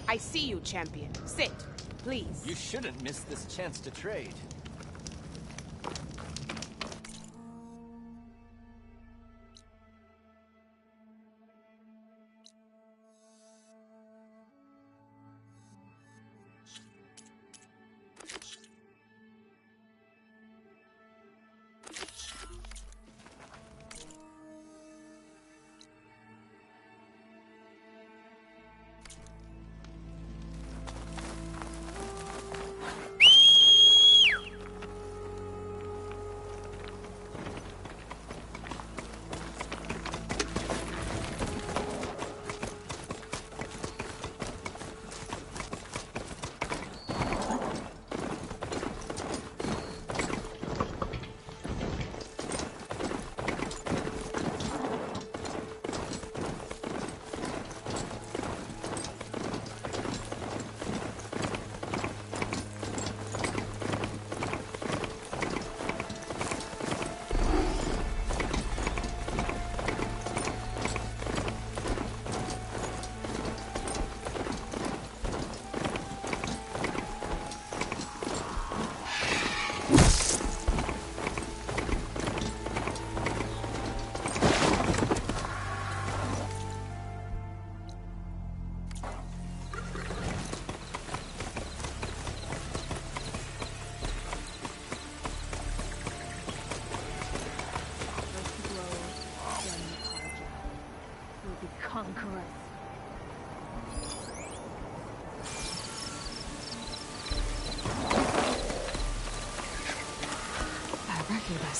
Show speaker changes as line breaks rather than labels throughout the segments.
I see you, champion. Sit, please.
You shouldn't miss this chance to trade.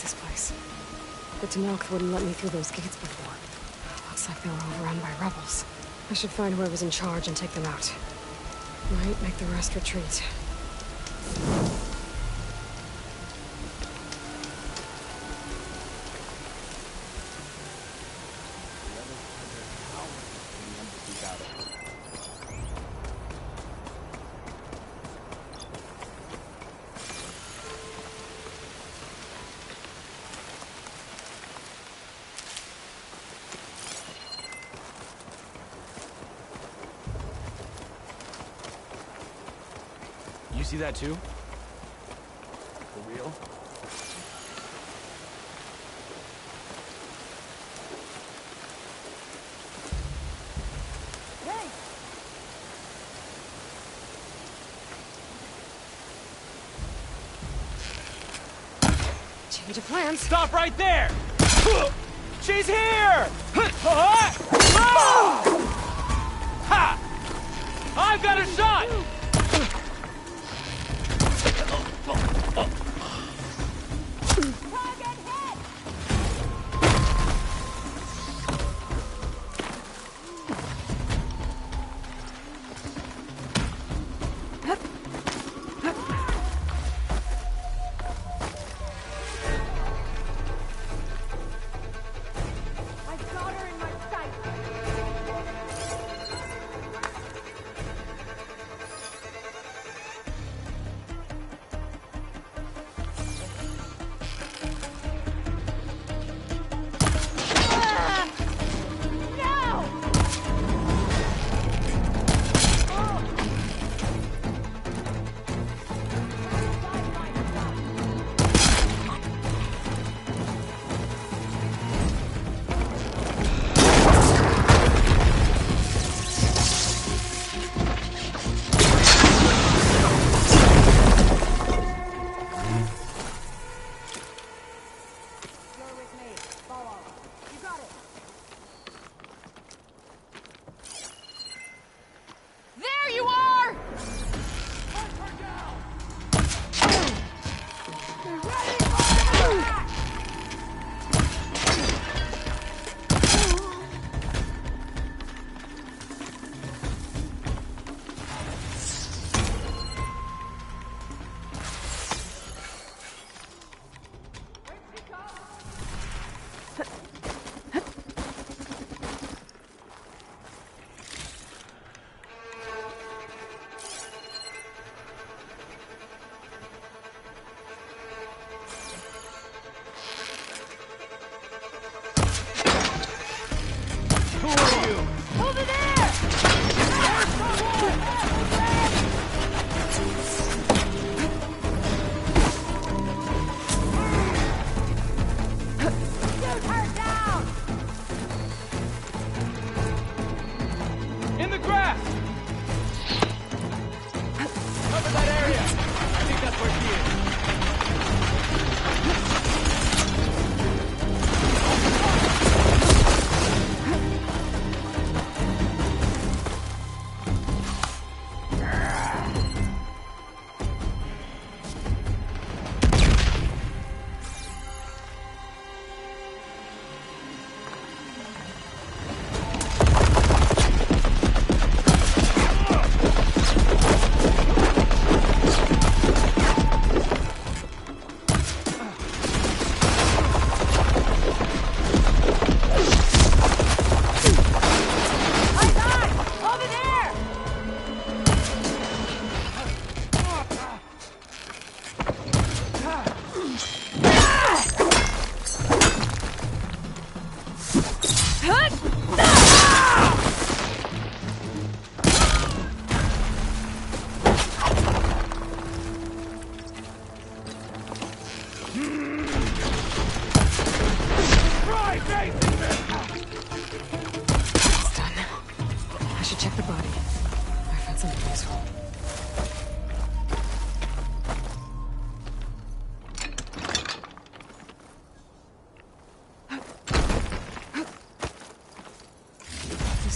This place. The Tanakh wouldn't let me through those gates before. Looks like they were overrun by rebels. I should find whoever's in charge and take them out. Might make the rest retreat.
You see that too? For real?
Hey!
Change of plans.
Stop right there! She's here! Ha! I've got a shot!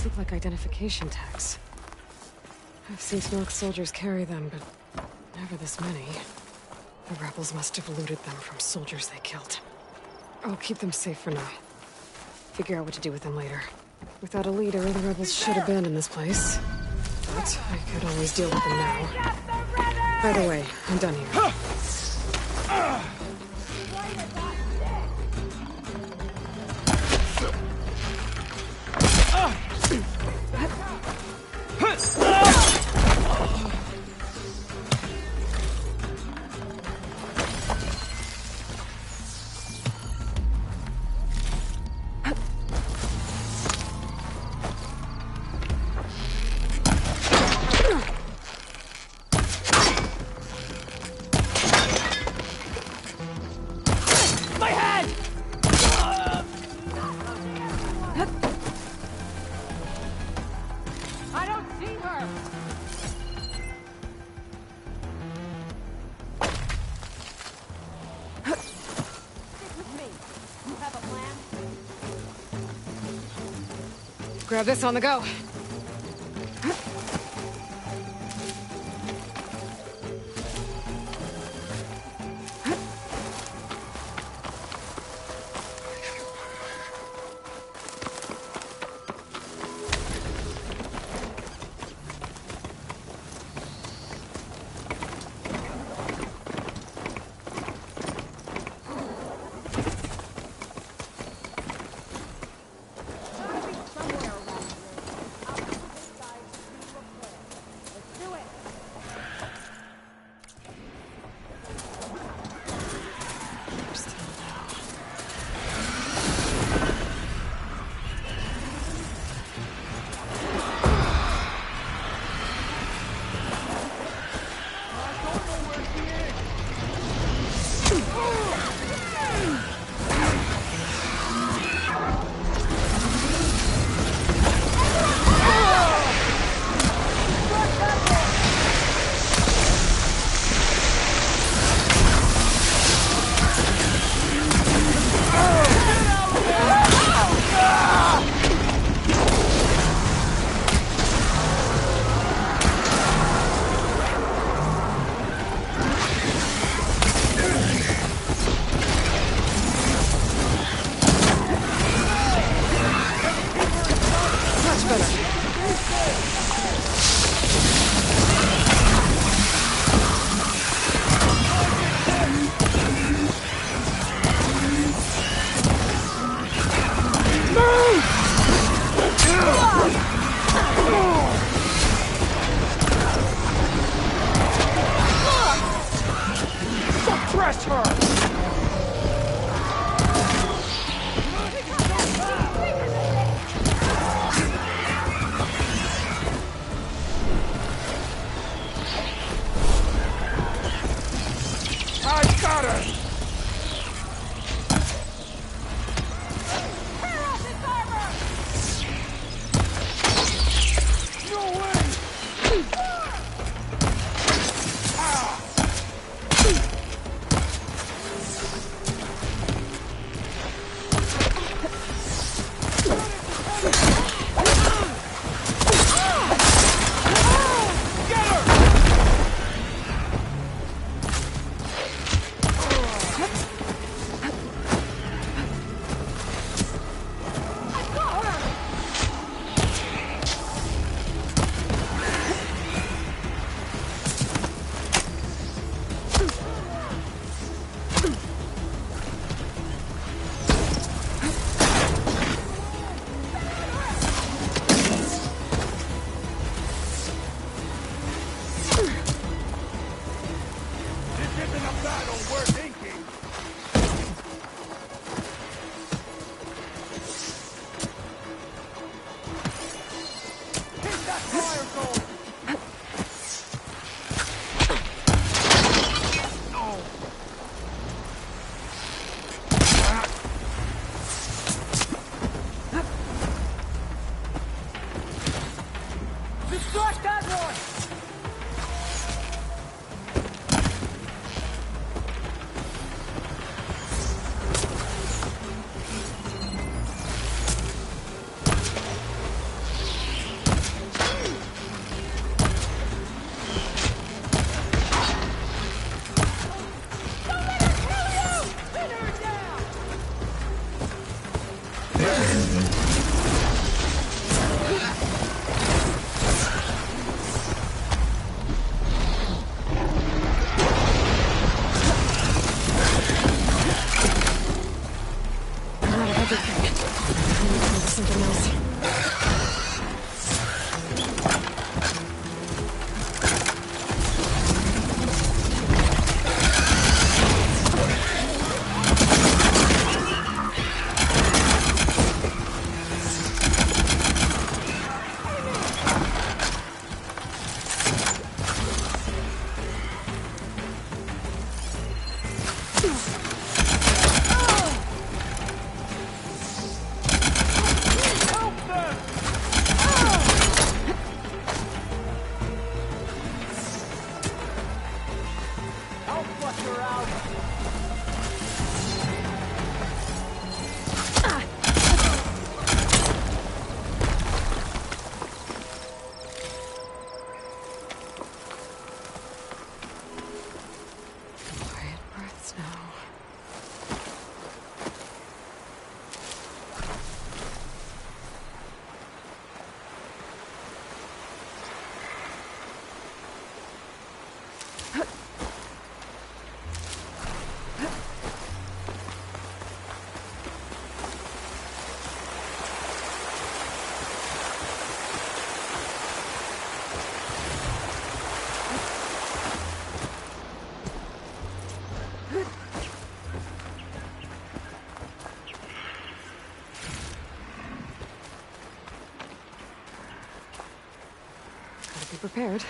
These look like identification tags. I've seen Snork soldiers carry them, but never this many. The rebels must have looted them from soldiers they killed. I'll keep them safe for now. Figure out what to do with them later. Without a leader, the rebels should abandon this place. But I could always deal with them now. By the way, I'm done here. Grab this on the go.
knock her out.
Quiet breaths now. Gotta be prepared.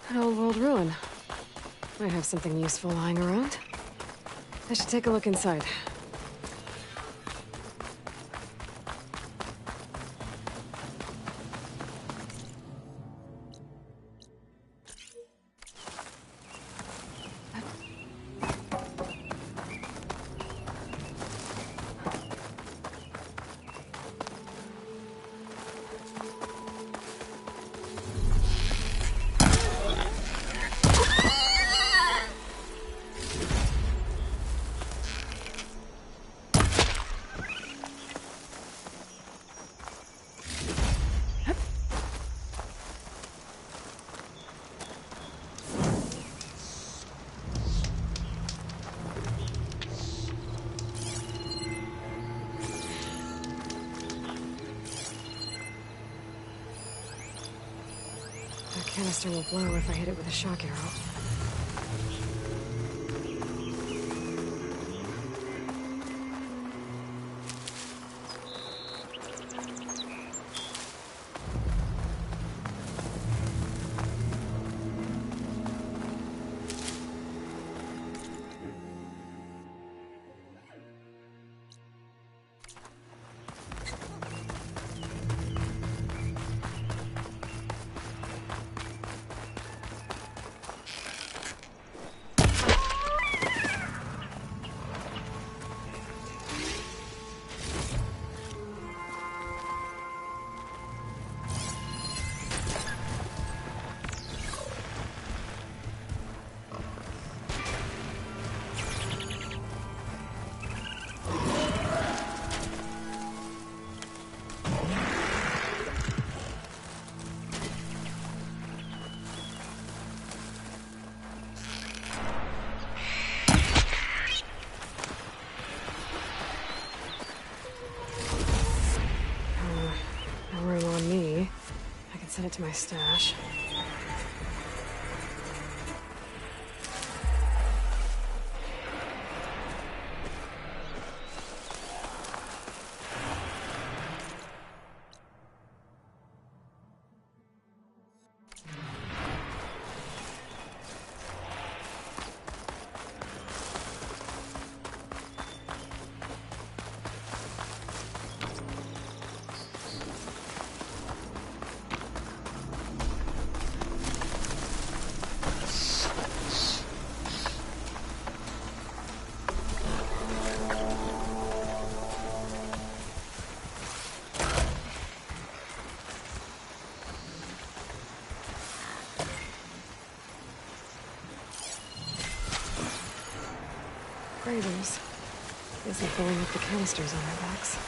An old world ruin. Might have something useful lying around. I should take a look inside. That canister will blow if I hit it with a shock arrow. No room on me. I can send it to my stash. Graders. Isn't filling up the canisters on our backs.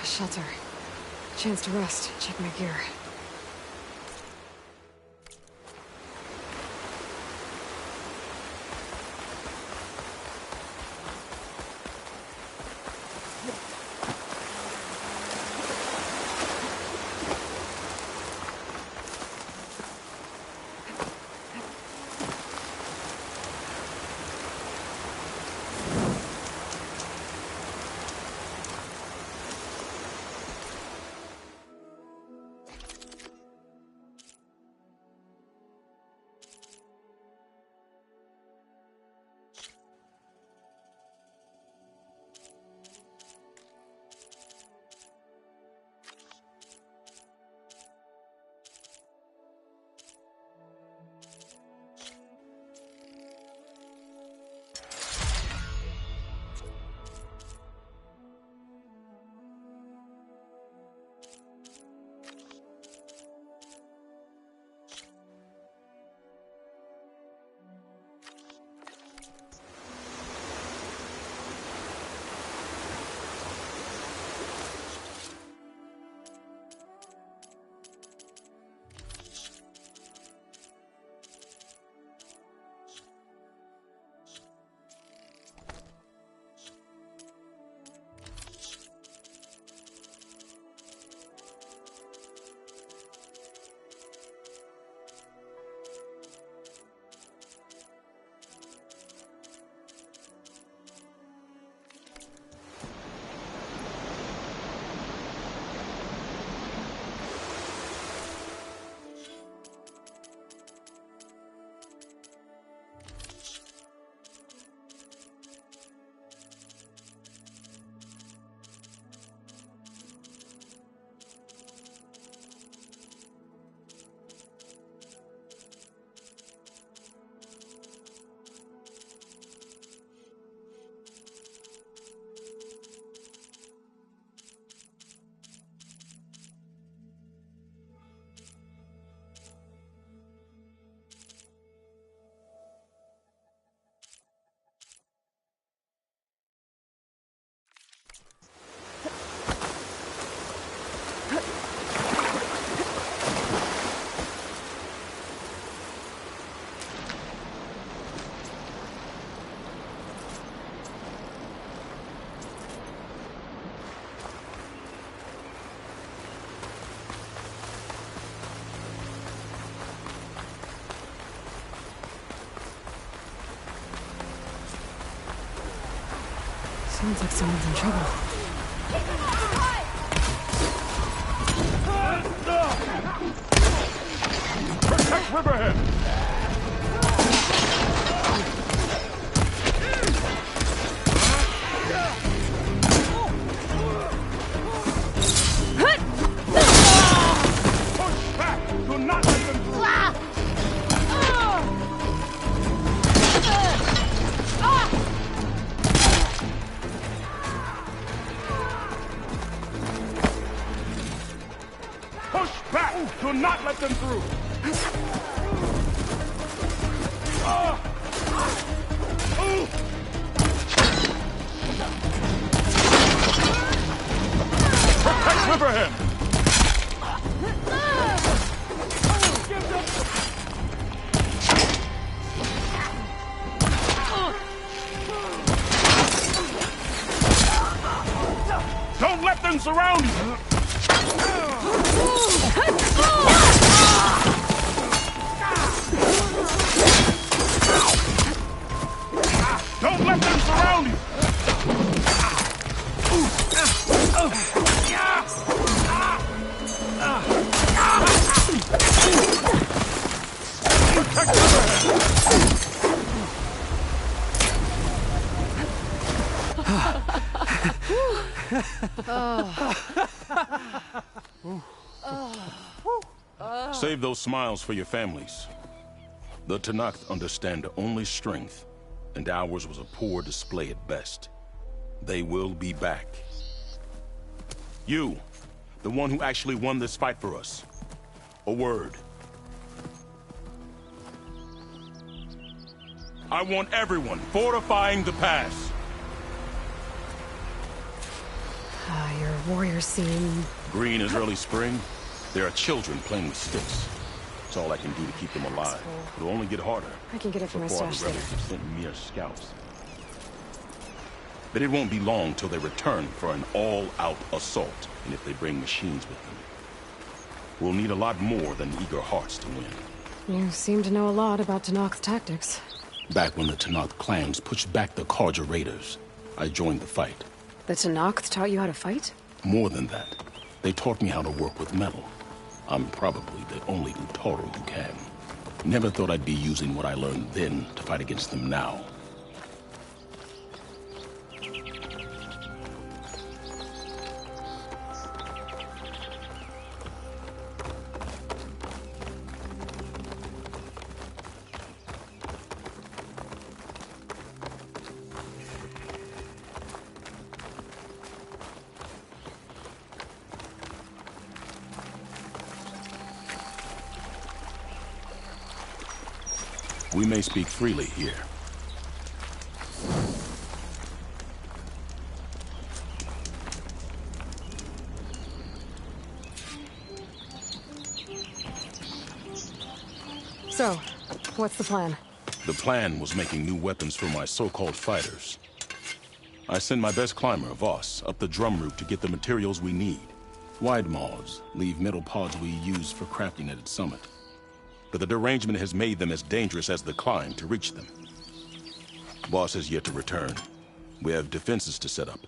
Shelter. Chance to rest. Check my gear. Sounds like someone's in trouble.
Protect Riverhead! Push back! Do not let them through! Push back! Do not let them through! them surround you! Don't let them surround you! Protect the
Save those smiles for your families. The Tenakth understand only strength, and ours was a poor display at best. They will be back. You, the one who actually won this fight for us. A word. I want everyone fortifying the pass.
Your warriors seem...
Green is early spring. There are children playing with sticks. It's all I can do to keep them alive. It'll only get harder.
I can get it from my
before
stash
the rebels
later.
have sent mere scouts. But it won't be long till they return for an all-out assault, and if they bring machines with them. We'll need a lot more than eager hearts to win.
You seem to know a lot about Tenakth tactics.
Back when the Tenakth clans pushed back the Karja raiders, I joined the fight.
The Tenakth taught you how to fight?
More than that, they taught me how to work with metal. I'm probably the only Utaru who can. Never thought I'd be using what I learned then to fight against them now. We may speak freely here.
So, what's the plan?
The plan was making new weapons for my so-called fighters. I send my best climber, Voss, up the drum route to get the materials we need. Wide maws leave metal pods we use for crafting at its summit. But the derangement has made them as dangerous as the climb to reach them. Boss has yet to return. We have defenses to set up,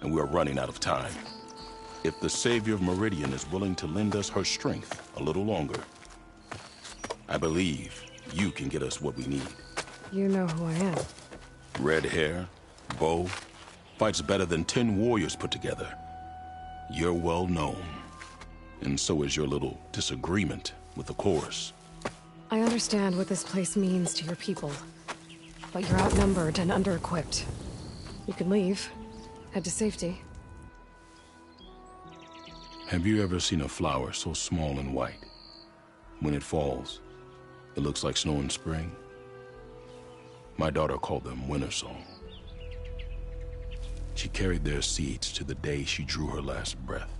and we are running out of time. If the Savior of Meridian is willing to lend us her strength a little longer, I believe you can get us what we need.
You know who I am.
Red hair, bow, fights better than 10 warriors put together. You're well known, and so is your little disagreement with the chorus.
I understand what this place means to your people, but you're outnumbered and under-equipped. You can leave, head to safety.
Have you ever seen a flower so small and white? When it falls, it looks like snow in spring. My daughter called them winter song. She carried their seeds to the day she drew her last breath.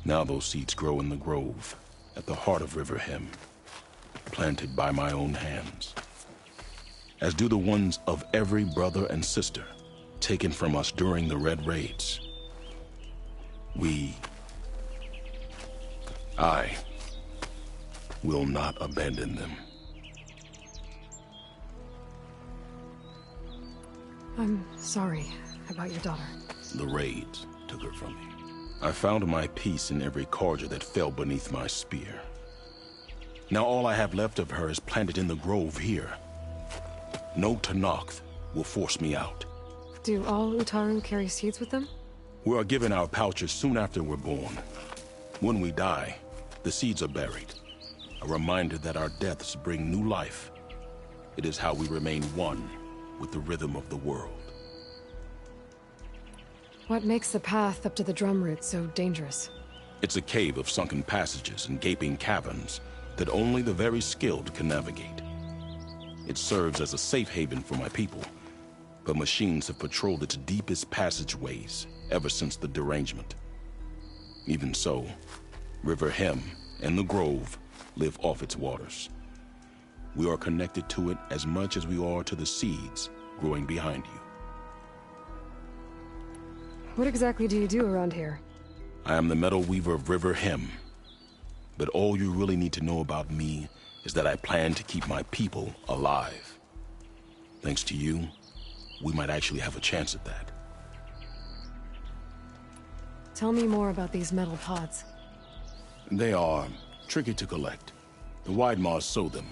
Now those seeds grow in the grove, at the heart of River Hem, planted by my own hands, as do the ones of every brother and sister taken from us during the Red Raids. I will not abandon them.
I'm sorry about your daughter.
The raids took her from me. I found my peace in every Karja that fell beneath my spear. Now all I have left of her is planted in the grove here. No Tenakth will force me out.
Do all Utaru carry seeds with them?
We are given our pouches soon after we're born. When we die, the seeds are buried. A reminder that our deaths bring new life. It is how we remain one with the rhythm of the world.
What makes the path up to the drum route so dangerous?
It's a cave of sunken passages and gaping caverns that only the very skilled can navigate. It serves as a safe haven for my people, but machines have patrolled its deepest passageways ever since the derangement. Even so, River Hem and the Grove live off its waters. We are connected to it as much as we are to the seeds growing behind you.
What exactly do you do around here?
I am the metal weaver of River Hem. But all you really need to know about me is that I plan to keep my people alive. Thanks to you, we might actually have a chance at that.
Tell me more about these metal pods.
They are tricky to collect. The wide maws sow them.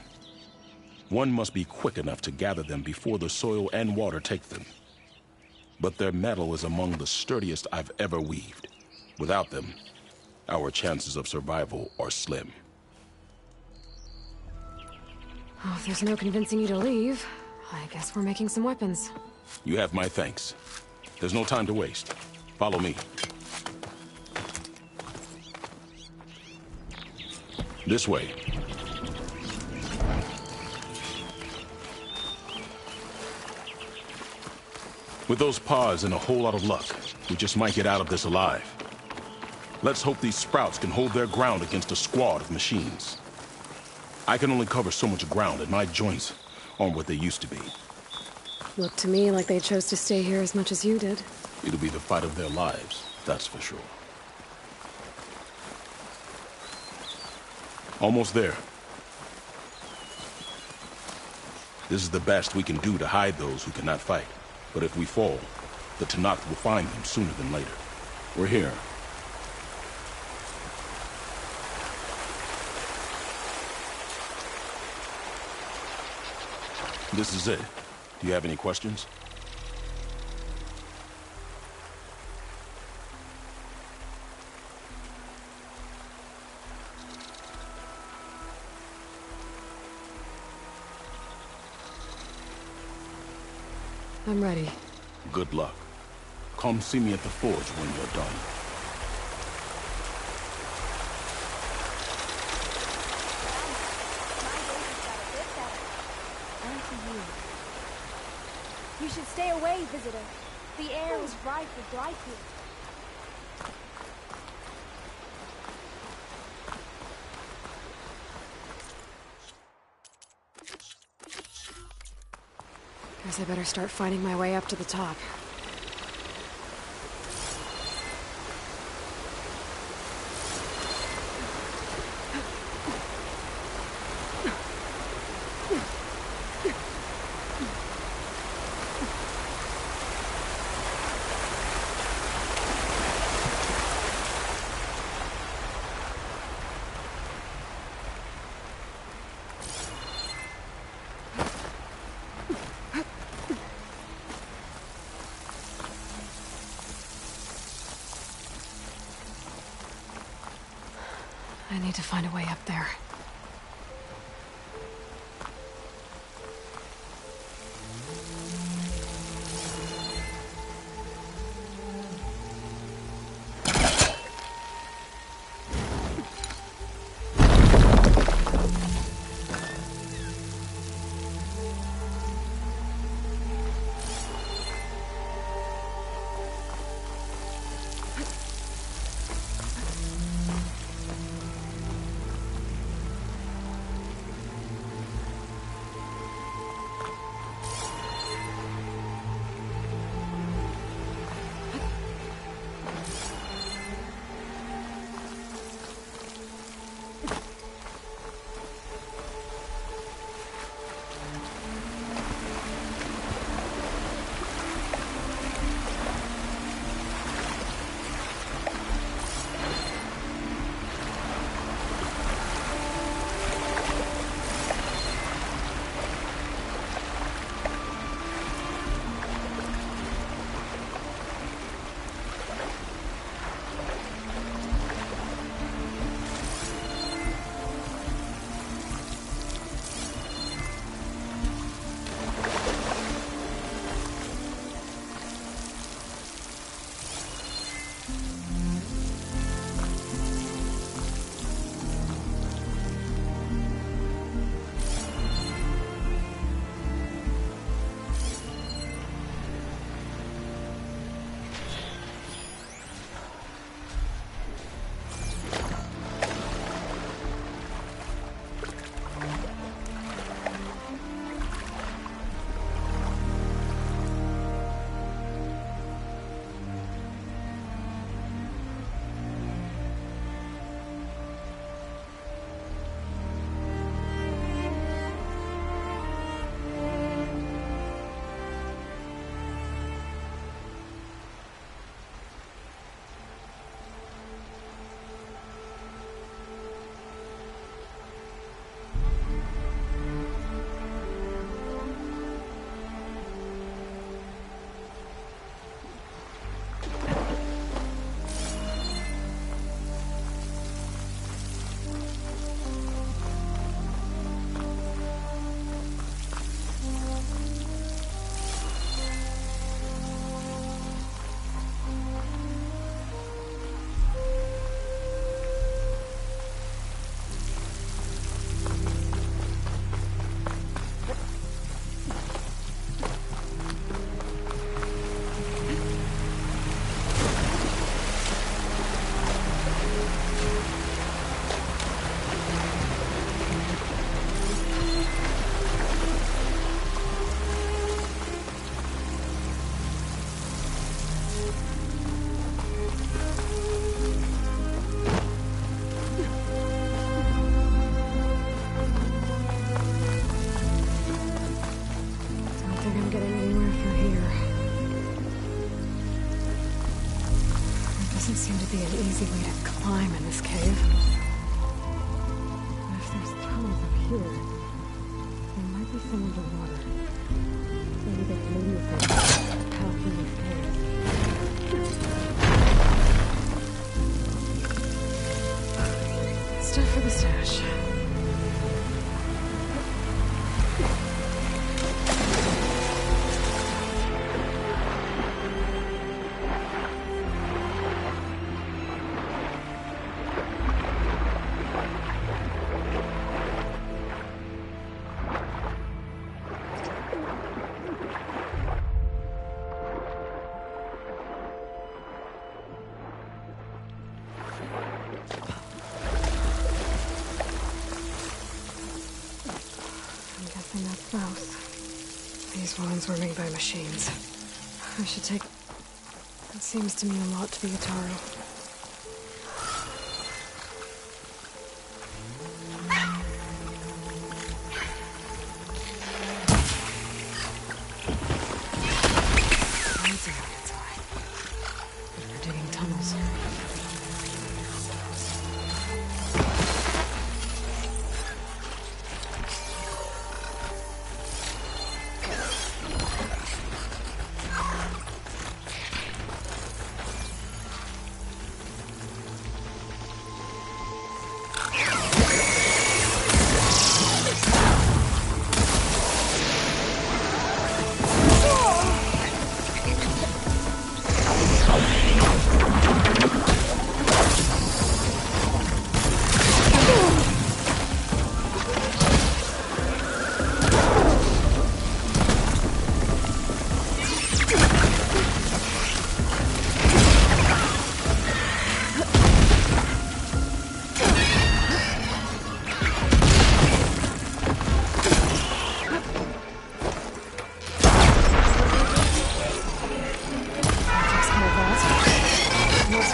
One must be quick enough to gather them before the soil and water take them. But their metal is among the sturdiest I've ever weaved. Without them, our chances of survival are slim.
Oh, if there's no convincing you to leave, I guess we're making some weapons.
You have my thanks. There's no time to waste. Follow me. This way. With those pods and a whole lot of luck, we just might get out of this alive. Let's hope these sprouts can hold their ground against a squad of machines. I can only cover so much ground, and my joints aren't what they used to be.
Looked to me like they chose to stay here as much as you did.
It'll be the fight of their lives, that's for sure. Almost there. This is the best we can do to hide those who cannot fight. But if we fall, the Tanakh will find them sooner than later. We're here. This is it. Do you have any questions?
I'm ready.
Good luck. Come see me at the forge when you're done.
You should stay away, visitor. The air is rife with blight here.
Guess I better start finding my way up to the top. I need to find a way up there. Doesn't seem to be an easy way to climb in this cave. But if there's tunnels up here, there might be some underwater. Maybe they can lead me from how through this cave. Stuff for the stash. These ones were made by machines. I should take... That seems to mean a lot to the Ataru. Fancy on the inside. Good for digging tunnels.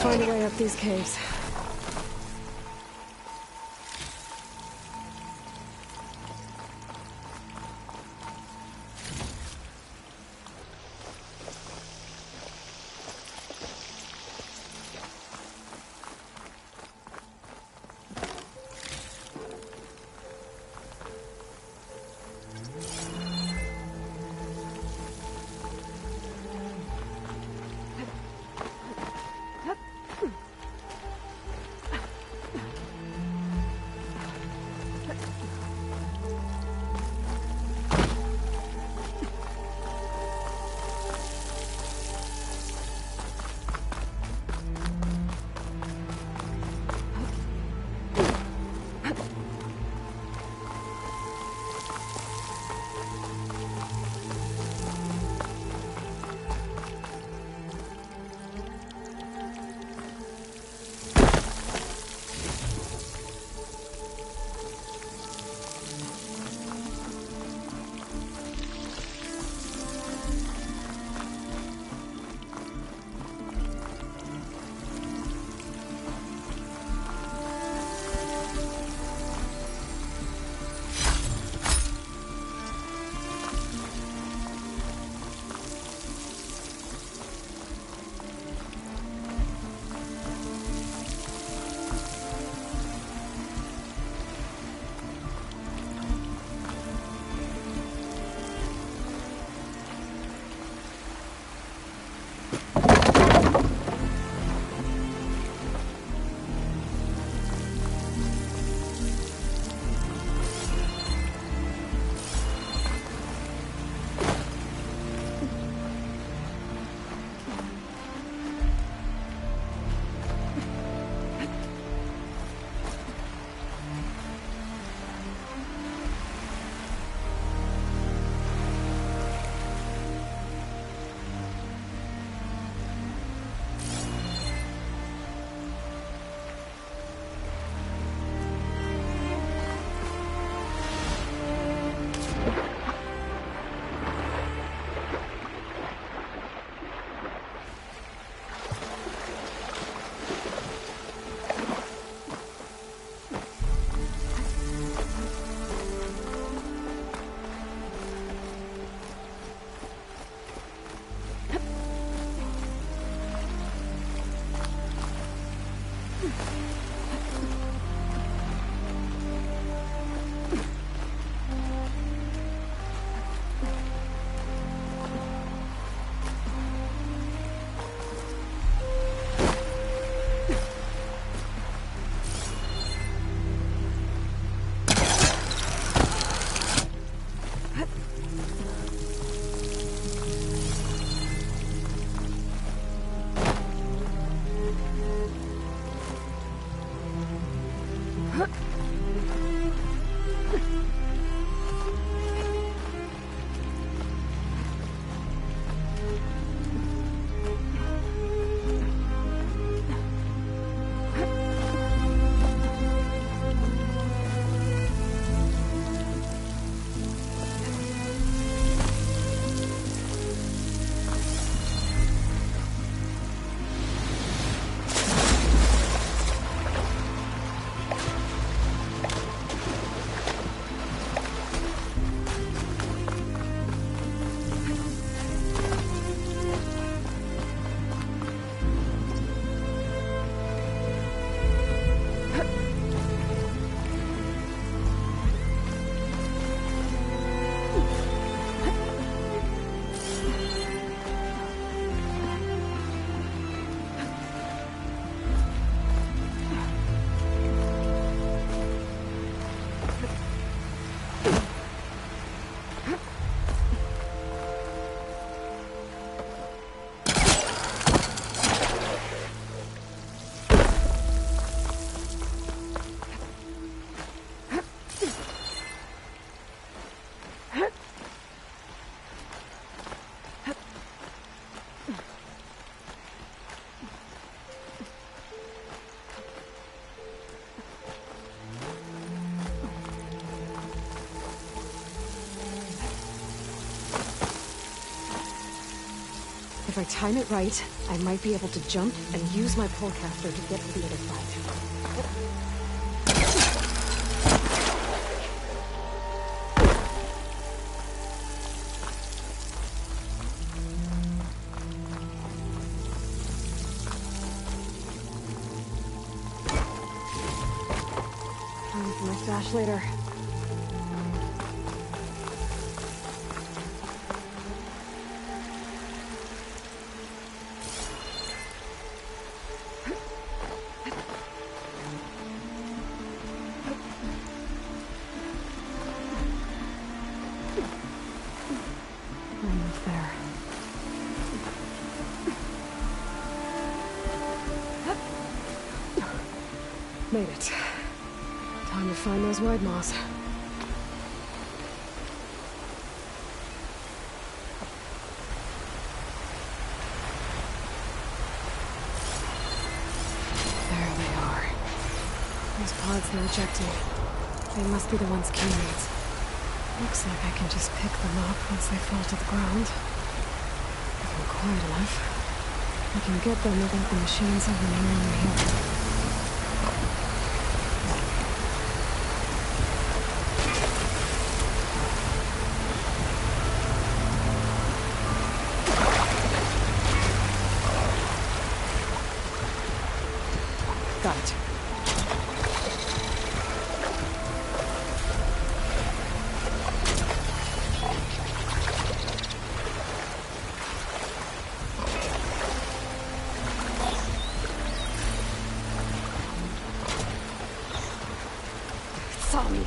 Find a way up these caves. If I time it right, I might be able to jump and use my polecaster to get to the other side. Time for my stash later. Almost there. Made it. Time to find those wide maws. There they are. Those pods they're ejecting. They must be the ones King needs. Looks like I can just pick them up once they fall to the ground. If I'm quiet enough, I can get them without the machines ever nearing me here. Got it. It saw me.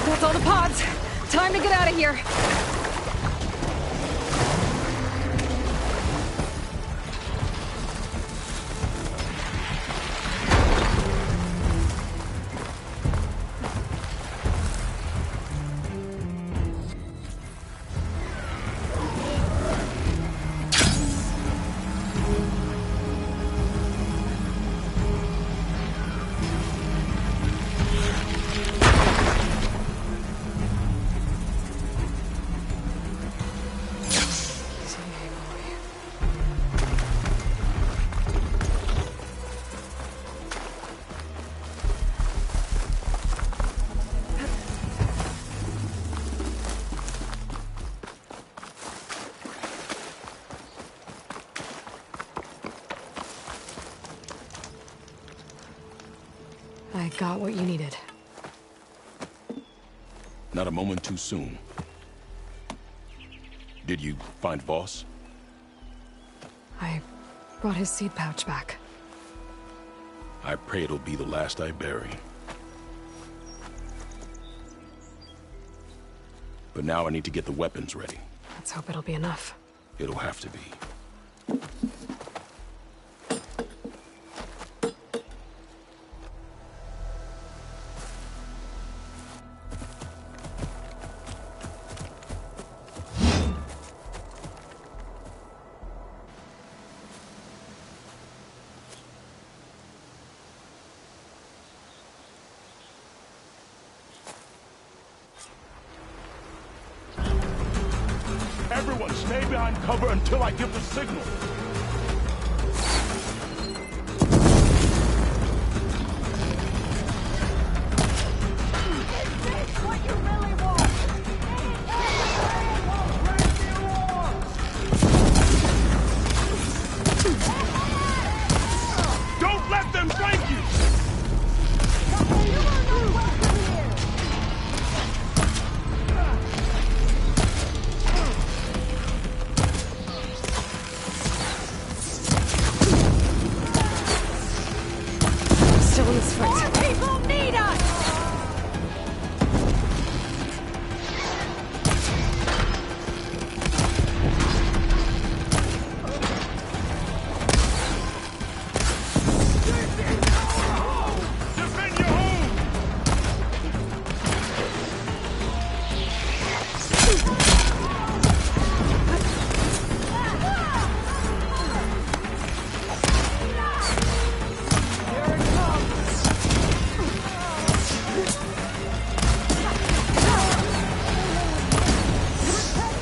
That's all the pods. Time to get out of here. I got what you needed.
Not a moment too soon. Did you find Voss?
I brought his seed pouch back.
I pray it'll be the last I bury. But now I need to get the weapons ready.
Let's hope it'll be enough.
It'll have to be.
Everyone!
Everyone, stay behind cover until I give the signal.
What you really want?
Don't let them flank you!
You are not welcome here.
Still in this fight.
More people need us.
Defend your home!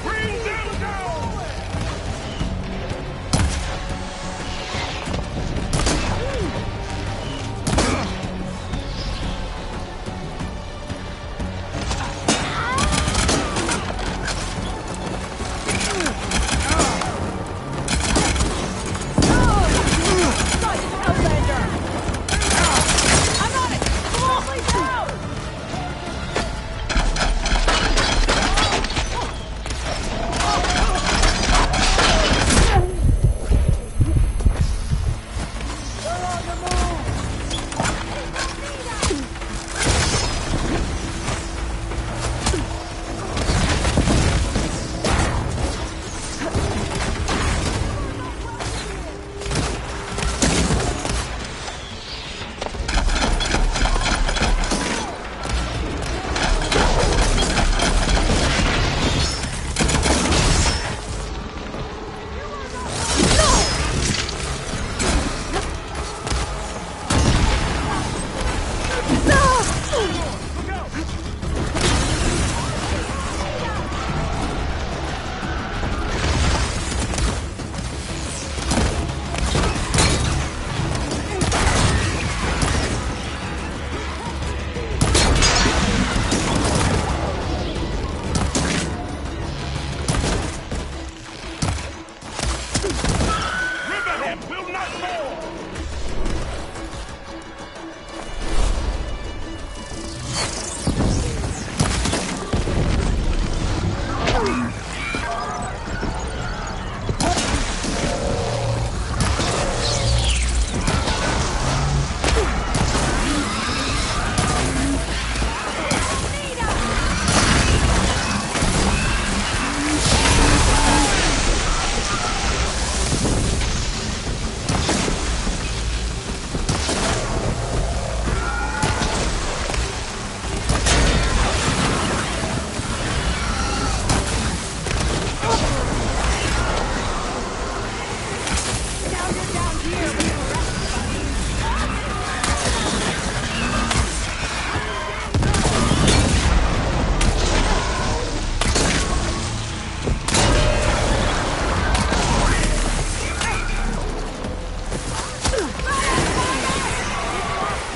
Bring them down!
I'm on it. Slowly down.
Riverhead will not fall!
Now you're down here with the rest of us.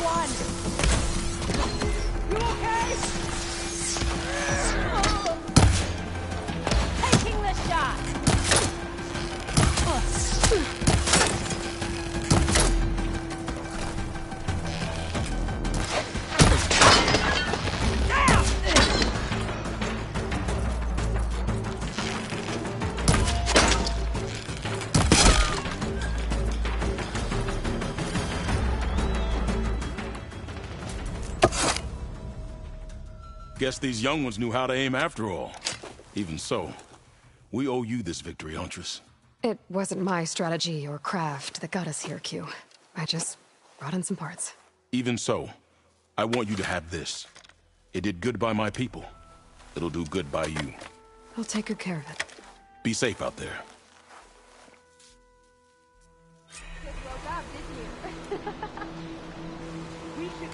One. You okay? Taking the shot.
Guess these young ones knew how to aim after all. Even so, we owe you this victory, Huntress.
It wasn't my strategy or craft that got us here, Q. I just brought in some parts.
Even so, I want you to have this. It did good by my people. It'll do good by you.
I'll take good care of it.
Be safe out there.
Well done, didn't you? We should...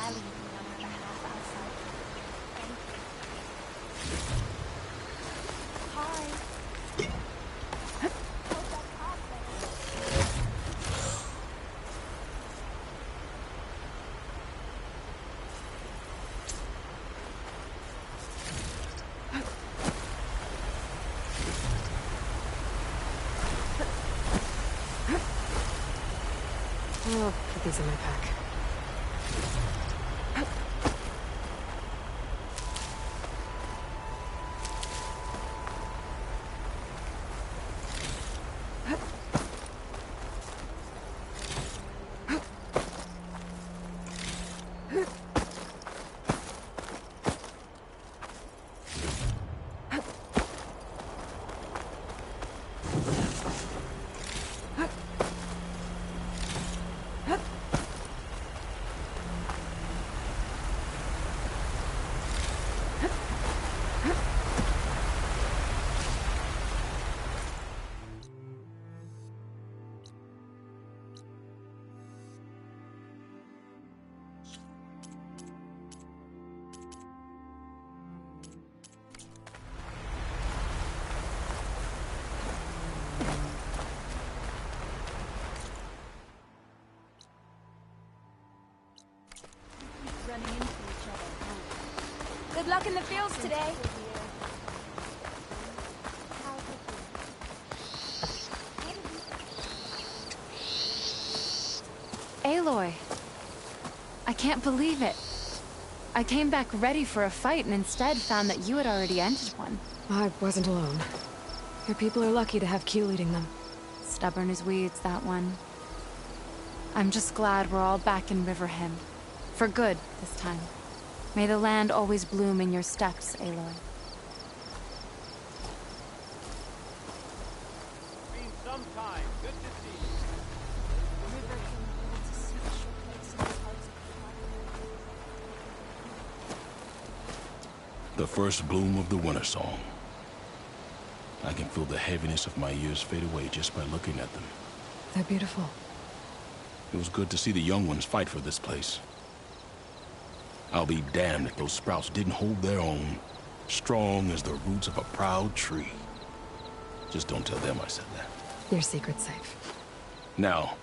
rallying me on our behalf outside. Thank you. Hi. Hold that card there.
I'll put these in my pack.
Running into each other. Good luck in the fields today.
Aloy, I can't believe it. I came back ready for a fight and instead found that you had already ended one.
I wasn't alone. Your people are lucky to have Q leading them.
Stubborn as weeds, that one. I'm just glad we're all back in Riverhand. For good, this time. May the land always bloom in your steps, Aloy.
Been some time. Good to see you.
The first bloom of the winter song. I can feel the heaviness of my years fade away just by looking at them.
They're beautiful.
It was good to see the young ones fight for this place. I'll be damned if those sprouts didn't hold their own, strong as the roots of a proud tree. Just don't tell them I said that.
Your secret's safe.
Now,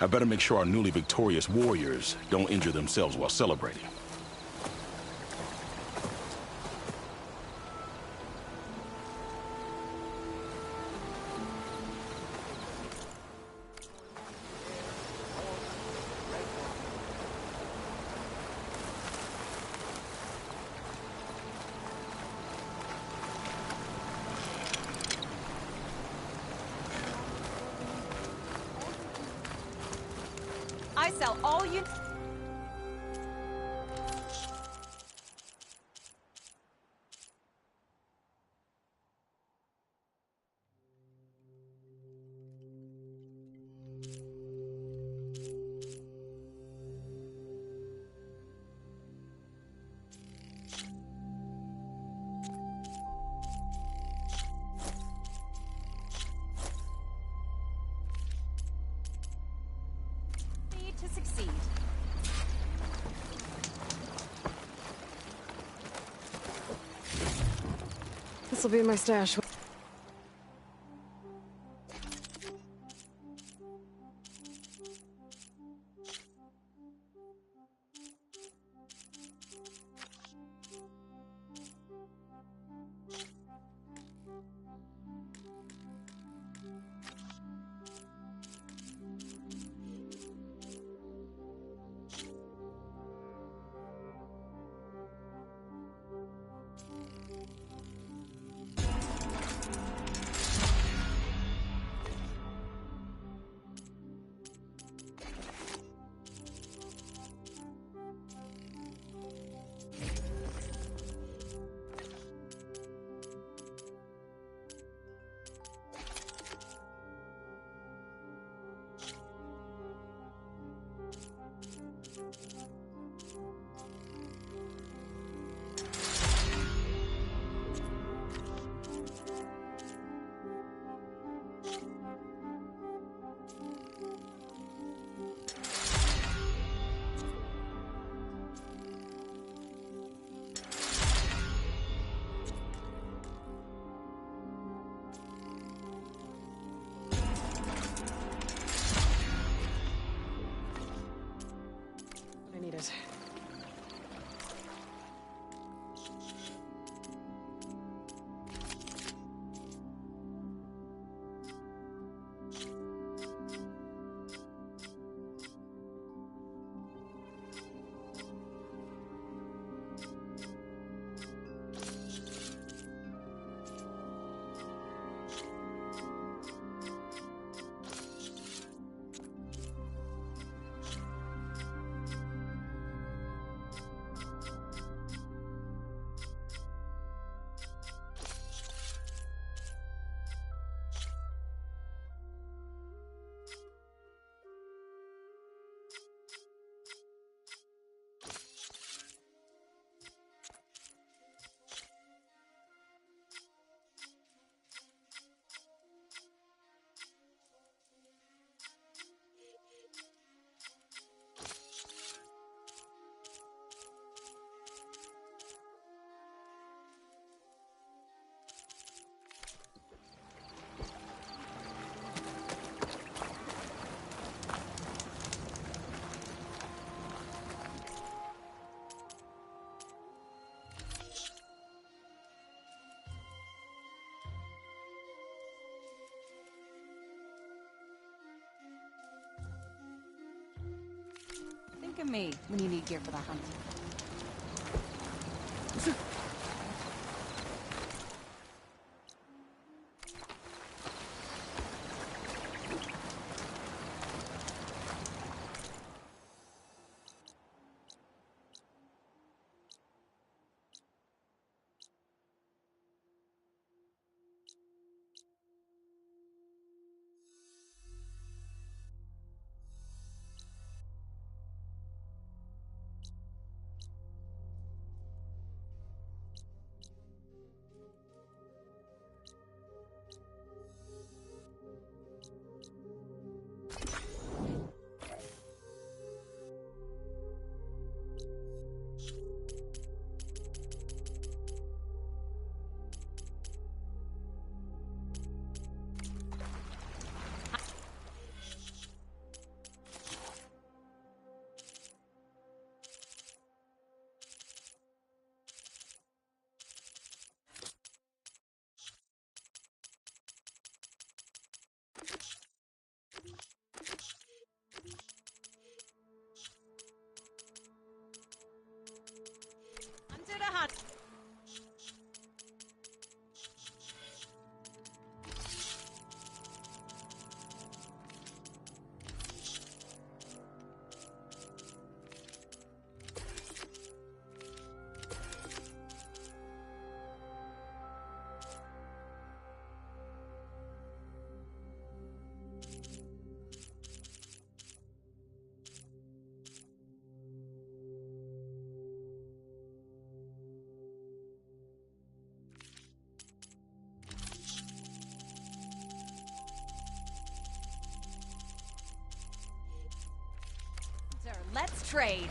I better make sure our newly victorious warriors don't injure themselves while celebrating.
I sell all you... need to succeed.
This'll be my stash.
of me when you need gear for the hunt. Onto the hunt. Let's trade.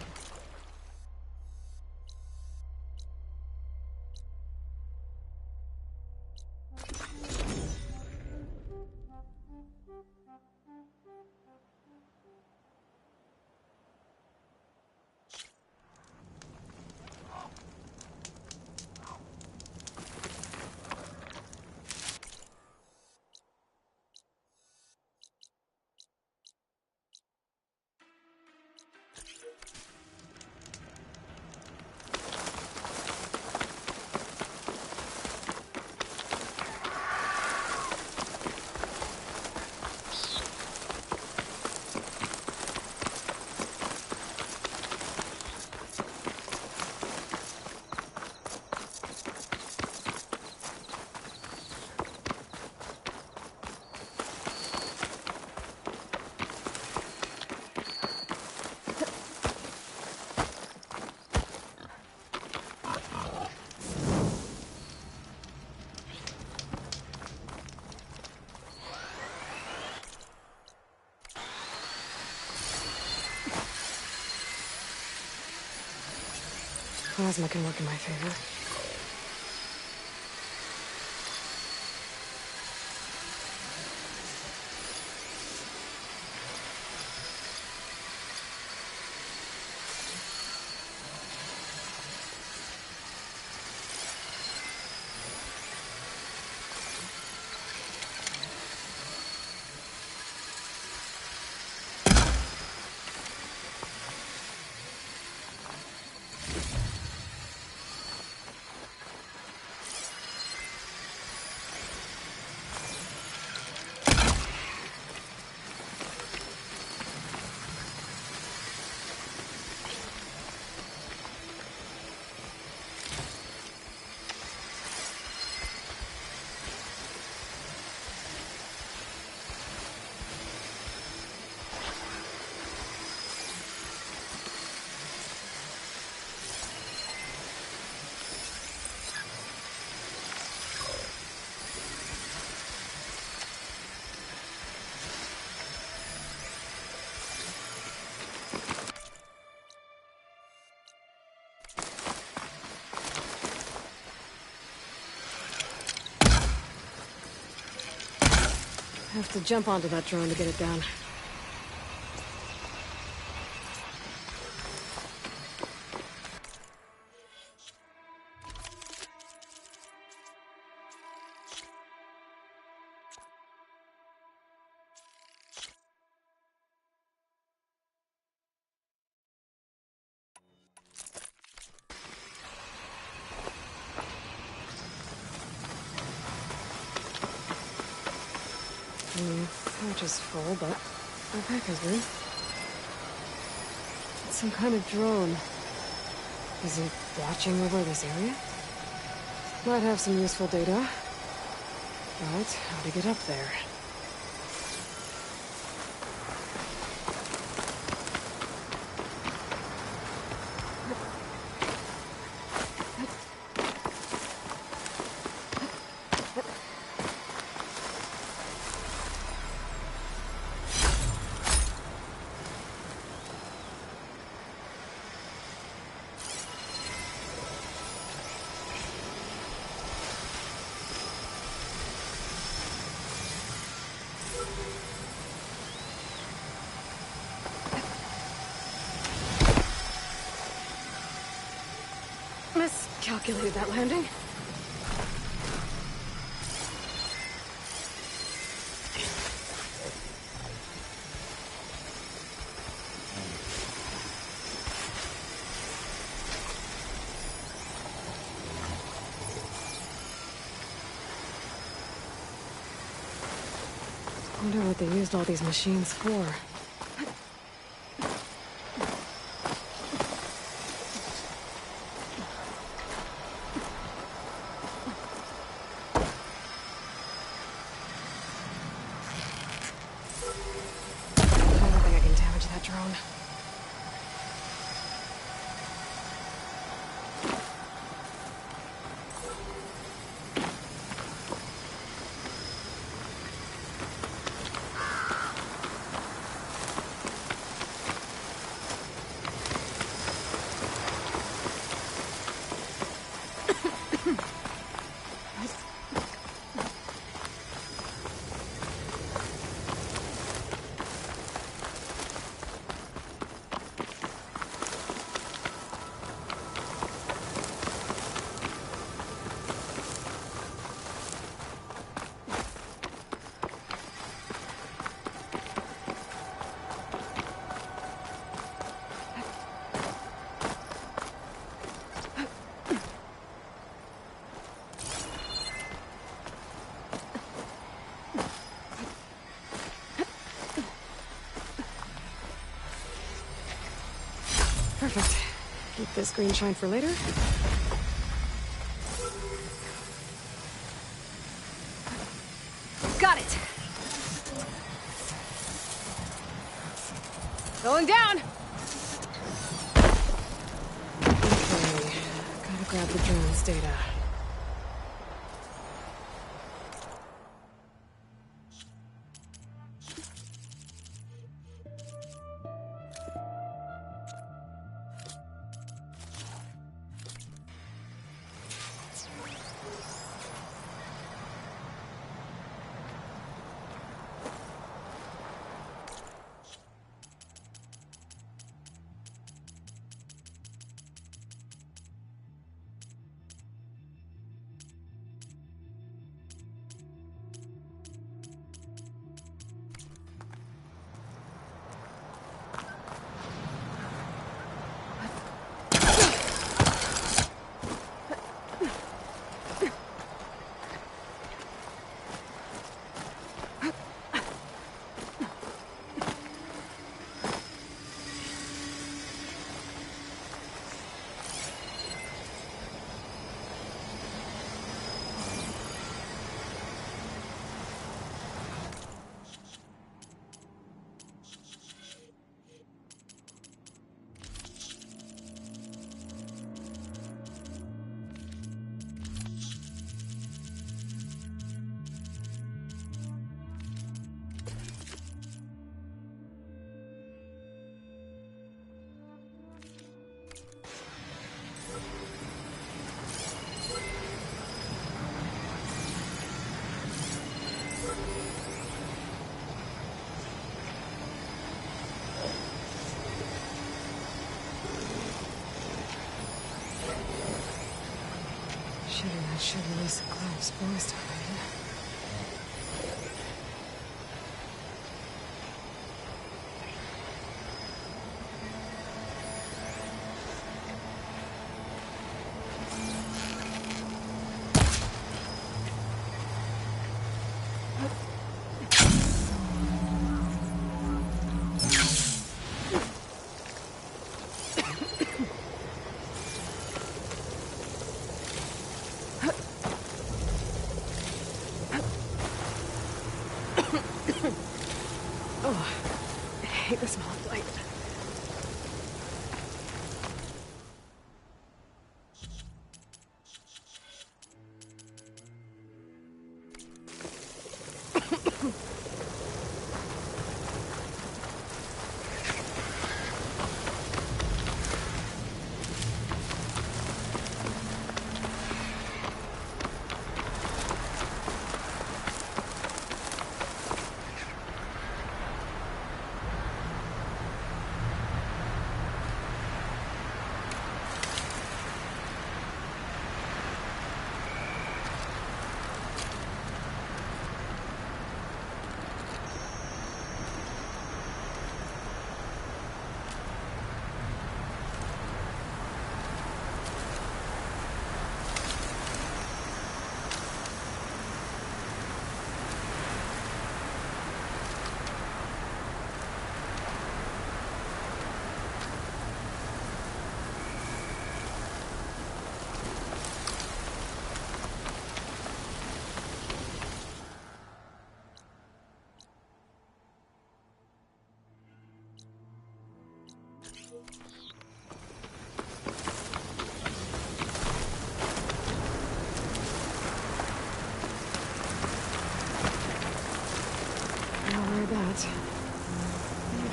Plasma can work in my favor. I have to jump onto that drone to get it down. Pouch is full, but my pack is good. It's some kind of drone. Is it watching over this area? Might have some useful data. But how to get up there? Miscalculated that landing. Wonder what they used all these machines for. Drone. Perfect. Keep this green shine for later. Got it! Going down! Okay, gotta grab the drone's data. Should release a cloud of spores to hide. hate the smell of light.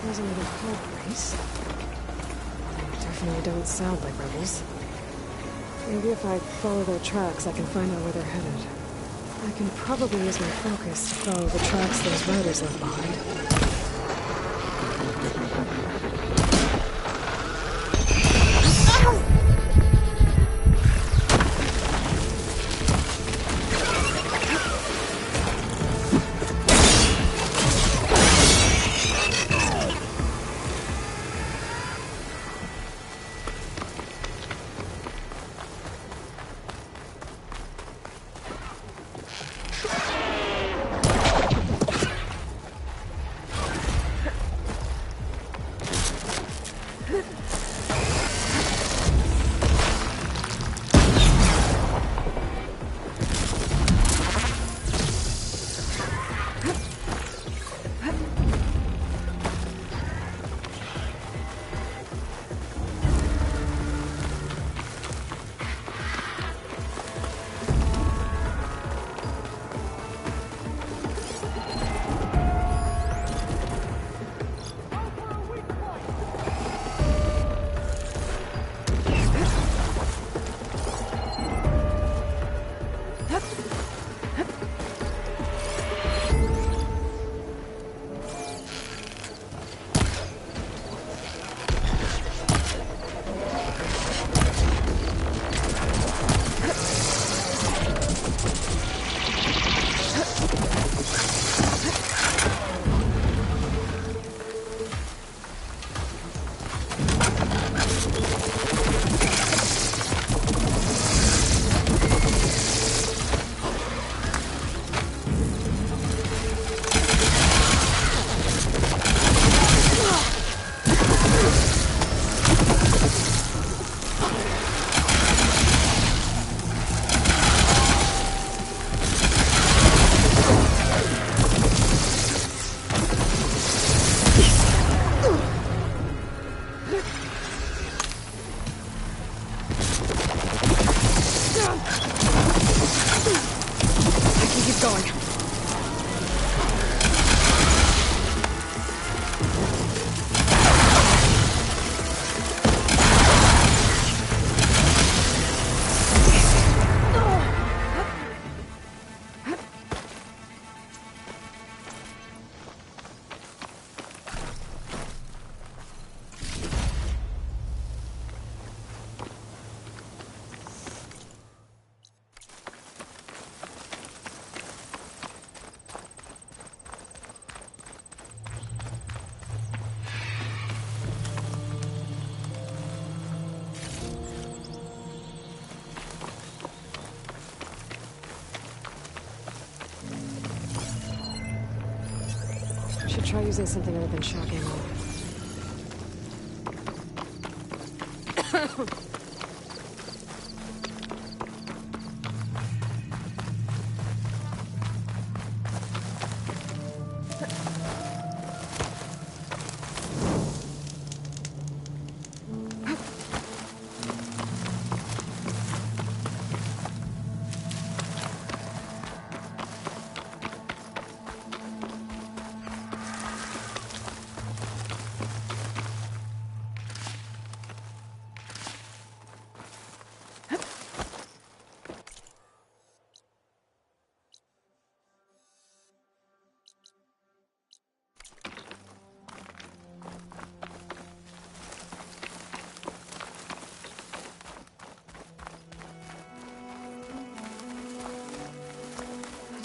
There's another pub race. They definitely don't sound like rebels. Maybe if I follow their tracks, I can find out where they're headed. I can probably use my focus to follow the tracks those riders left behind. Try using something other than shock ammo.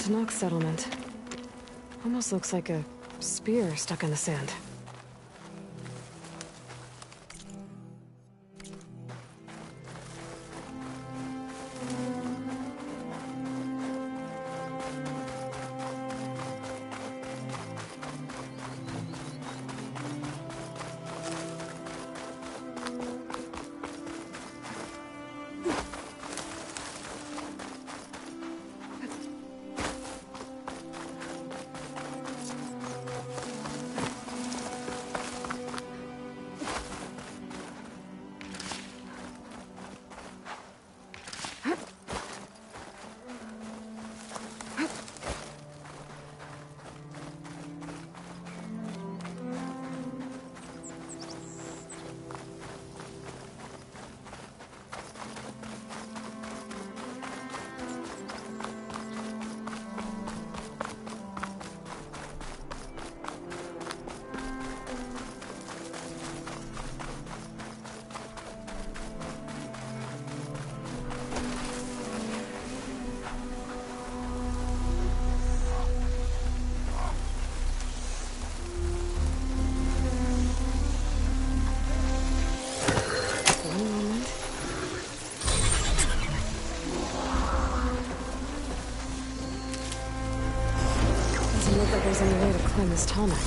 Tanakh settlement. Almost looks like a spear stuck in the sand. Doesn't look like there's any way to climb this Talmud.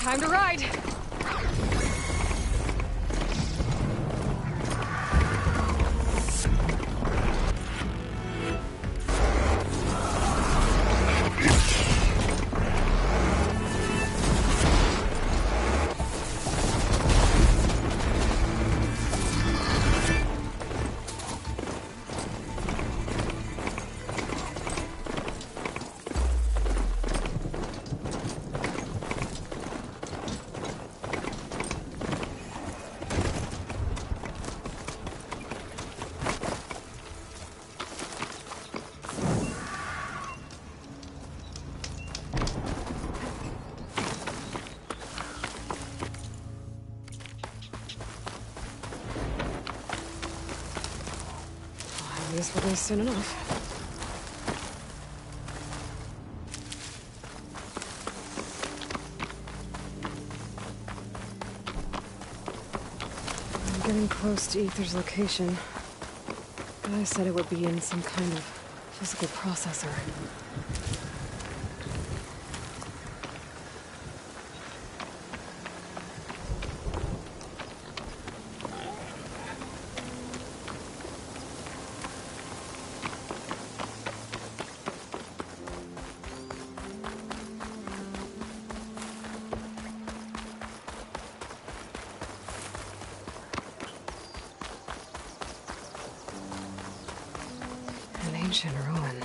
Time to ride! I guess we'll go soon enough. I'm getting close to Ether's location. Guy said it would be in some kind of physical processor. Ancient ruin.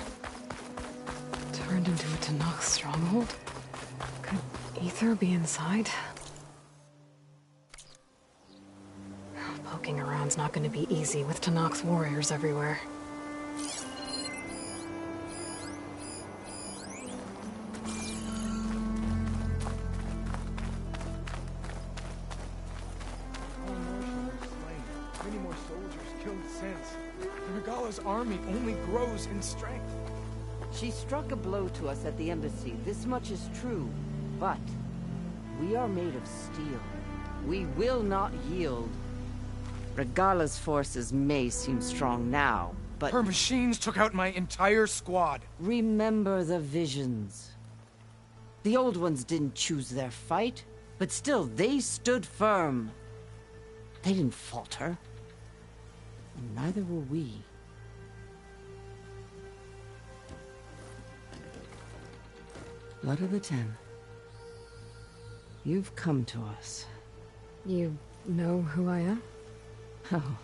Turned into a Tanakh stronghold? Could Ether be inside? Poking around's not not gonna be easy with Tanak's warriors everywhere.
Many more soldiers killed since. The Regala's army only grows in strength.
She struck a blow to us at the embassy. This much is true. But we are made of steel. We will not yield. Regala's forces may seem strong now, but...
Her machines took out my entire squad.
Remember the visions. The old ones didn't choose their fight, but still, they stood firm. They didn't falter. And neither will we. Blood of the Ten. You've come to us.
You know who I am?
Oh,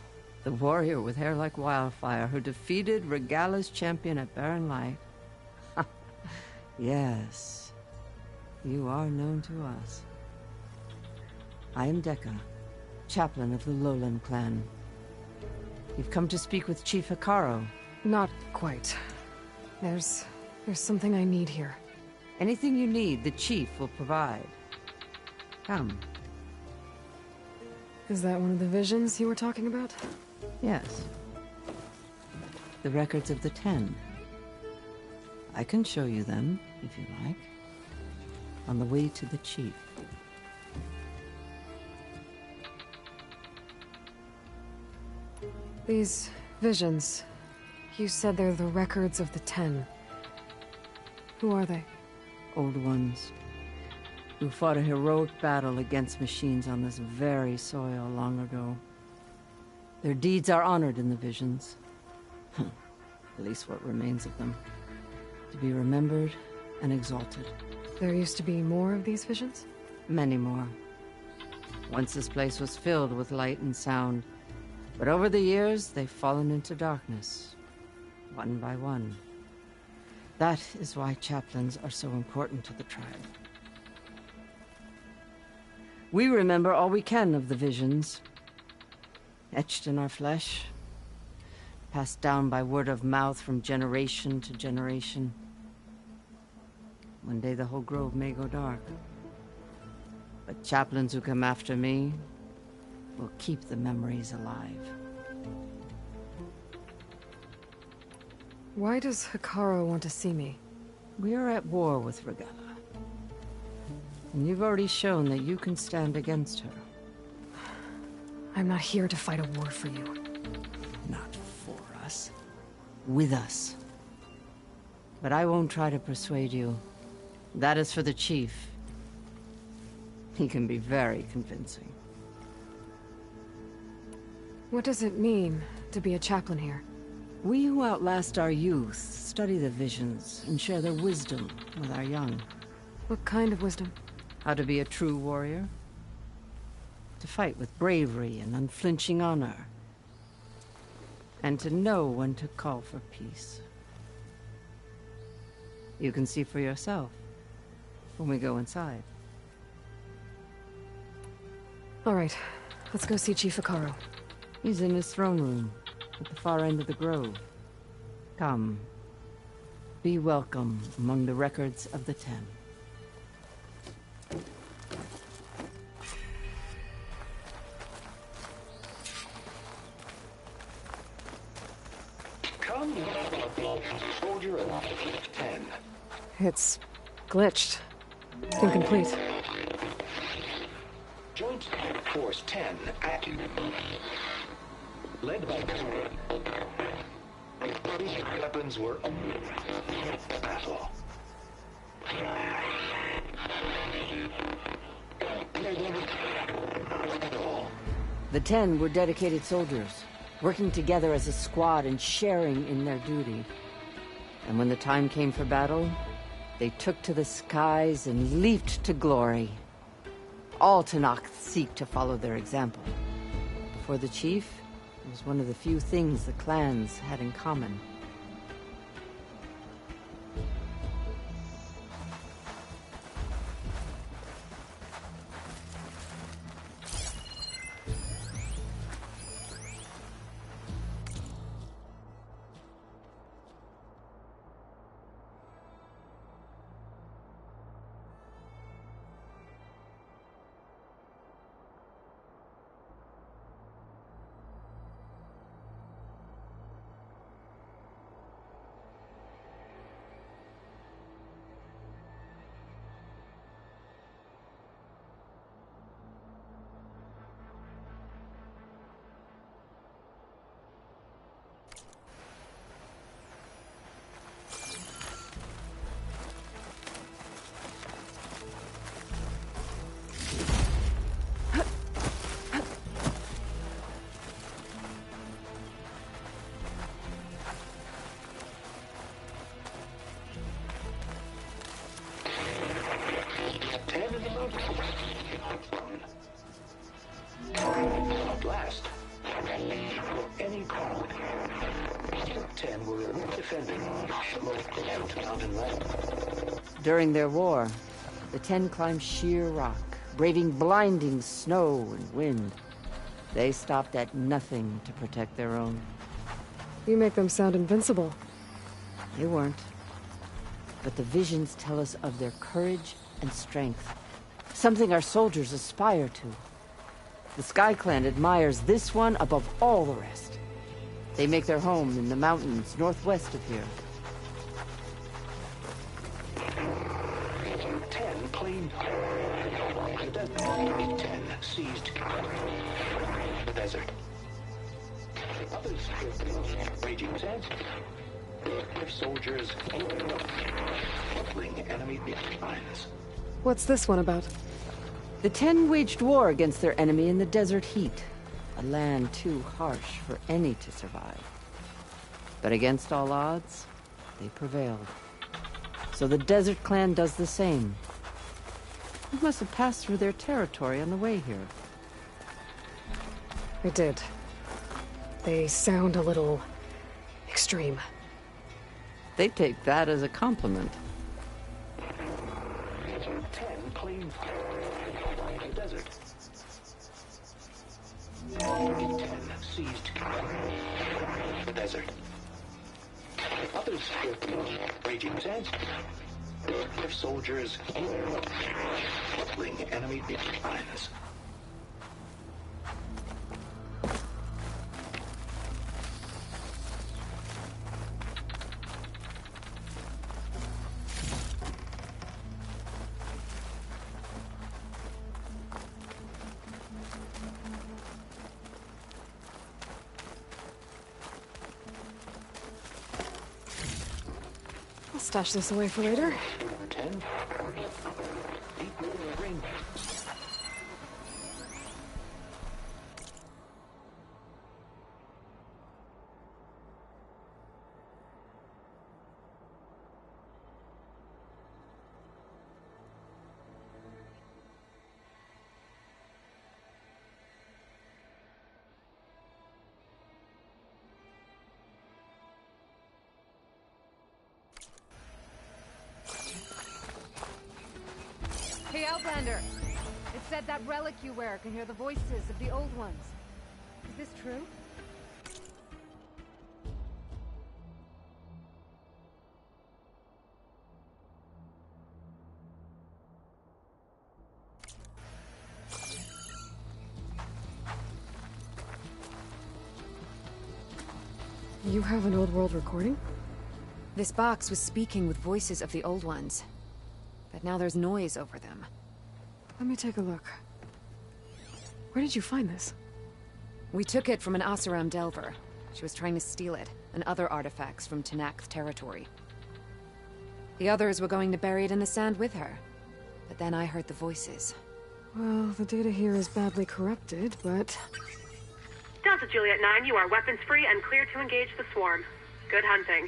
the warrior with hair like wildfire who defeated Regala's champion at Barren Light. Yes, you are known to us. I am Dekka, chaplain of the Lowland clan. You've come to speak with Chief Hikaru.
Not quite. There's something I need here.
Anything you need, the chief will provide. Come.
Is that one of the visions you were talking about?
Yes. The records of the 10. I can show you them, if you like. On the way to the chief.
These visions, you said they're the records of the 10. Who are they?
Old ones, who fought a heroic battle against machines on this very soil long ago. Their deeds are honored in the visions. At least what remains of them. To be remembered and exalted.
There used to be more of these visions?
Many more. Once this place was filled with light and sound, but over the years they've fallen into darkness, one by one. That is why chaplains are so important to the tribe. We remember all we can of the visions, etched in our flesh, passed down by word of mouth from generation to generation. One day the whole grove may go dark, but chaplains who come after me will keep the memories alive.
Why does Hikaru want to see me?
We are at war with Regala. And you've already shown that you can stand against her.
I'm not here to fight a war for you.
Not for us. With us. But I won't try to persuade you. That is for the chief. He can be very convincing.
What does it mean to be a chaplain here?
We who outlast our youth study the visions and share their wisdom with our young.
What kind of wisdom?
How to be a true warrior. To fight with bravery and unflinching honor. And to know when to call for peace. You can see for yourself when we go inside.
All right, let's go see Chief Hikaru.
He's in his throne room, at the far end of the grove. Come. Be welcome among the records of the 10.
Come, soldier of 10.
It's glitched. Incomplete.
Joint Force 10 active. Led by weapons were battle.
The 10 were dedicated soldiers, working together as a squad and sharing in their duty. And when the time came for battle, they took to the skies and leaped to glory. All Tanakh seek to follow their example. For the chief, it was one of the few things the clans had in common.
defending local mountain land.
During their war, the Ten climbed sheer rock, braving blinding snow and wind. They stopped at nothing to protect their own.
You make them sound invincible.
They weren't. But the visions tell us of their courage and strength. Something our soldiers aspire to. The Sky Clan admires this one above all the rest. They make their home in the mountains northwest of here.
10 claimed. The desert. 10 seized the desert. Others raging sands. Their soldiers fling enemy lines.
What's this one about?
The Ten waged war against their enemy in the desert heat, a land too harsh for any to survive. But against all odds, they prevailed. So the Desert Clan does the same. We must have passed through their territory on the way here.
I did. They sound a little extreme.
They take that as a compliment.
10 claimed the desert. 10 seized the desert. Others raging sands. Their soldiers fling enemy lines.
I'll stash this away for later.
10. Deep within the ring.
Hey, Outlander! It said that relic you wear can hear the voices of the old ones. Is this true?
You have an old world recording?
This box was speaking with voices of the old ones. But now there's noise over them.
Let me take a look. Where did you find this?
We took it from an Oseram Delver. She was trying to steal it, and other artifacts from Tenakth territory. The others were going to bury it in the sand with her. But then I heard the voices.
Well, the data here is badly corrupted, but...
Delta Juliet 9, you are weapons-free and clear to engage the swarm. Good hunting.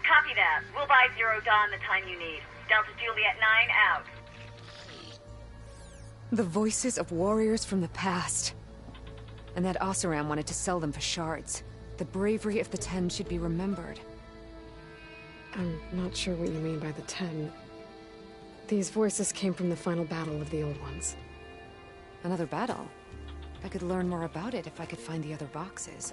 Copy that. We'll buy Zero Dawn the time you need. Delta Juliet 9 out.
The voices of warriors from the past. And that Oseram wanted to sell them for shards. The bravery of the Ten should be remembered.
I'm not sure what you mean by the Ten. These voices came from the final battle of the Old Ones.
Another battle? I could learn more about it if I could find the other boxes.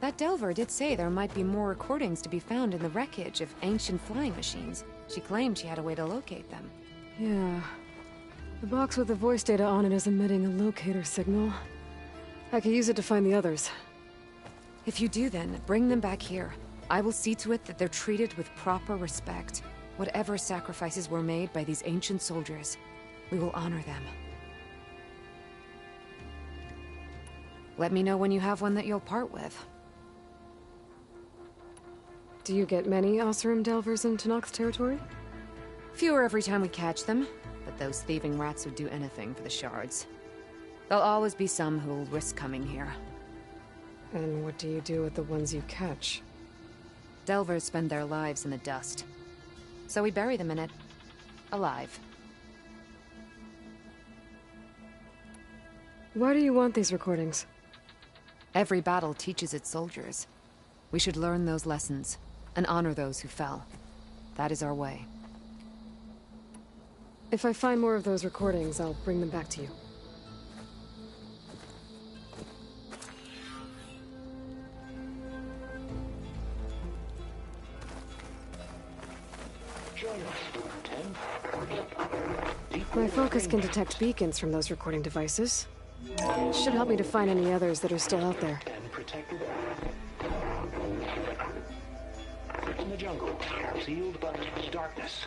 That Delver did say there might be more recordings to be found in the wreckage of ancient flying machines. She claimed she had a way to locate them.
Yeah. The box with the voice data on it is emitting a locator signal. I could use it to find the others.
If you do then, bring them back here. I will see to it that they're treated with proper respect. Whatever sacrifices were made by these ancient soldiers, we will honor them. Let me know when you have one that you'll part with.
Do you get many Oseram Delvers in Tenakth territory?
Fewer every time we catch them, but those thieving rats would do anything for the shards. There'll always be some who'll risk coming here.
And what do you do with the ones you catch?
Delvers spend their lives in the dust. So we bury them in it. Alive.
Why do you want these recordings?
Every battle teaches its soldiers. We should learn those lessons, and honor those who fell. That is our way.
If I find more of those recordings, I'll bring them back to you. My focus can detect beacons from those recording devices. Should help me to find any others that are still out there.
In the jungle, sealed but darkness.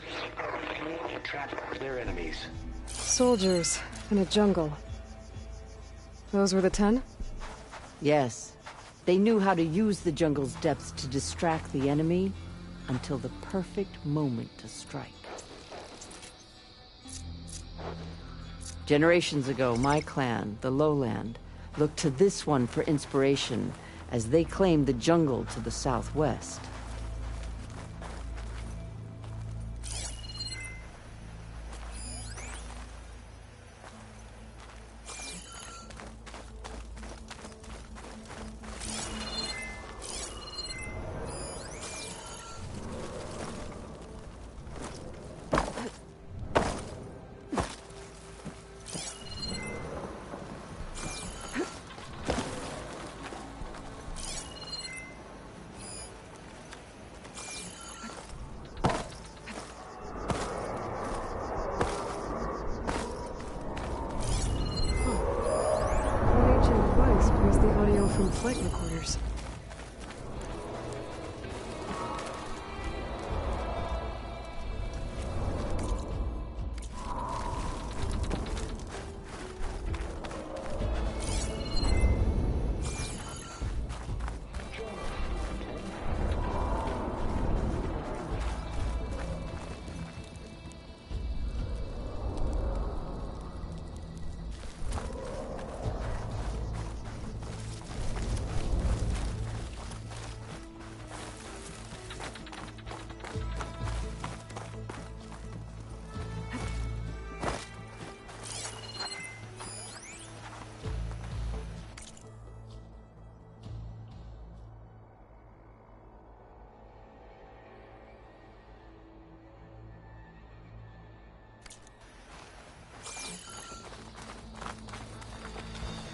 And trap their enemies.
Soldiers in a jungle. Those were the 10?
Yes. They knew how to use the jungle's depths to distract the enemy until the perfect moment to strike. Generations ago, my clan, the Lowland, looked to this one for inspiration as they claimed the jungle to the southwest.
From flight recorders.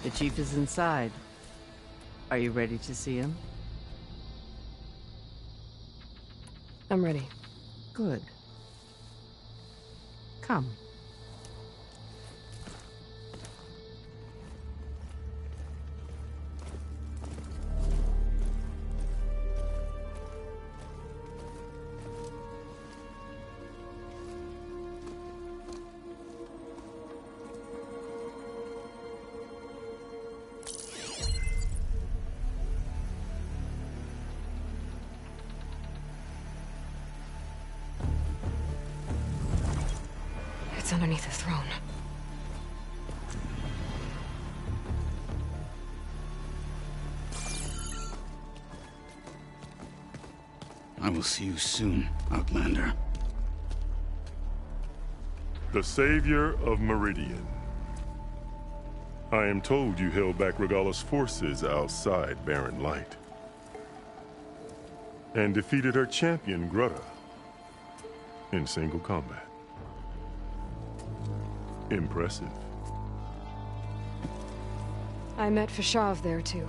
The chief is inside. Are you ready to see him? I'm ready.
Good. Come.
It's underneath the throne.
I will see you soon, Outlander.
The Savior of Meridian. I am told you held back Regalla's forces outside Barren Light. And defeated her champion, Grutta, in single combat. Impressive.
I met Fashav there, too.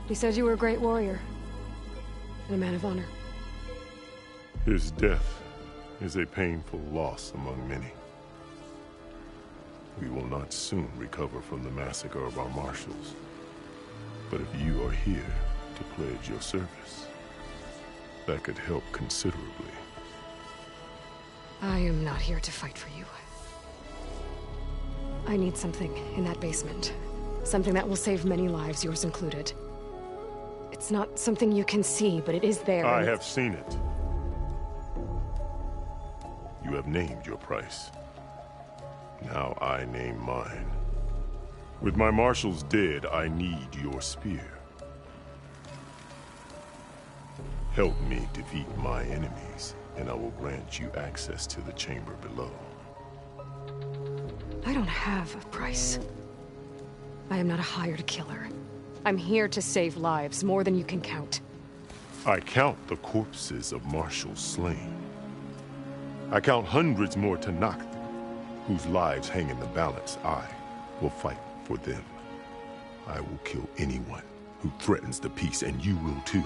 He said you were a great warrior. And a man of honor.
His death is a painful loss among many. We will not soon recover from the massacre of our marshals. But if you are here to pledge your service, that could help considerably.
I am not here to fight for you. I need something in that basement. Something that will save many lives, yours included. It's not something you can see, but it is there.
I have seen it. You have named your price. Now I name mine. With my marshals dead, I need your spear. Help me defeat my enemies, and I will grant you access to the chamber below.
I don't have a price. I am not a hired killer. I'm here to save lives, more than you can count.
I count the corpses of marshals slain. I count hundreds more Tanakh, whose lives hang in the balance. I will fight for them. I will kill anyone who threatens the peace, and you will too,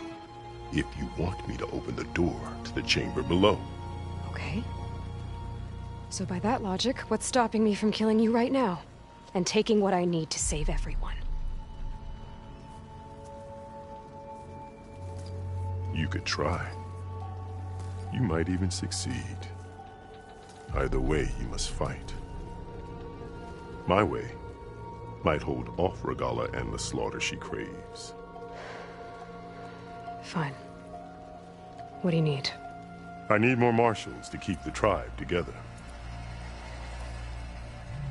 if you want me to open the door to the chamber below.
Okay. So by that logic, what's stopping me from killing you right now? And taking what I need to save everyone?
You could try. You might even succeed. Either way, you must fight. My way might hold off Regalla and the slaughter she craves.
Fine. What do you need?
I need more marshals to keep the tribe together.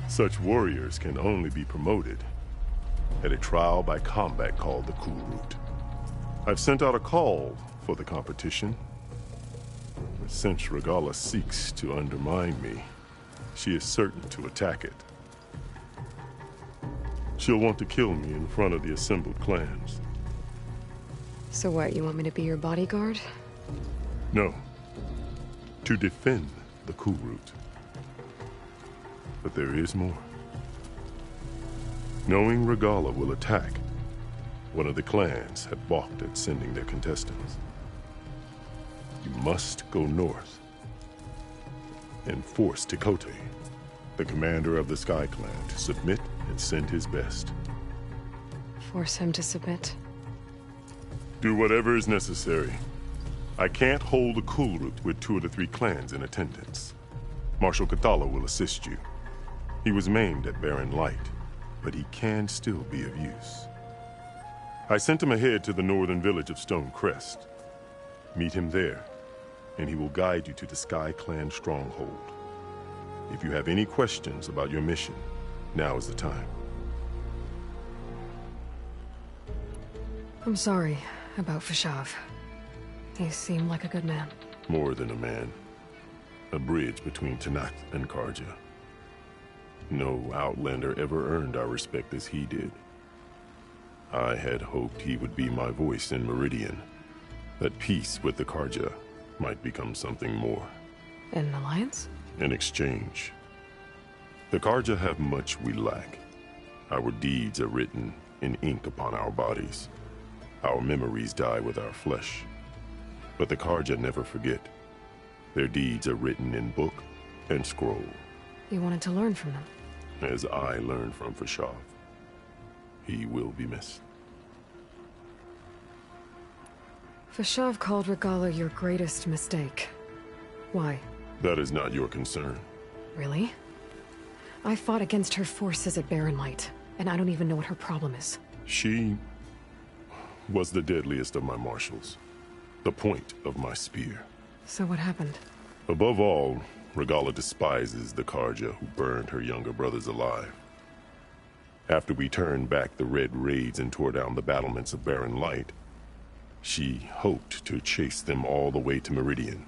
Such warriors can only be promoted at a trial by combat called the Cool Route. I've sent out a call for the competition, but since Regalla seeks to undermine me, she is certain to attack it. She'll want to kill me in front of the assembled clans.
So what, you want me to be your bodyguard?
No. To defend the Cool Route. But there is more. Knowing Regalla will attack, one of the clans had balked at sending their contestants. You must go north and force Tekote, the commander of the Sky Clan, to submit and send his best.
Force him to submit?
Do whatever is necessary. I can't hold the Cool Route with 2 of the 3 clans in attendance. Marshal Cathala will assist you. He was maimed at Barren Light, but he can still be of use. I sent him ahead to the northern village of Stone Crest. Meet him there, and he will guide you to the Sky Clan stronghold. If you have any questions about your mission, now is the time.
I'm sorry about Fashav. He seemed like a good man.
More than a man. A bridge between Tanakh and Karja. No Outlander ever earned our respect as he did. I had hoped he would be my voice in Meridian, that peace with the Karja might become something more.
An alliance?
In exchange. The Karja have much we lack. Our deeds are written in ink upon our bodies. Our memories die with our flesh. But the Karja never forget. Their deeds are written in book and scroll.
You wanted to learn from them?
As I learned from Fashav. He will be missed.
Fashav called Regalla your greatest mistake. Why?
That is not your concern.
Really? I fought against her forces at Barren Light, and I don't even know what her problem is.
She was the deadliest of my marshals. The point of my spear.
So what happened?
Above all, Regalla despises the Karja who burned her younger brothers alive. After we turned back the Red Raids and tore down the battlements of Barren Light, she hoped to chase them all the way to Meridian.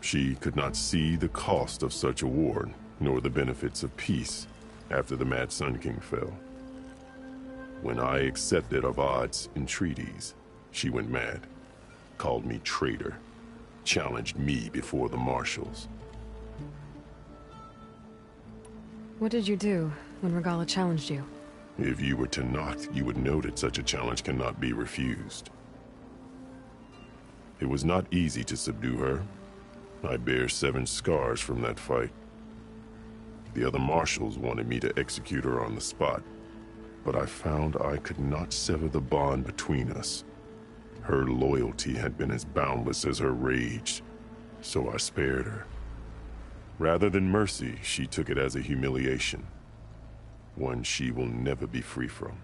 She could not see the cost of such a war, nor the benefits of peace after the Mad Sun King fell. When I accepted Avad's entreaties, she went mad, called me traitor, challenged me before the marshals.
What did you do when Regalla challenged you?
If you were Tanakh, you would know that such a challenge cannot be refused. It was not easy to subdue her. I bear 7 scars from that fight. The other marshals wanted me to execute her on the spot, but I found I could not sever the bond between us. Her loyalty had been as boundless as her rage, so I spared her. Rather than mercy, she took it as a humiliation, one she will never be free from.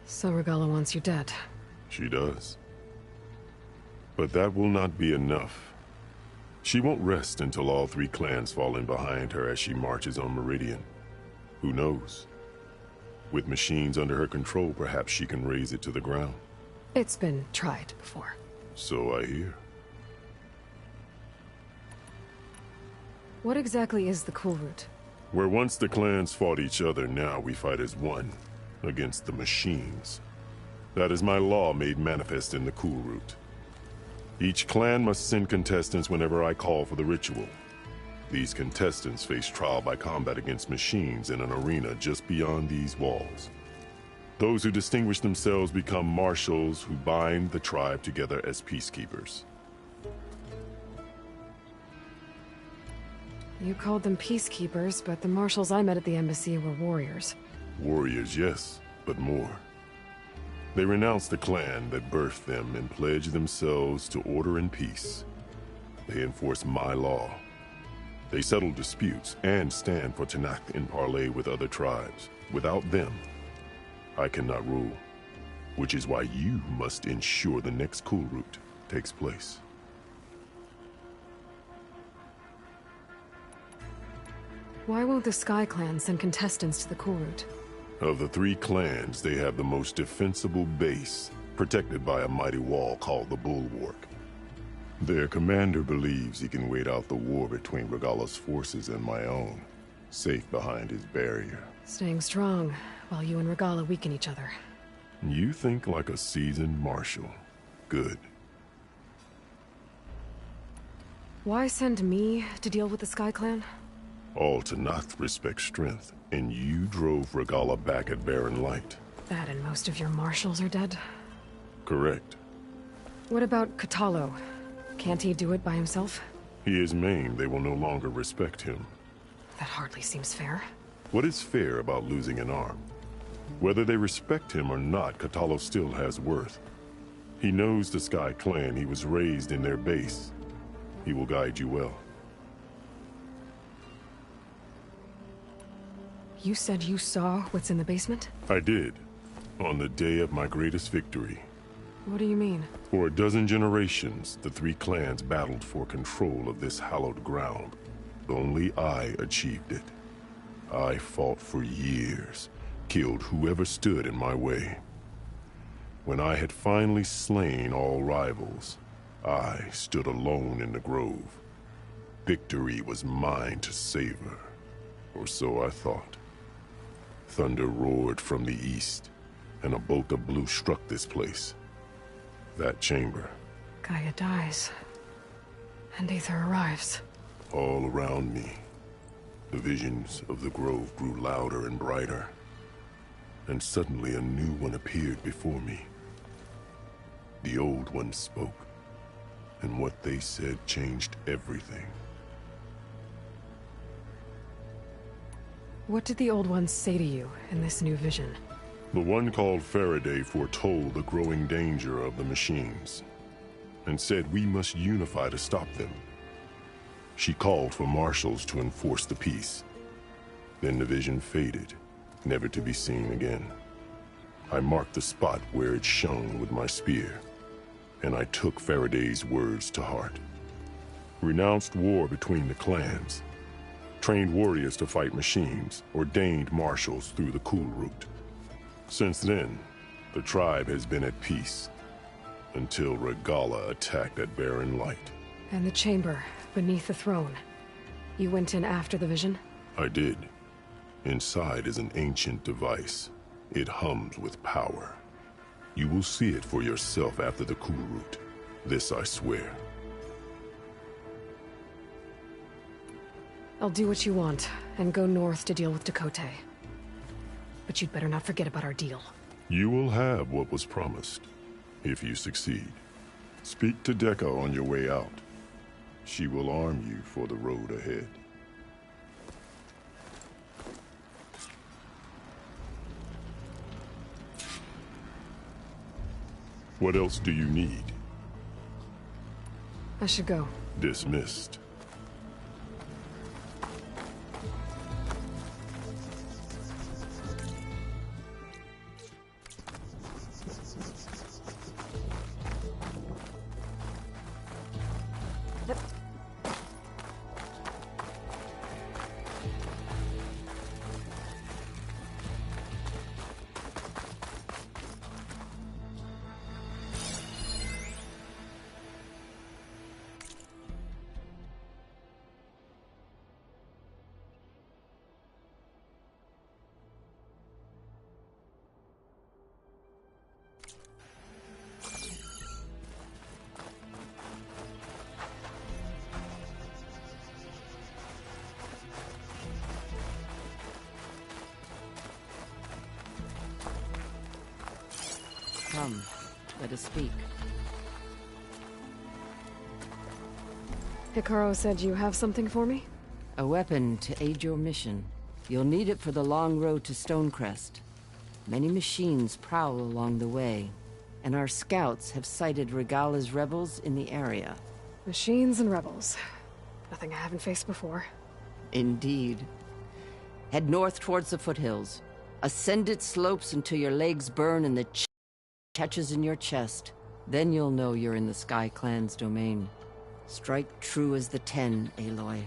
So Regalla wants you dead?
She does. But that will not be enough. She won't rest until all 3 clans fall in behind her as she marches on Meridian. Who knows? With machines under her control, perhaps she can raze it to the ground.
It's been tried before.
So I hear.
What exactly is the Cool Route?
Where once the clans fought each other, now we fight as one, against the machines. That is my law made manifest in the Cool Route. Each clan must send contestants whenever I call for the ritual. These contestants face trial by combat against machines in an arena just beyond these walls. Those who distinguish themselves become marshals who bind the tribe together as peacekeepers.
You called them peacekeepers, but the marshals I met at the embassy were warriors.
Warriors, yes, but more. They renounce the clan that birthed them and pledge themselves to order and peace. They enforce my law. They settle disputes and stand for Tanakh in parley with other tribes. Without them, I cannot rule. Which is why you must ensure the next Cool Route takes place.
Why won't the Sky Clan send contestants to the Cool Route?
Of the 3 clans, they have the most defensible base, protected by a mighty wall called the Bulwark. Their commander believes he can wait out the war between Regalla's forces and my own, safe behind his barrier.
Staying strong, while you and Regalla weaken each other.
You think like a seasoned marshal. Good.
Why send me to deal with the Sky Clan?
All Tanakh respect strength, and you drove Regalla back at Barren Light.
That and most of your marshals are dead?
Correct.
What about Katalo? Can't he do it by himself?
He is maimed. They will no longer respect him.
That hardly seems fair.
What is fair about losing an arm? Whether they respect him or not, Katalo still has worth. He knows the Sky Clan. He was raised in their base. He will guide you well.
You said you saw what's in the basement?
I did. On the day of my greatest victory.
What do you mean?
For a dozen generations, the 3 clans battled for control of this hallowed ground. Only I achieved it. I fought for years, killed whoever stood in my way. When I had finally slain all rivals, I stood alone in the grove. Victory was mine to savor, or so I thought. Thunder roared from the east, and a bolt of blue struck this place. That chamber.
Gaia dies, and Aether arrives.
All around me, the visions of the grove grew louder and brighter, and suddenly a new one appeared before me. The old one spoke, and what they said changed everything.
What did the old ones say to you in this new vision?
The one called Faraday foretold the growing danger of the machines, and said we must unify to stop them. She called for marshals to enforce the peace. Then the vision faded, never to be seen again. I marked the spot where it shone with my spear, and I took Faraday's words to heart. Renounced war between the clans, trained warriors to fight machines, ordained marshals through the Cool Route. Since then, the tribe has been at peace, until Regalla attacked at Barren Light.
And the chamber, beneath the throne. You went in after the vision?
I did. Inside is an ancient device. It hums with power. You will see it for yourself after the Cool Route. This I swear.
I'll do what you want, and go north to deal with Dakota. But you'd better not forget about our deal.
You will have what was promised, if you succeed. Speak to Dekka on your way out. She will arm you for the road ahead. What else do you need?
I should go.
Dismissed.
Come, let us speak.
Hikaru said you have something for me?
A weapon to aid your mission. You'll need it for the long road to Stonecrest. Many machines prowl along the way, and our scouts have sighted Regala's rebels in the area.
Machines and rebels. Nothing I haven't faced before.
Indeed. Head north towards the foothills. Ascend its slopes until your legs burn and the catches in your chest. Then you'll know you're in the Sky Clan's domain. Strike true as the 10, Aloy.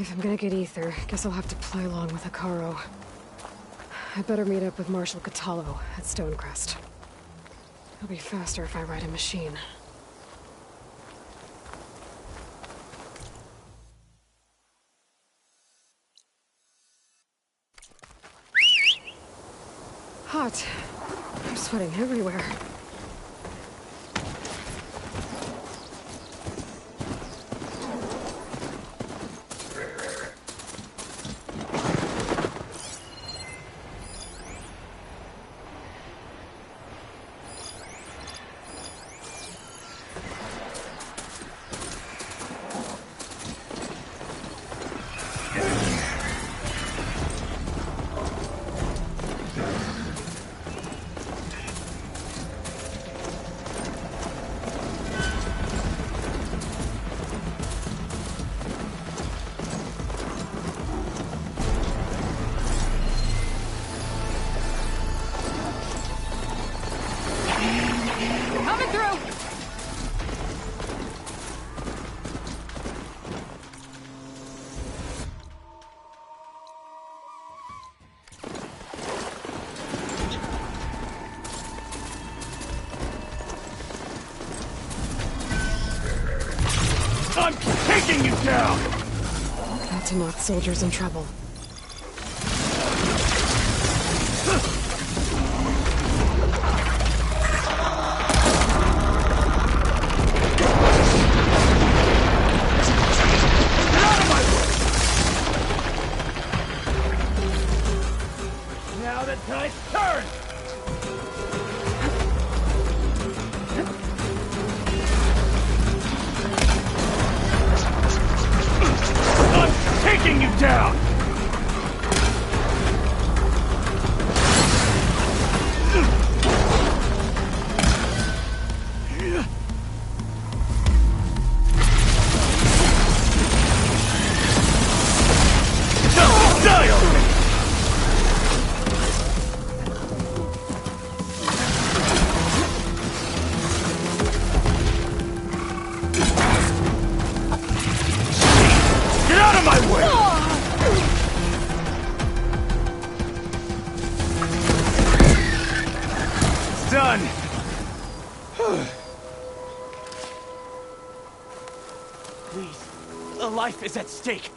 If I'm gonna get ether, guess I'll have to play along with Hikaru. I better meet up with Marshal Catallo at Stonecrest. It'll be faster if I ride a machine. Hot. I'm sweating everywhere.
I'm taking you down!
Got to knock soldiers in trouble.
Now the tide's turned! I'm taking you down! Die already! Get out of my way! It's done. Please, a life is at stake.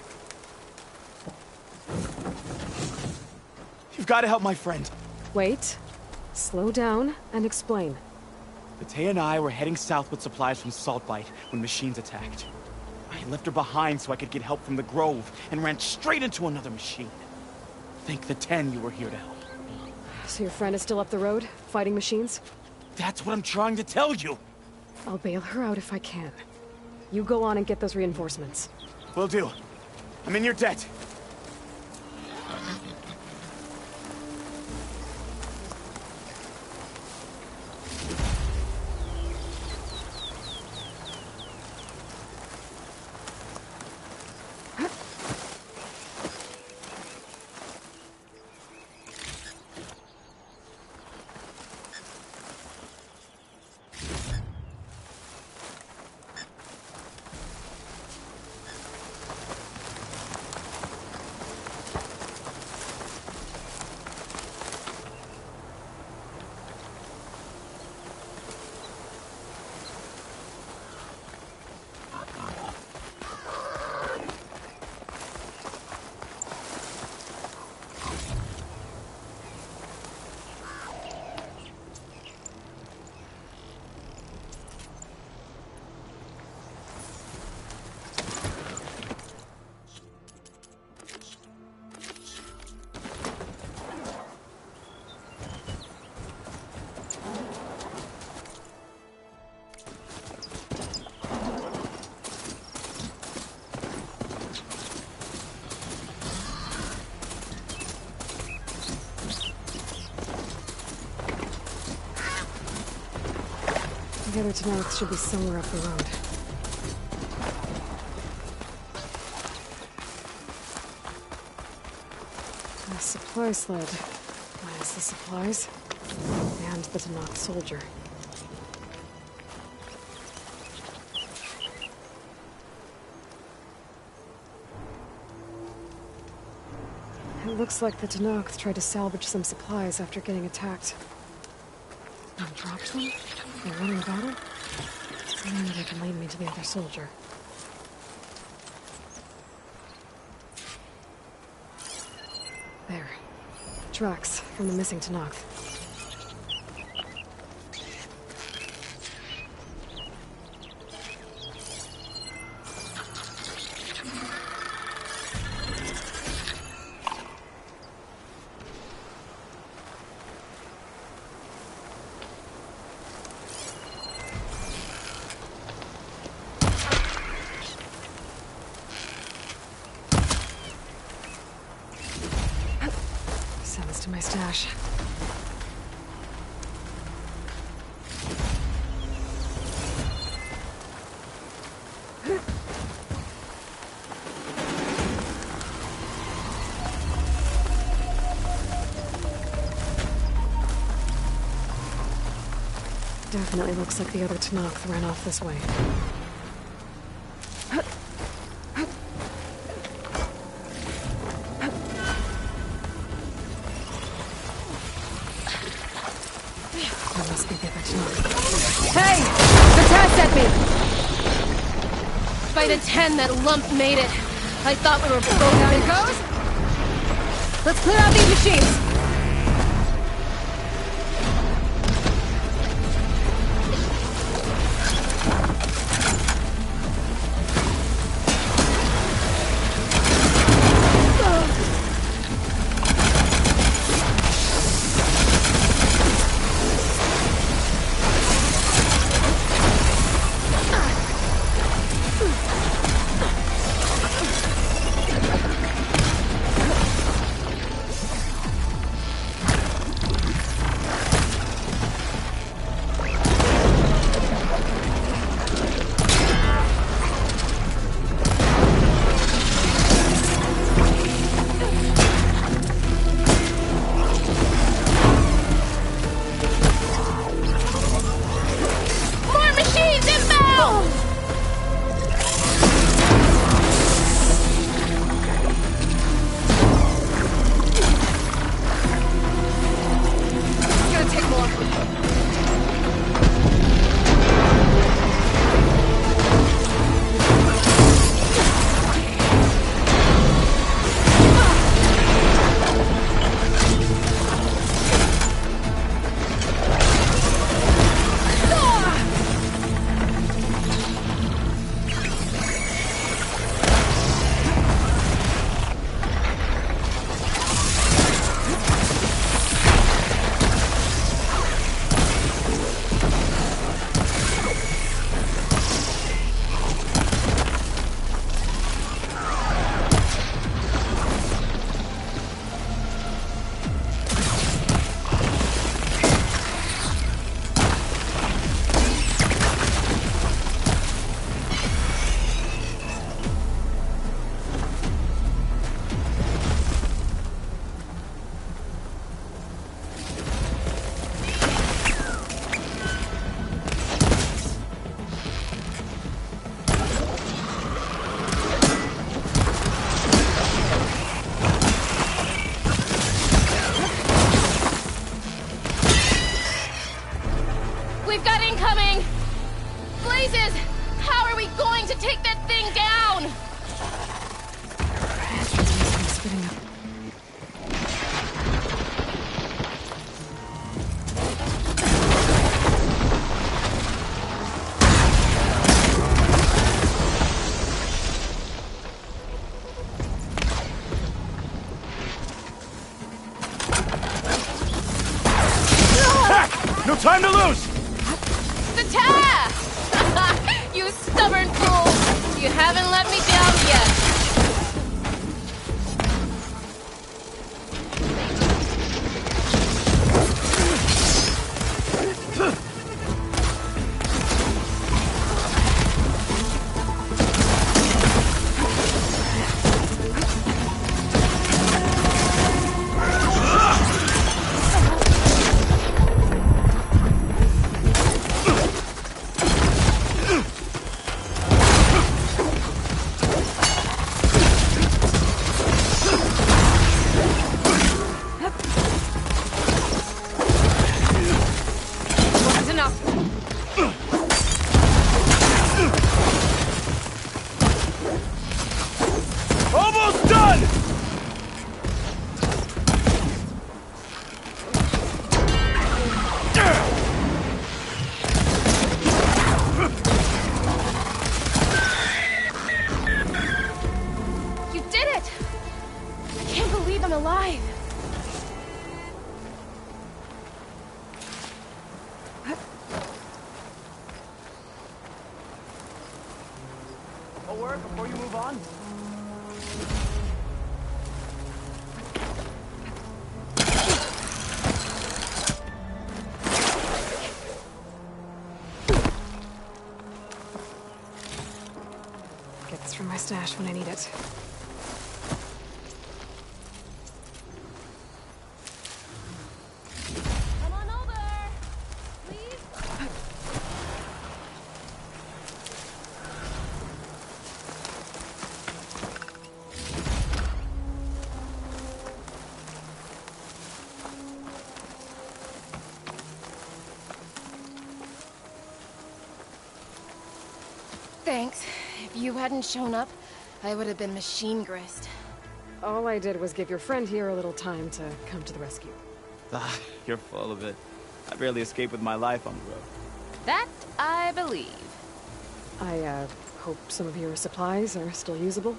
You've got to help my friend.
Wait. Slow down and explain.
Battea and I were heading south with supplies from Saltbite when machines attacked. I left her behind so I could get help from the Grove and ran straight into another machine. Thank the 10 you were here to help.
So your friend is still up the road, fighting machines?
That's what I'm trying to tell you.
I'll bail her out if I can. You go on and get those reinforcements.
Will do. I'm in your debt.
The other Tanakh should be somewhere up the road. A supply sled. Minus the supplies. And the Tanakh soldier. It looks like the Tanakh tried to salvage some supplies after getting attacked. And dropped them? They're winning the battle? Maybe they can lead me to the other soldier. There. Tracks from the missing Tanakh. To my stash. Definitely looks like the other Tanakh ran off this way. Hey! The Taz sent me!
By the 10, that lump made it. I thought we were both
down it goes! Let's clear out these machines!
No time to lose!
The Taz! You stubborn fool! You haven't let me down yet. one alive.
A word before you move on?
Get this from my stash when I need it.
Come on over, please. Thanks. If you hadn't shown up, I would have been machine grist.
All I did was give your friend here a little time to come to the rescue.
Ah, you're full of it. I barely escaped with my life on the road.
That I believe.
I, hope some of your supplies are still usable.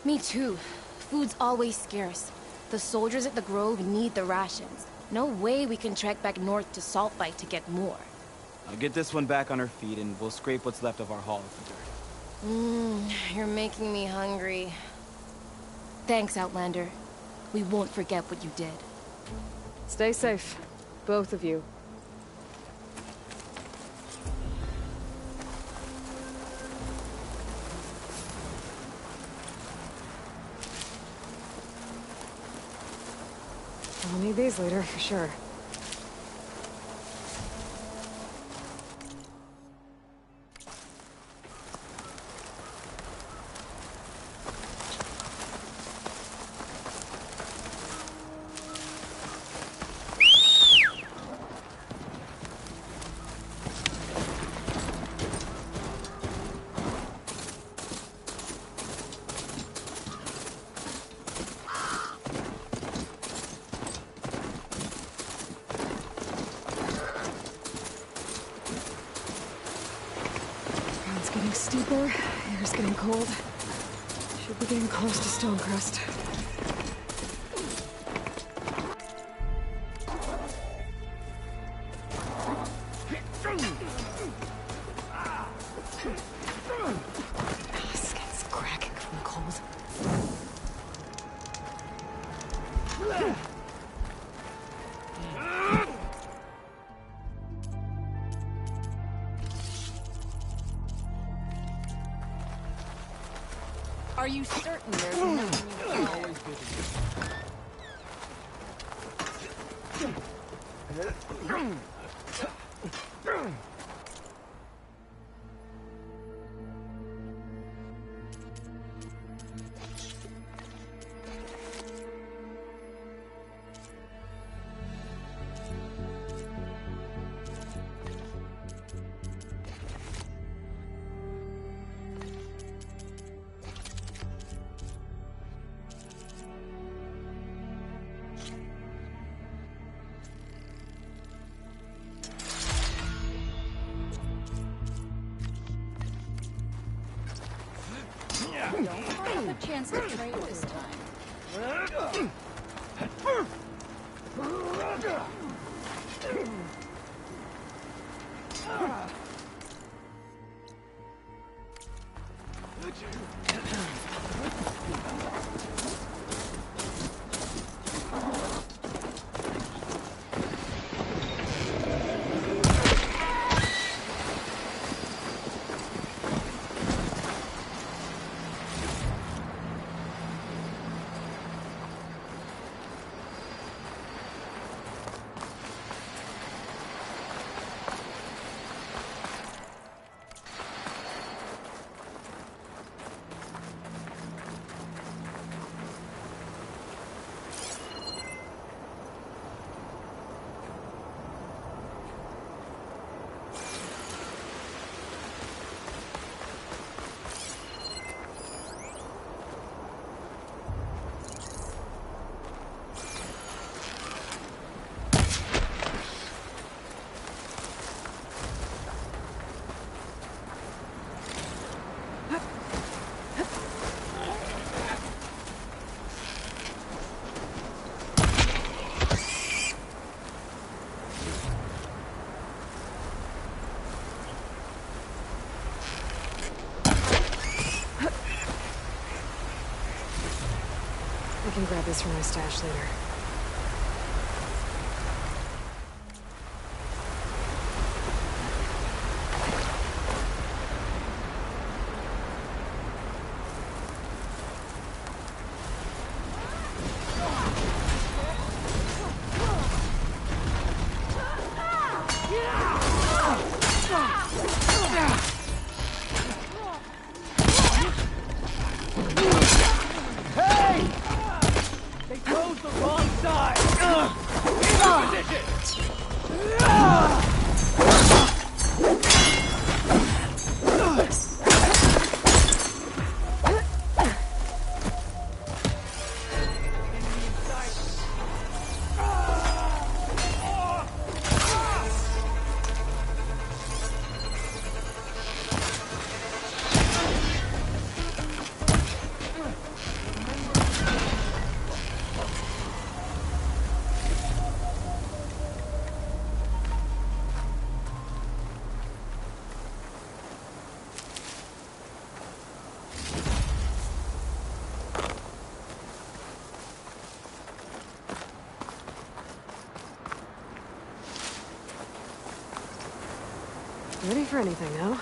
Me too. Food's always scarce. The soldiers at the Grove need the rations. No way we can trek back north to Saltbite to get more.
I'll get this one back on her feet and we'll scrape what's left of our haul of the dirt.
You're making me hungry. Thanks, Outlander. We won't forget what you did.
Stay safe, both of you. I'll need these later, for sure. Getting steeper, air's getting cold. Should be getting close to Stonecrest. Skin's cracking from the cold.
Are you certain there's nothing you can always don't have a chance to trade this time.
grab this from my stash later. Ready for anything now?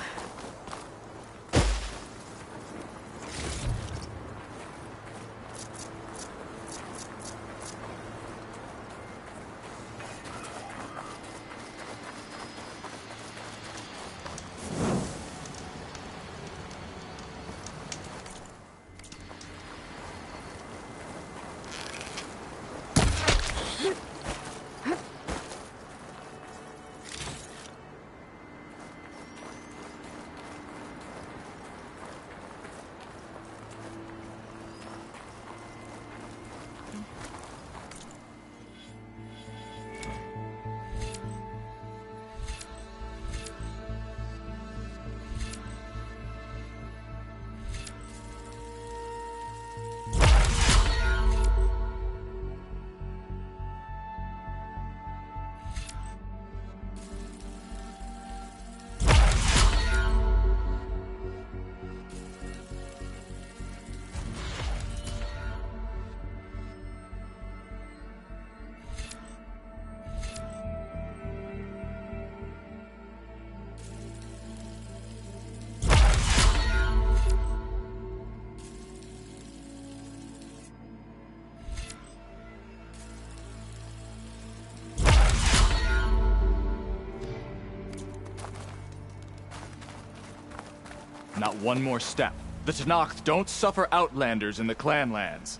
Not one more step. The Tenakth don't suffer outlanders in the Clanlands.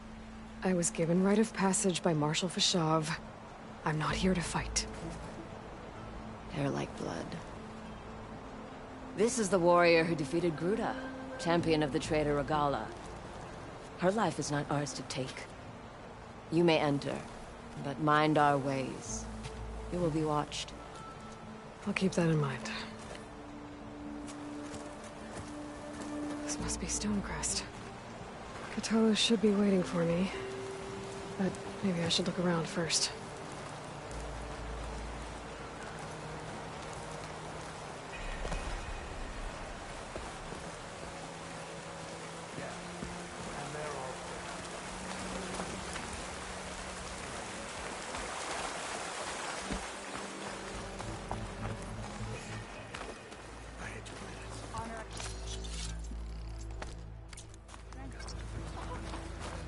I was given rite of passage by Marshal Fashav. I'm not here to fight.
They're like blood. This is the warrior who defeated Gruta, champion of the traitor Regala. Her life is not ours to take. You may enter, but mind our ways. You will be watched.
I'll keep that in mind. This must be Stonecrest. Cthulhu should be waiting for me. But maybe I should look around first.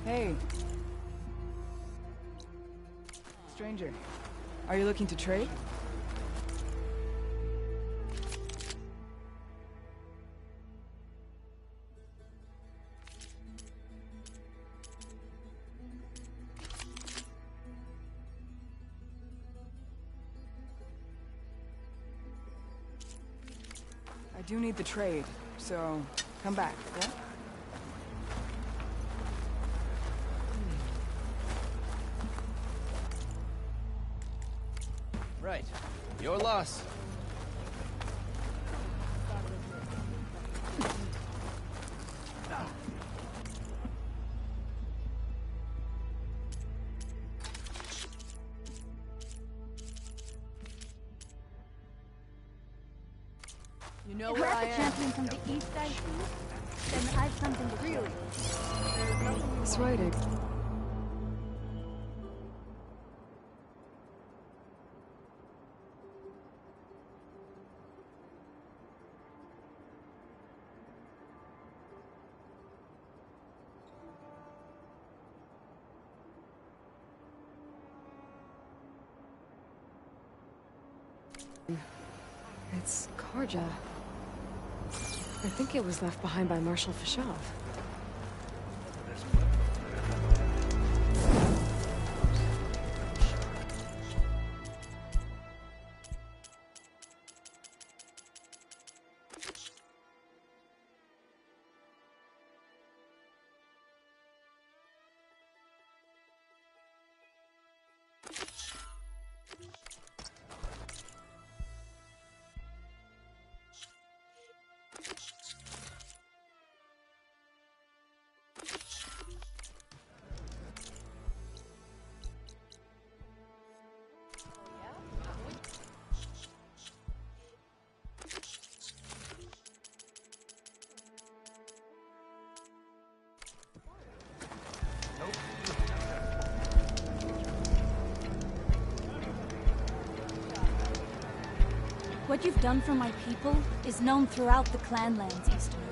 Hey. Stranger, are you looking to trade? I do need the trade, so come back, yeah?
Right. Your loss.
You know where I am. Champion from the east I see? Then I've something to really.
That's right, It's Karja. I think it was left behind by Marshal Fashov.
What you've done for my people is known throughout the clan lands, Easterner.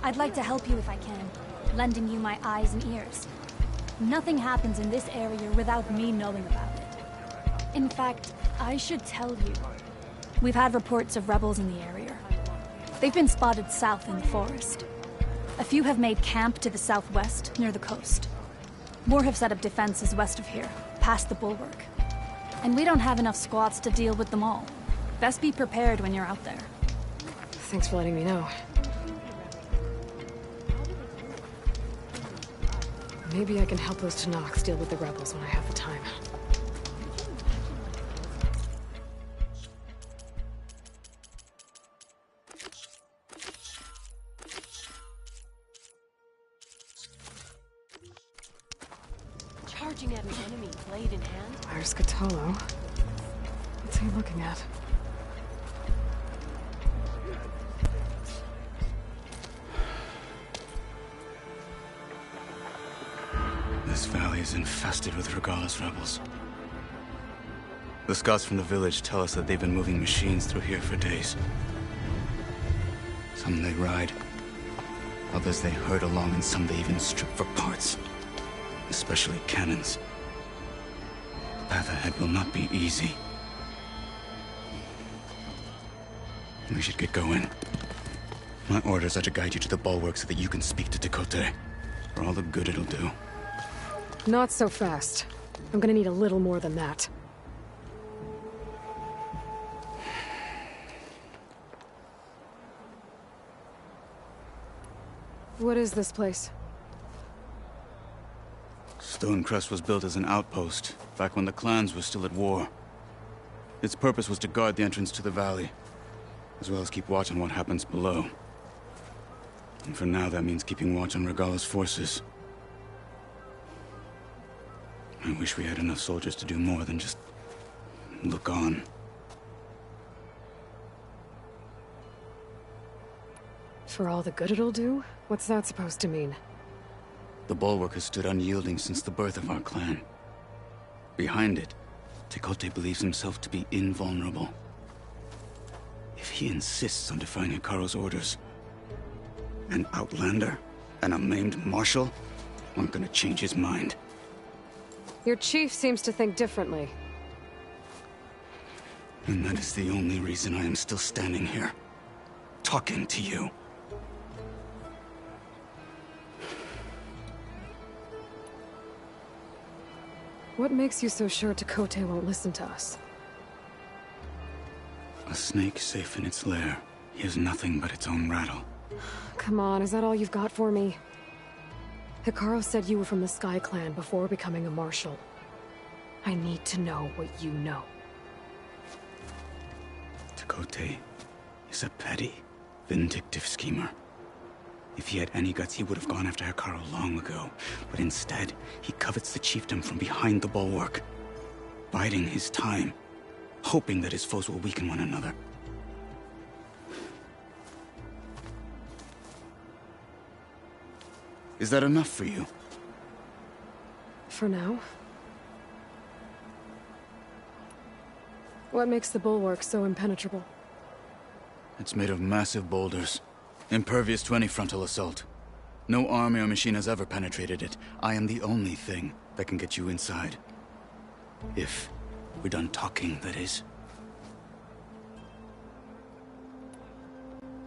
I'd like to help you if I can, lending you my eyes and ears. Nothing happens in this area without me knowing about it. In fact, I should tell you, we've had reports of rebels in the area. They've been spotted south in the forest. A few have made camp to the southwest, near the coast. More have set up defenses west of here, past the bulwark. And we don't have enough squads to deal with them all. Best be prepared when you're out there.
Thanks for letting me know. Maybe I can help those Tanoks deal with the rebels when I have the time.
Charging at an enemy, blade in hand.
There's Cthulhu. What's he looking at?
This valley is infested with Regalis rebels. The scouts from the village tell us that they've been moving machines through here for days. Some they ride, others they herd along, and some they even strip for parts. Especially cannons. The path ahead will not be easy. We should get going. My orders are to guide you to the bulwark so that you can speak to Tekote. For all the good it'll do.
Not so fast. I'm gonna need a little more than that. What is this place?
Stonecrest was built as an outpost, back when the clans were still at war. Its purpose was to guard the entrance to the valley, as well as keep watch on what happens below. And for now, that means keeping watch on Regalis forces. I wish we had enough soldiers to do more than just look on.
For all the good it'll do? What's that supposed to mean?
The bulwark has stood unyielding since the birth of our clan. Behind it, Tekote believes himself to be invulnerable. If he insists on defying Hikaru's orders, an outlander and a maimed marshal aren't gonna change his mind.
Your chief seems to think differently.
And that is the only reason I am still standing here, talking to you.
What makes you so sure Tekote won't listen to us?
A snake safe in its lair hears nothing but its own rattle.
Come on, is that all you've got for me? Hikaru said you were from the Sky Clan before becoming a marshal. I need to know what you know.
Tekote is a petty, vindictive schemer. If he had any guts, he would have gone after Hikaru long ago. But instead, he covets the chiefdom from behind the bulwark, biding his time, hoping that his foes will weaken one another. Is that enough for you?
For now. What makes the bulwark so impenetrable?
It's made of massive boulders, impervious to any frontal assault. No army or machine has ever penetrated it. I am the only thing that can get you inside. If we're done talking, that is.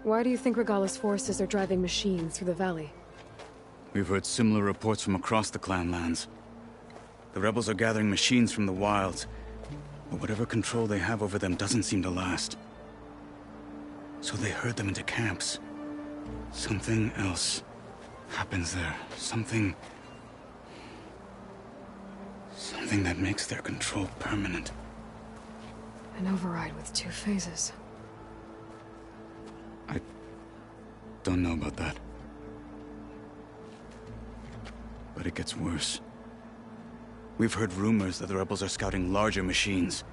Why do you think Regala's forces are driving machines through the valley?
We've heard similar reports from across the clan lands. The rebels are gathering machines from the wilds, but whatever control they have over them doesn't seem to last. So they herd them into camps. Something else happens there. Something that makes their control permanent.
An override with 2 phases.
I don't know about that. But it gets worse. We've heard rumors that the rebels are scouting larger machines.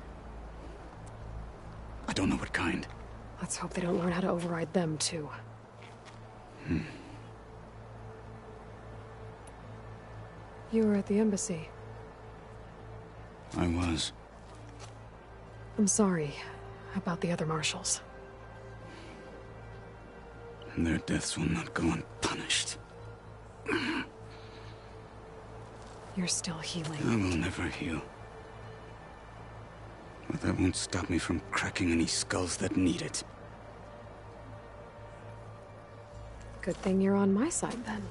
I don't know what kind.
Let's hope they don't learn how to override them, too. You were at the embassy.
I was.
I'm sorry about the other marshals.
Their deaths will not go unpunished.
You're still healing.
I will never heal. But that won't stop me from cracking any skulls that need it.
Good thing you're on my side, then.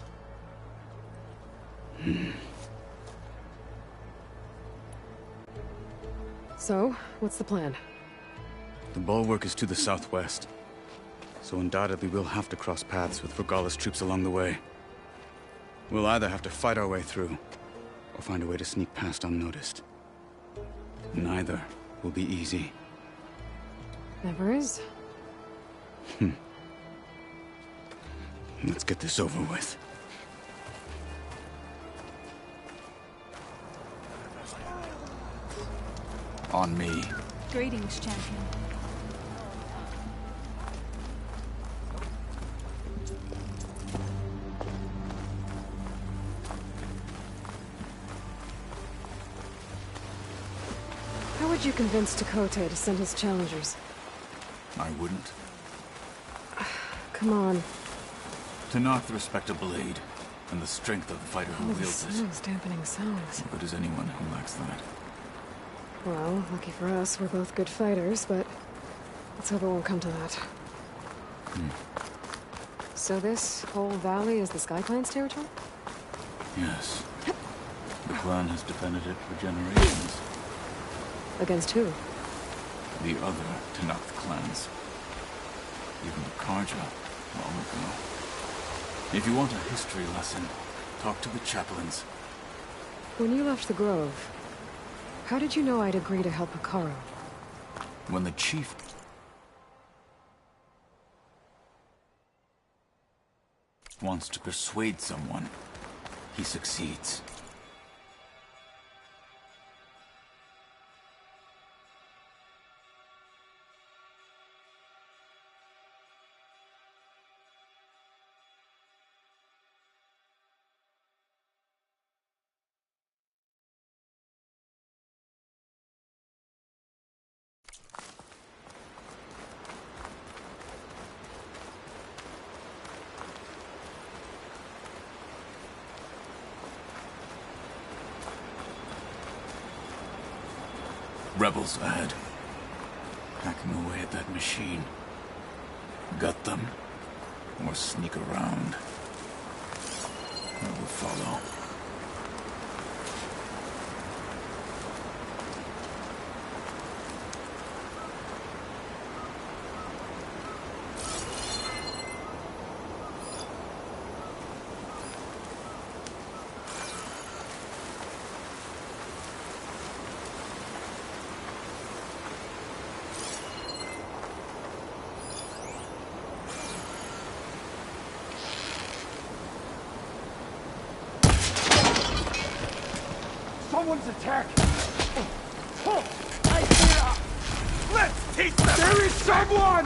So, what's the plan?
The bulwark is to the southwest, so undoubtedly we'll have to cross paths with Regala's troops along the way. We'll either have to fight our way through, or find a way to sneak past unnoticed. Neither will be easy.
Never is.
Let's get this over with. On me.
Greetings, champion.
How would you convince Dakota to send his challengers?
I wouldn't.
Come on.
To knock the respect of Blade, and the strength of the fighter who
Oh, the
wields it.
snow's dampening sounds.
What good is anyone who lacks that?
Well, lucky for us, we're both good fighters, but let's hope it won't come to that. So this whole valley is the Sky Clan's territory?
Yes. The clan has defended it for generations.
Against who?
The other Tanakh clans. Even the Karja, long ago. If you want a history lesson, talk to the chaplains.
When you left the Grove, how did you know I'd agree to help Hikaru?
When the chief wants to persuade someone, he succeeds. Rebels ahead. Hacking away at that machine. Gut them, or sneak around. I will follow.
Someone's attacking! Let's teach them! There is someone!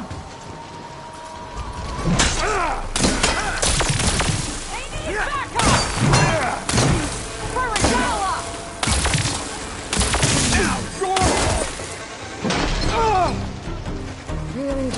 They need backup! For Regala!
Really?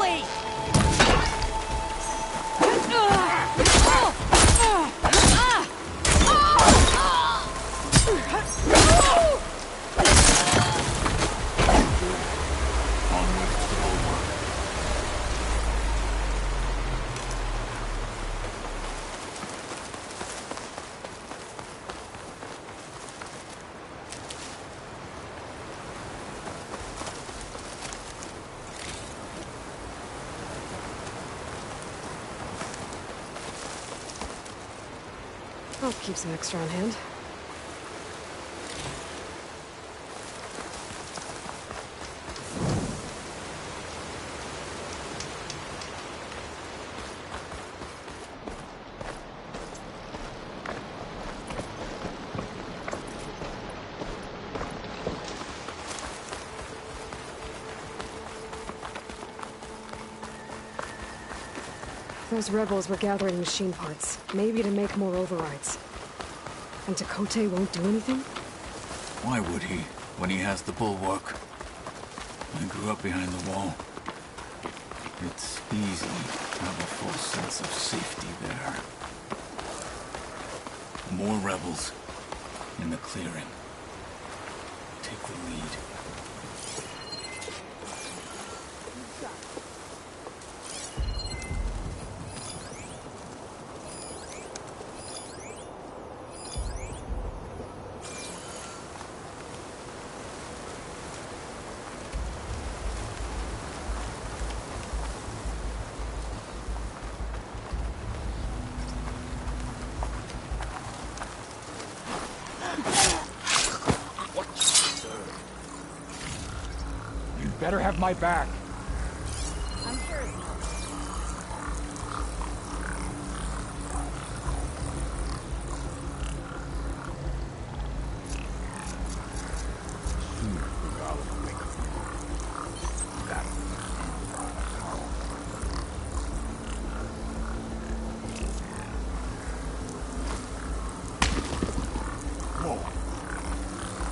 quickly!
I'll keep some extra on hand. Those rebels were gathering machine parts, maybe to make more overrides. And Tekote won't do anything?
Why would he, when he has the bulwark? I grew up behind the wall. It's easy to have a full sense of safety there. More rebels in the clearing. Take the lead.
Better have my back.
I'm sure it's not.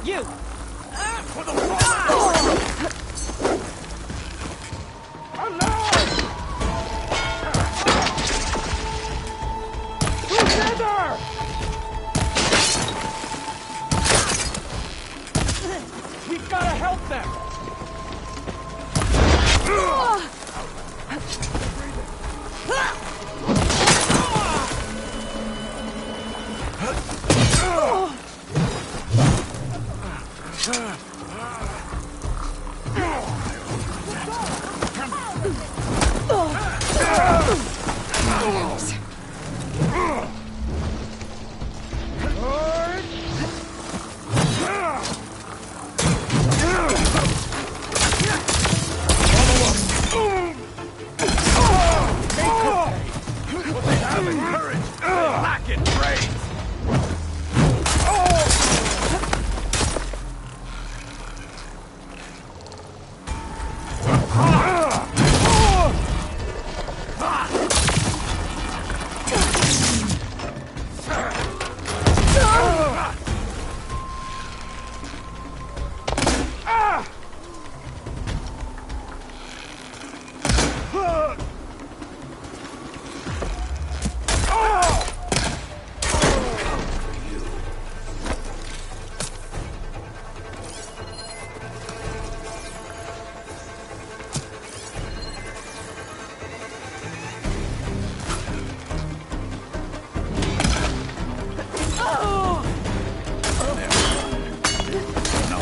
You!
For the wall!
We've got to help them!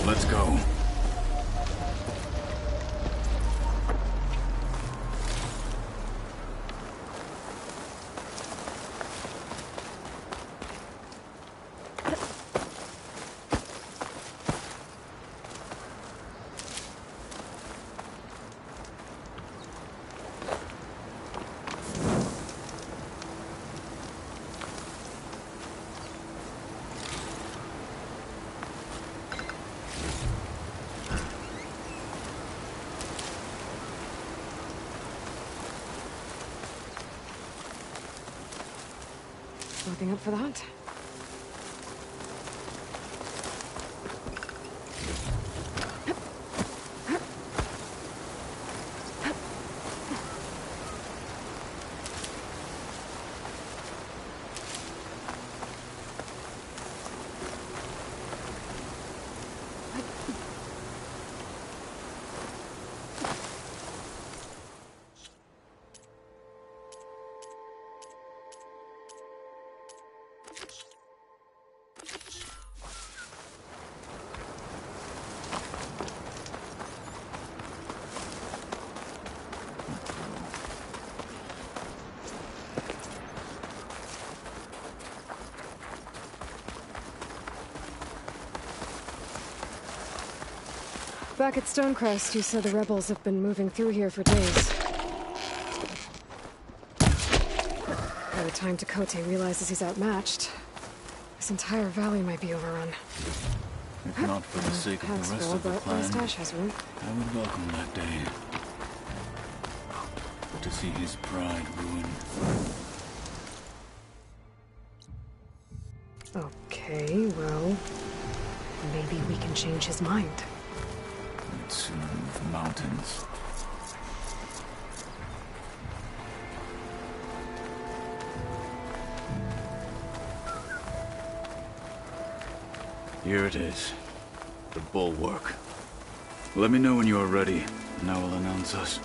Let's go.
Looking up for the hunt. Back at Stonecrest, you said the rebels have been moving through here for days. By the time Tekote realizes he's outmatched, this entire valley might be overrun.
If not for the sake of the rest of the
but
clan,
Stash has room.
I would welcome that day. To see his pride ruined.
Okay, well, maybe we can change his mind.
Let's move mountains. Here it is. The bulwark. Let me know when you are ready, and I will announce us.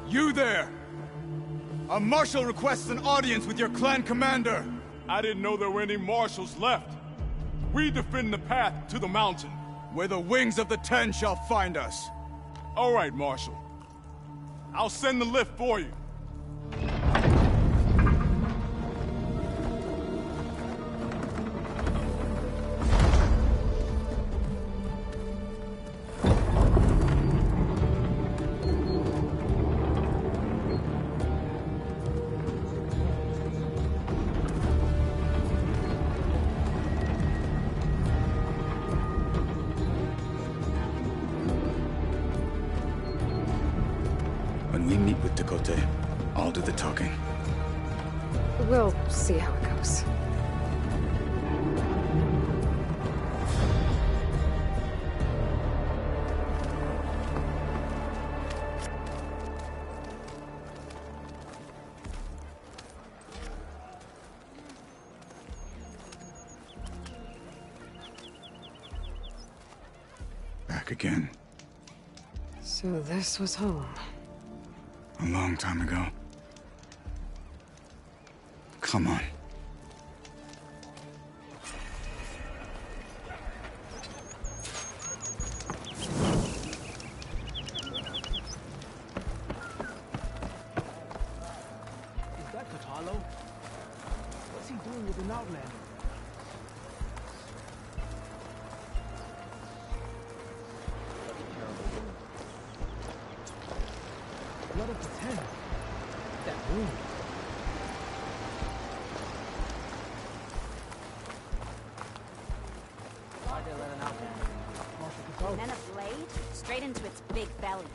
You there! A marshal requests an audience with your clan commander!
I didn't know there were any marshals left. We defend the path to the mountain.
Where the wings of the Ten shall find us.
All right, Marshal. I'll send the lift for you.
When we meet with Tekote, I'll do the talking.
We'll see how it goes.
Back again.
So this was home.
A long time ago. Come on.
Is that Katalo? What's he doing with an outlander? Blood of the Ten. That wound. Why'd they let an outlander? Marshal Katalo.
And then a blade straight into its big belly.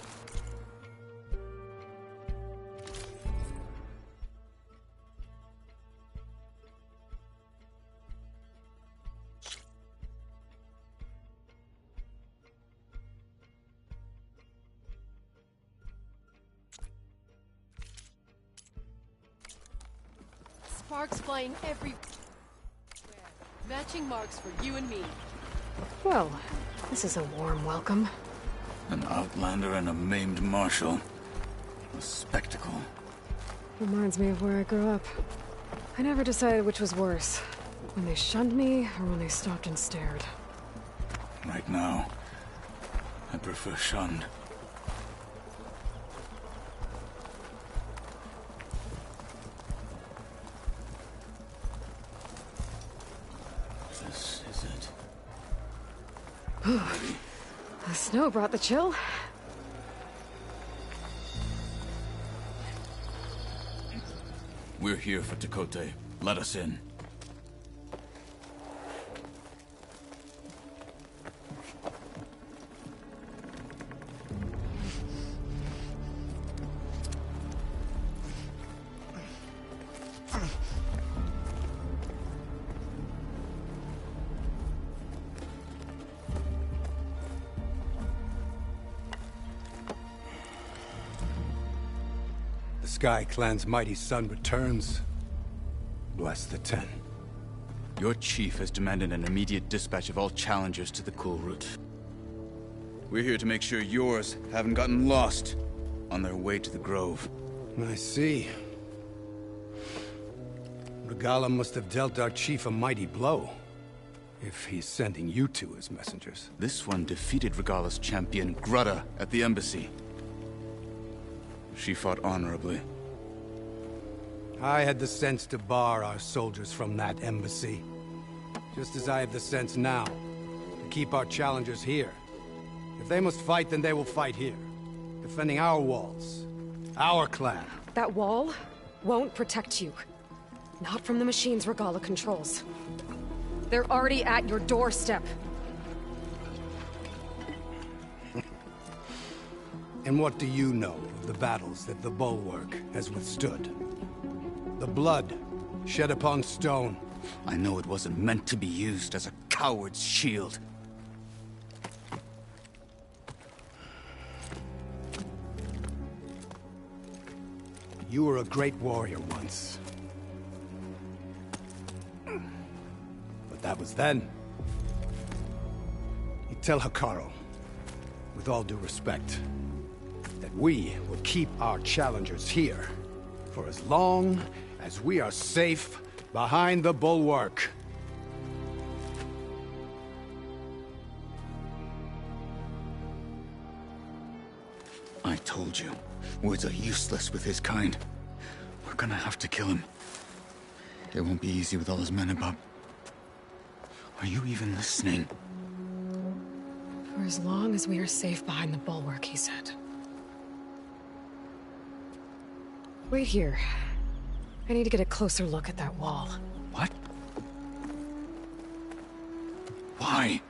Sparks flying everywhere. Matching marks for you and me.
Well, this is a warm welcome.
An outlander and a maimed marshal. A spectacle.
Reminds me of where I grew up. I never decided which was worse. When they shunned me, or when they stopped and stared.
Right now, I prefer shunned. This is it.
The snow brought the chill.
We're here for Tekote. Let us in.
The Sky Clan's mighty son returns. Bless the Ten.
Your chief has demanded an immediate dispatch of all challengers to the cool route. We're here to make sure yours haven't gotten lost on their way to the Grove.
I see. Regala must have dealt our chief a mighty blow. If he's sending you two as messengers.
This one defeated Regala's champion, Grudda, at the embassy. She fought honorably.
I had the sense to bar our soldiers from that embassy. Just as I have the sense now, to keep our challengers here. If they must fight, then they will fight here. Defending our walls. Our clan.
That wall won't protect you. Not from the machines Regala controls. They're already at your doorstep.
And what do you know of the battles that the Bulwark has withstood? The blood shed upon stone.
I know it wasn't meant to be used as a coward's shield.
You were a great warrior once. But that was then. You tell Hikaru, with all due respect, that we will keep our challengers here for as long as we are safe behind the Bulwark.
I told you, words are useless with his kind. We're gonna have to kill him. It won't be easy with all his men above. Are you even listening?
For as long as we are safe behind the Bulwark, he said. Wait here. I need to get a closer look at that wall.
What? Why?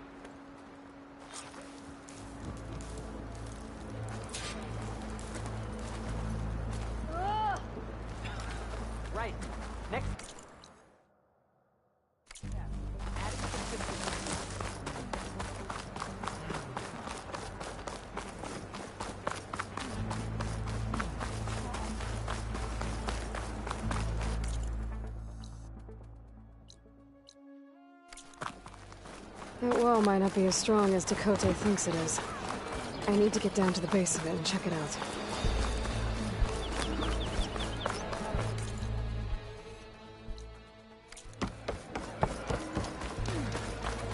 Right. Next.
That wall might not be as strong as Tekote thinks it is. I need to get down to the base of it and check it out.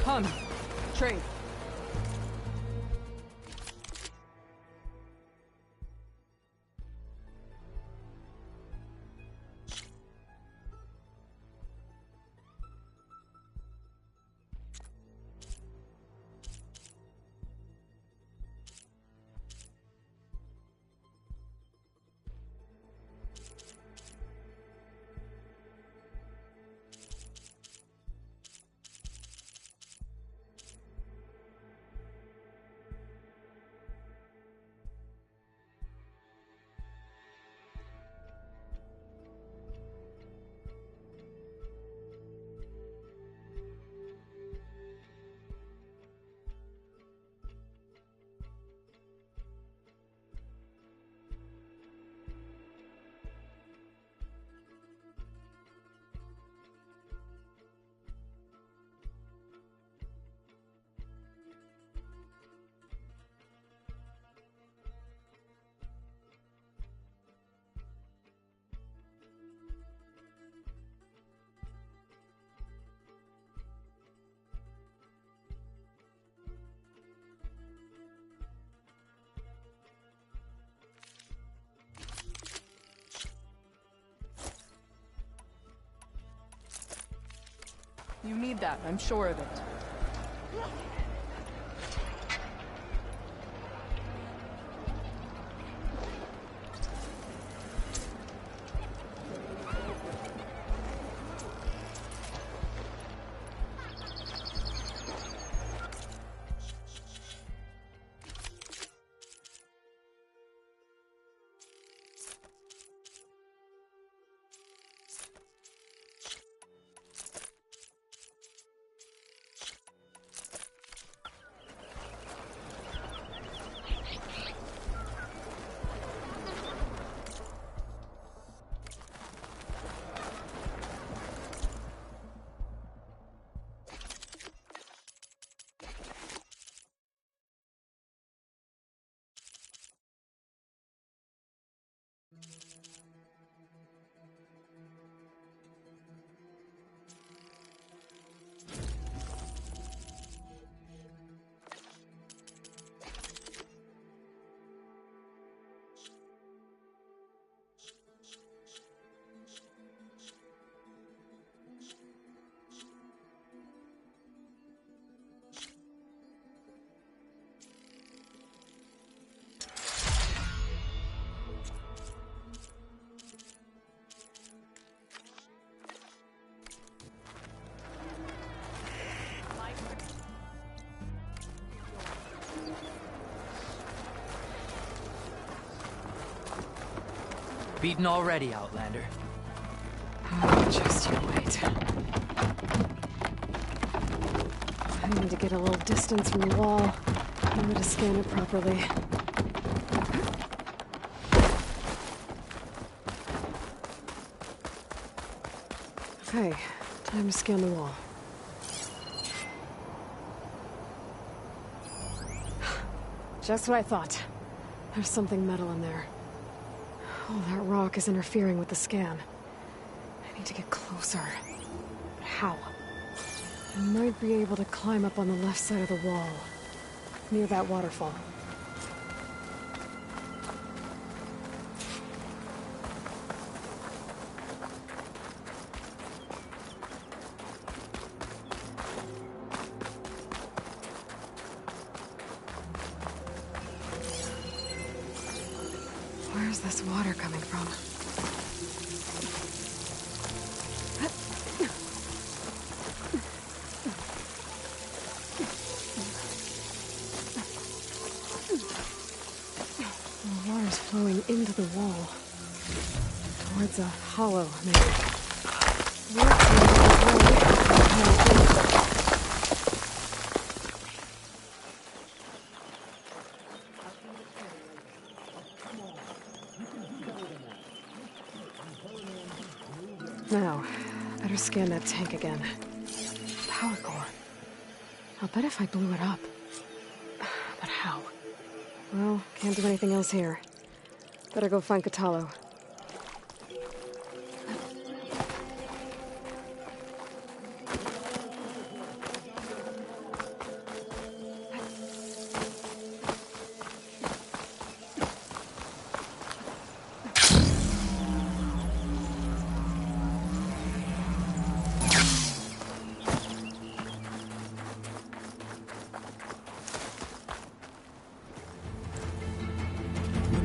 Come. Trade. You need that, I'm sure of it.
beaten already, Outlander.
Oh, just you wait. I need to get a little distance from the wall in order to scan it properly. Okay, time to scan the wall. Just what I thought. There's something metal in there. Oh, that rock is interfering with the scan. I need to get closer. But how? I might be able to climb up on the left side of the wall, near that waterfall. Where's this water coming from? The water's flowing into the wall. Towards a hollow, maybe. Now, better scan that tank again. Power core. I'll bet if I blew it up. But how? Well, can't do anything else here. Better go find Catalo.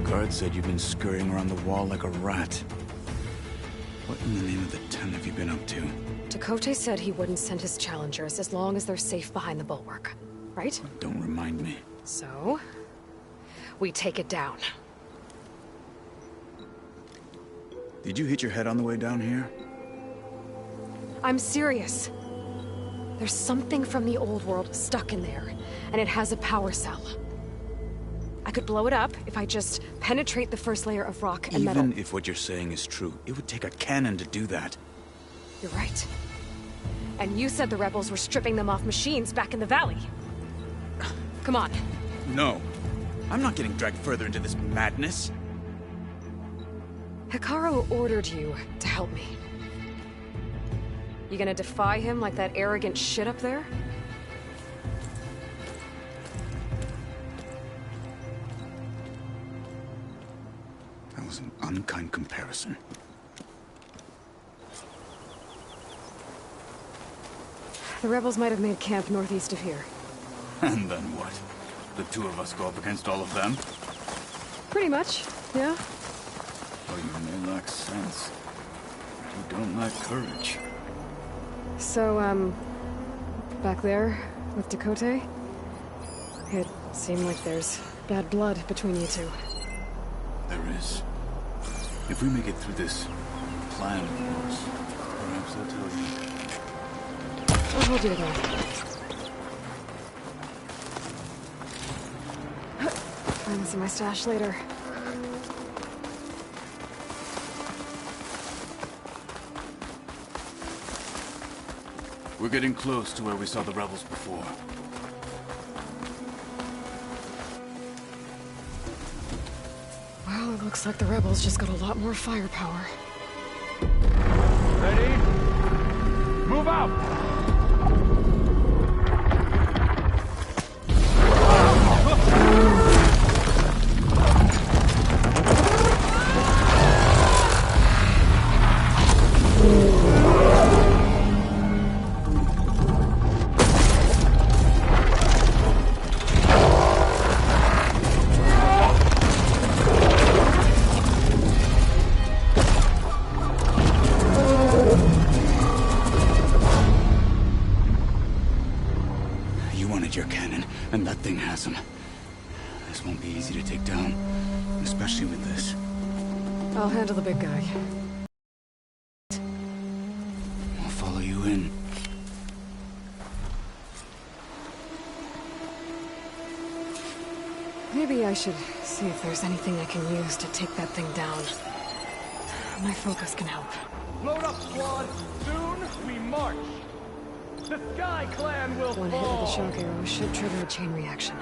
Guard said you've been scurrying around the wall like a rat. What in the name of the 10 have you been up to?
Tekote said he wouldn't send his challengers as long as they're safe behind the bulwark. Right?
Don't remind me.
So, we take it down.
Did you hit your head on the way down here?
I'm serious. There's something from the old world stuck in there, and it has a power cell. I could blow it up if I just penetrate the first layer of rock and metal.
Even if what you're saying is true, it would take a cannon to do that.
You're right. And you said the rebels were stripping them off machines back in the valley. Come on.
No. I'm not getting dragged further into this madness.
Hikaru ordered you to help me. You gonna defy him like that arrogant shit up there?
That was an unkind comparison.
The rebels might have made camp northeast of here.
And then what? The two of us go up against all of them?
Pretty much, yeah.
Oh, you may lack sense, but you don't lack courage.
So, back there, with Tekote, it seemed like there's bad blood between you two.
There is. If we make it through this plan of yours, perhaps I'll tell you.
I'll hold you again. Find this in my stash later.
We're getting close to where we saw the rebels before.
Well, it looks like the rebels just got a lot more firepower.
Ready? Move out!
Your cannon, and that thing has him. This won't be easy to take down, especially with this.
I'll handle the big guy.
I'll follow you in.
Maybe I should see if there's anything I can use to take that thing down. My focus can help.
Load up, squad! Soon we march! The Sky Clan will
One hit with a shock arrow should trigger a chain reaction.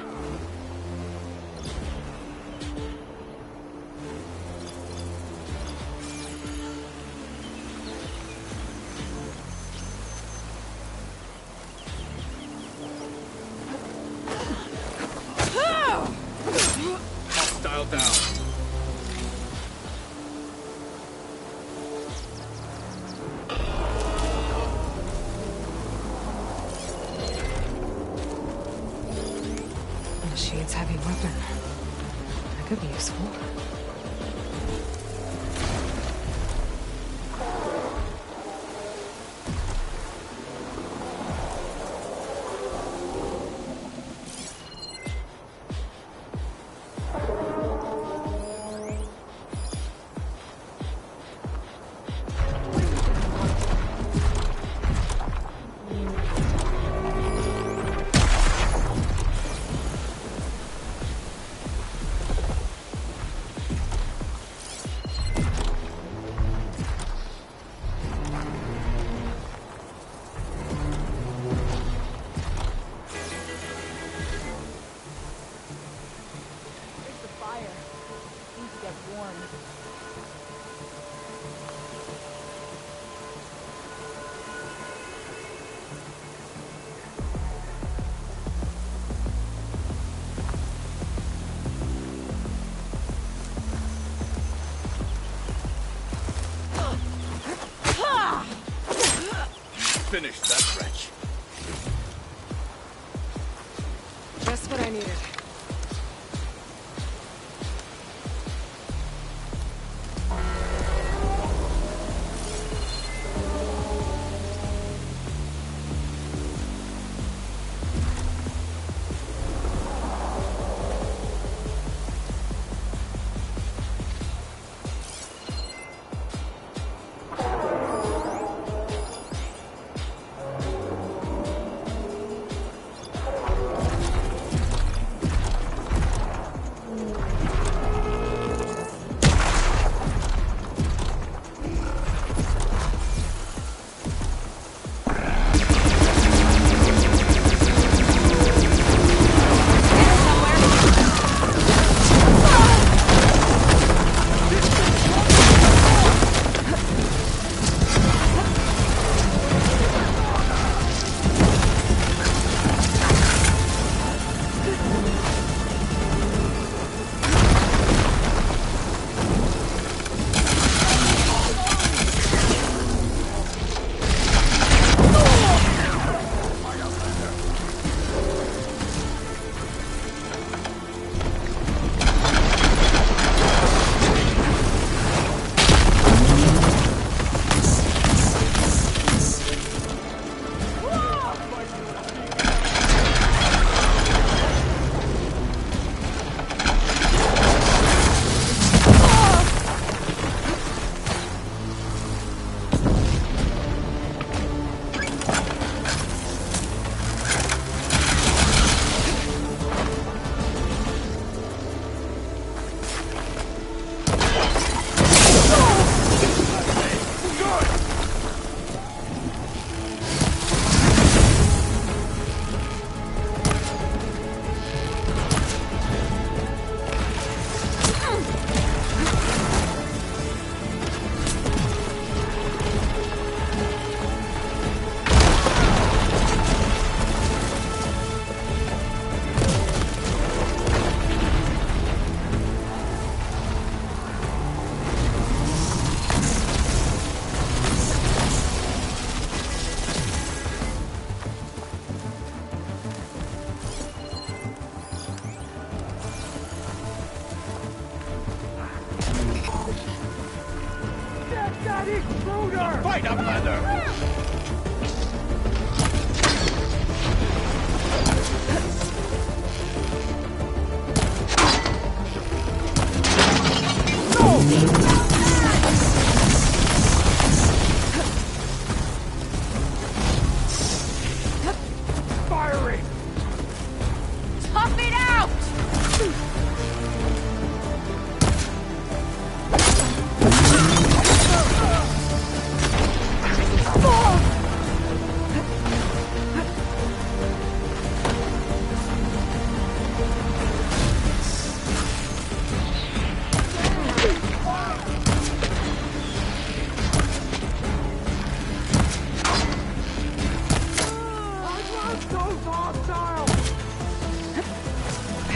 Hostile down.
Machine's heavy weapon. That could be useful.
Finish that wretch.
Just what I needed.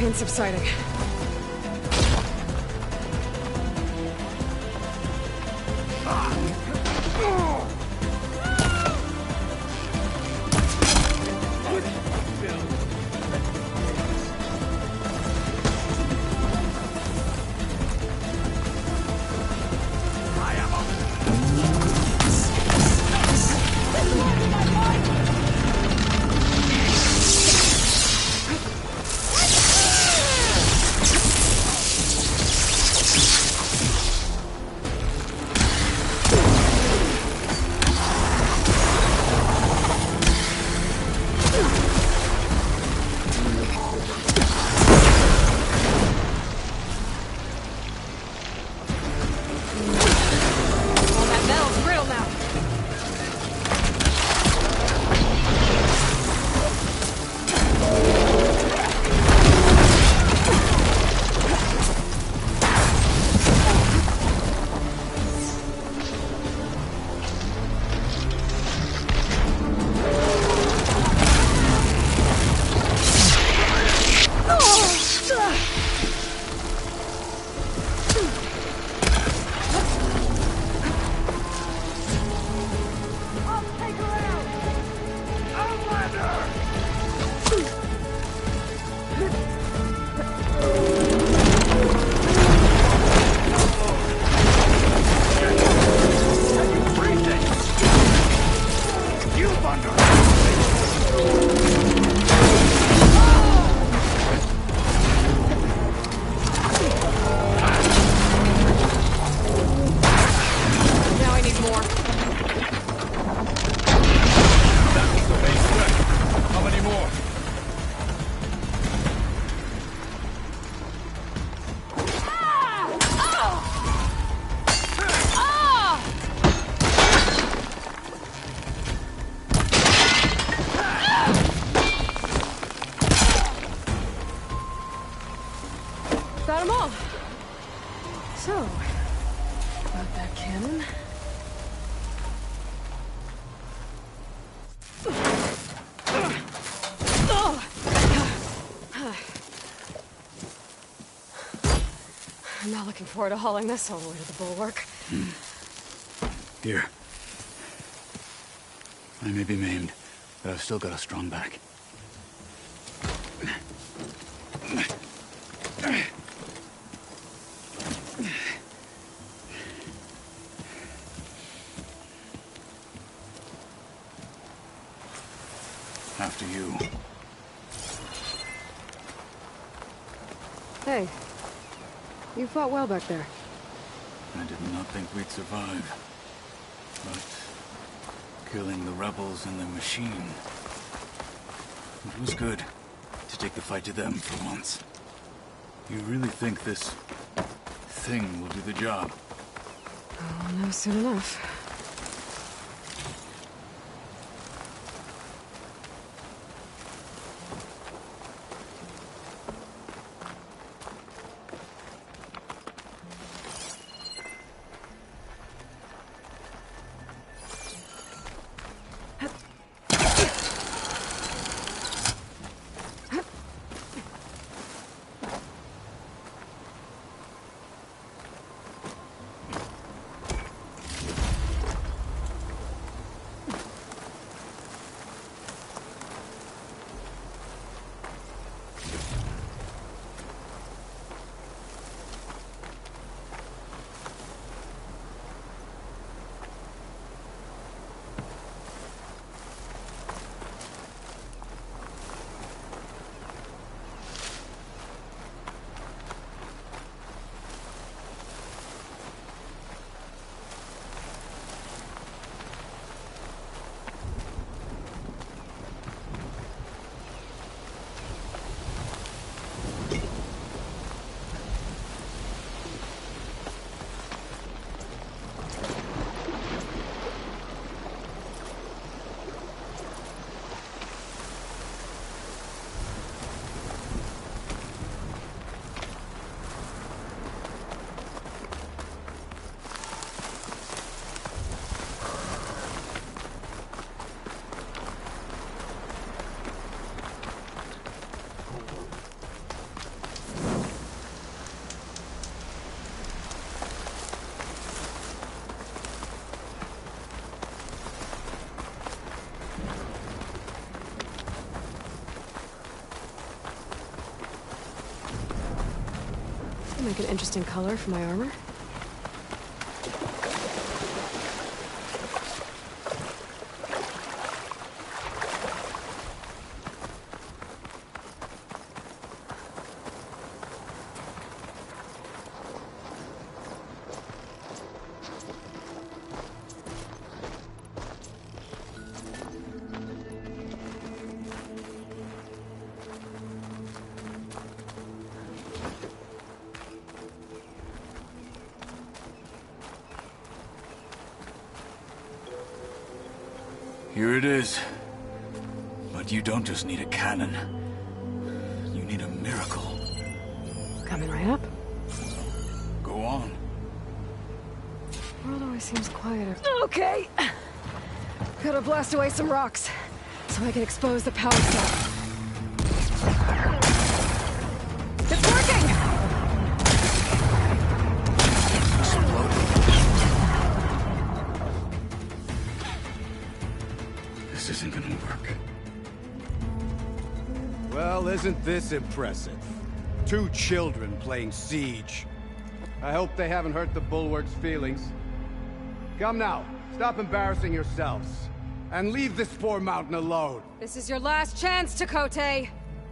pain subsiding. Got 'em all. So, about that cannon. I'm not looking forward to hauling this all the way to the bulwark.
Here. I may be maimed, but I've still got a strong back. After you.
Hey, you fought well back there.
I did not think we'd survive. But killing the rebels and the machine, it was good to take the fight to them for once. You really think this thing will do the job?
I'll know soon enough. Make an interesting color for my armor.
Here it is. But you don't just need a cannon. You need a miracle.
Coming right up.
Go on.
World always seems quieter. Okay. Gotta blast away some rocks, so I can expose the power cell. It's working!
This isn't gonna work.
Well, isn't this impressive? 2 children playing siege. I hope they haven't hurt the Bulwark's feelings. Come now, stop embarrassing yourselves. And leave this poor mountain alone.
This is your last chance, Chakotay.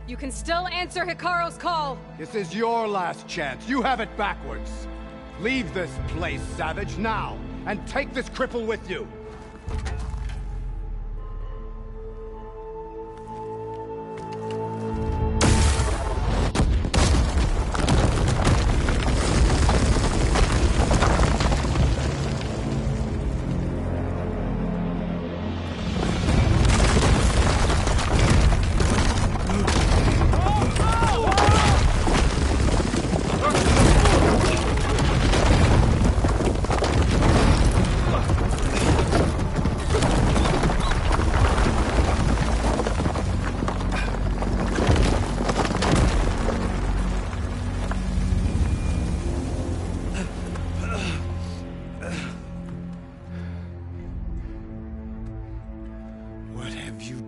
You can still answer Hikaru's call.
This is your last chance. You have it backwards. Leave this place, Savage, now. And take this cripple with you.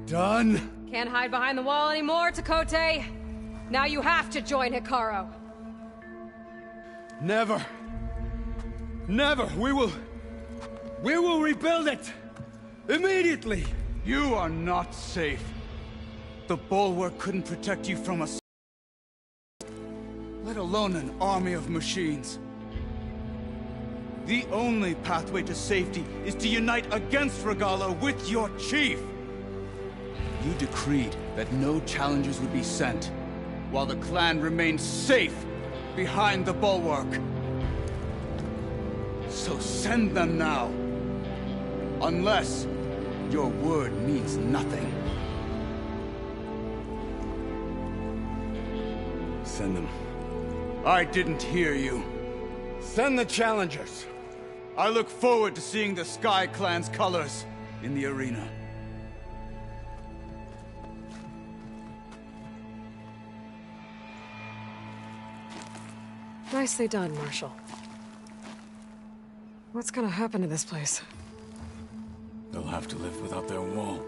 Done?
Can't hide behind the wall anymore, Chakotay. Now you have to join Hikaru.
Never. Never. We will rebuild it. Immediately.
You are not safe. The Bulwark couldn't protect you from us, let alone an army of machines. The only pathway to safety is to unite against Regala with your chief. You decreed that no challengers would be sent, while the clan remained safe behind the Bulwark. So send them now. Unless your word means nothing.
Send them.
I didn't hear you.
Send the challengers.
I look forward to seeing the Sky Clan's colors in the arena.
Nicely done, Marshal. What's gonna happen to this place?
They'll have to live without their wall.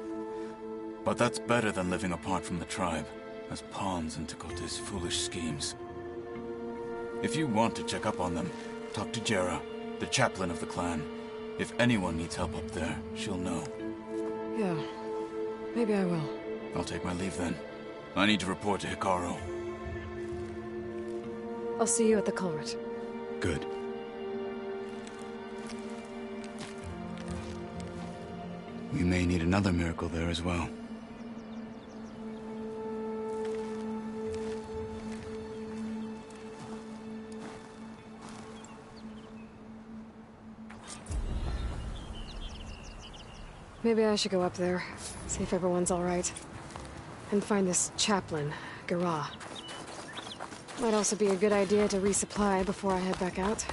But that's better than living apart from the tribe, as pawns in Chakotay's foolish schemes. If you want to check up on them, talk to Jera, the chaplain of the clan. If anyone needs help up there, she'll know.
Yeah, maybe I will.
I'll take my leave then. I need to report to Hikaru.
I'll see you at the culvert.
Good. We may need another miracle there as well.
Maybe I should go up there, see if everyone's all right. And find this chaplain, Gara. Might also be a good idea to resupply before I head back out.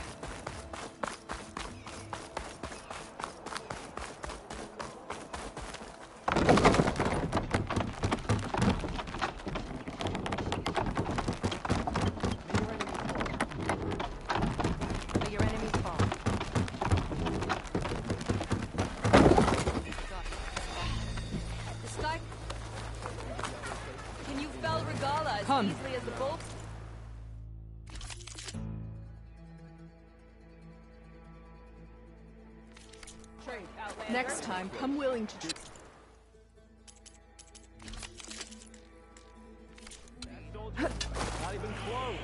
Next time, I'm willing to do.
Not even close.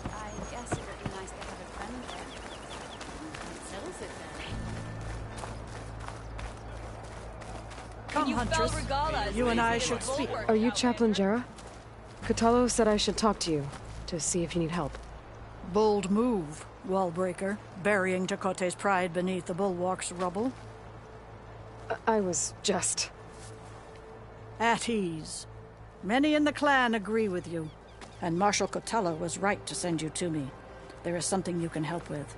I guess it would be nice to have a friend there. That settles it then.
Come, Huntress. You and I should speak.
Are you Chaplain Jera? Catalo said I should talk to you, to see if you need help.
Bold move, Wallbreaker. Burying Tekote's pride beneath the bulwark's rubble.
I was just...
At ease. Many in the clan agree with you. And Marshal Catalo was right to send you to me. There is something you can help with.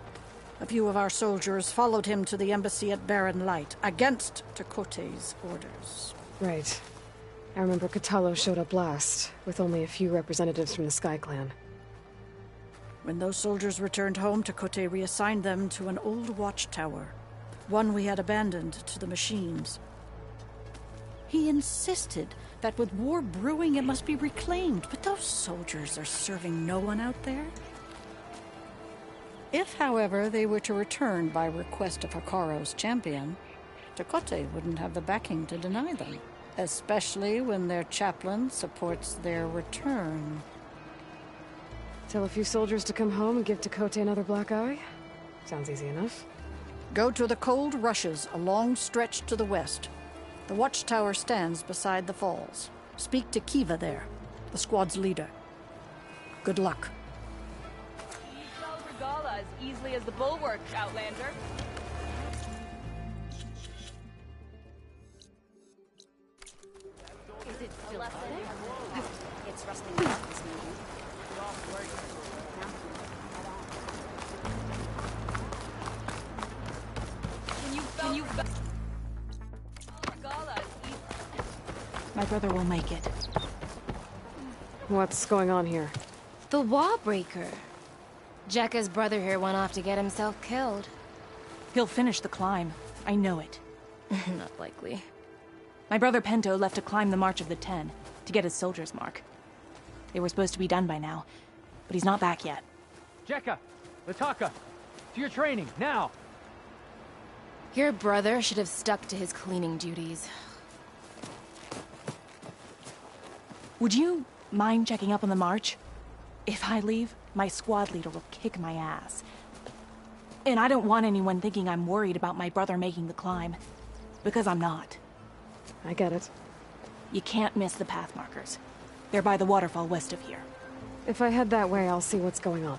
A few of our soldiers followed him to the embassy at Barren Light, against Tekote's orders.
Right. I remember Catalo showed up last, with only a few representatives from the Sky Clan.
When those soldiers returned home, Tekote reassigned them to an old watchtower, one we had abandoned to the machines. He insisted that with war brewing it must be reclaimed, but those soldiers are serving no one out there. If, however, they were to return by request of Hikaro's champion, Tekote wouldn't have the backing to deny them, especially when their chaplain supports their return.
Tell a few soldiers to come home and give Tekote another black eye? Sounds easy enough.
Go to the cold rushes, a long stretch to the west. The watchtower stands beside the falls. Speak to Kiva there, the squad's leader. Good luck.
Regala as easily as the bulwark, Outlander.
Is it still up there? It's rusting out this morning.
Can you
My brother will make it.
What's going on here?
The Wallbreaker. Jekka's brother here went off to get himself killed.
He'll finish the climb. I know it.
Not likely.
My brother Pento left to climb the March of the Ten, to get his soldier's mark. They were supposed to be done by now, but he's not back yet.
Jekka! Lataka! To your training, now!
Your brother should have stuck to his cleaning duties.
Would you mind checking up on the march? If I leave, my squad leader will kick my ass. And I don't want anyone thinking I'm worried about my brother making the climb. Because I'm not.
I get it.
You can't miss the path markers. They're by the waterfall west of here.
If I head that way, I'll see what's going on.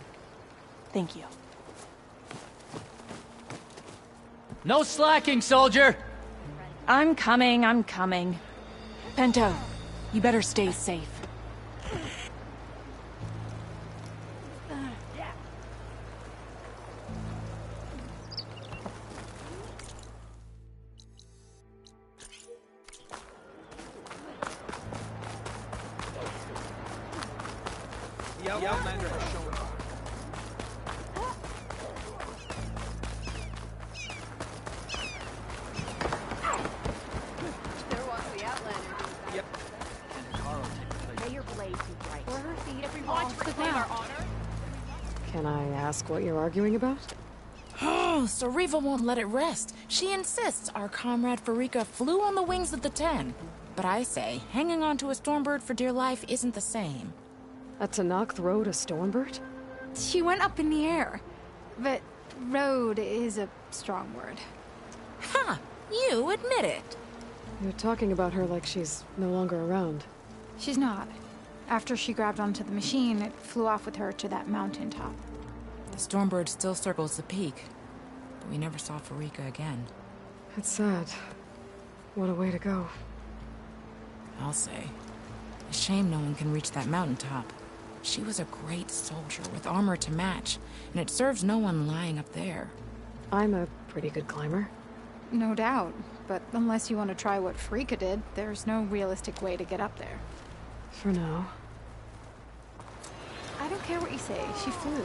Thank you.
No slacking, soldier!
I'm coming, I'm coming. Pento, you better stay safe.
The Outlander has shown up.
There was the Outlander.
Yep. And Hikaru takes place.
May your blade be bright.
For her feet,
If we want to reclaim our honor.
Can I ask what you're arguing about?
Oh, so Riva won't let it rest. She insists our comrade Farika flew on the wings of the Ten. But I say, hanging on to a Stormbird for dear life isn't the same.
A Tanakh rode a Stormbird?
She went up in the air. But rode is a strong word.
Ha! You admit it.
You're talking about her like she's no longer around.
She's not. After she grabbed onto the machine, it flew off with her to that mountaintop.
The Stormbird still circles the peak, but we never saw Farika again.
It's sad. What a way to go.
I'll say. A shame no one can reach that mountaintop. She was a great soldier with armor to match, and it serves no one lying up there.
I'm a pretty good climber.
No doubt, but unless you want to try what Farika did, there's no realistic way to get up there.
For now.
I don't care what you say, she flew.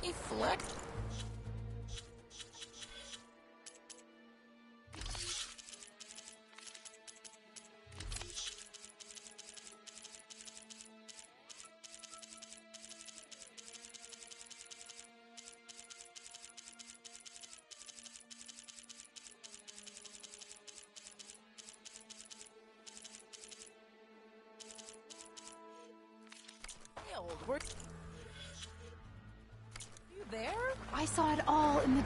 Deflect. Were you there?
I saw it all in the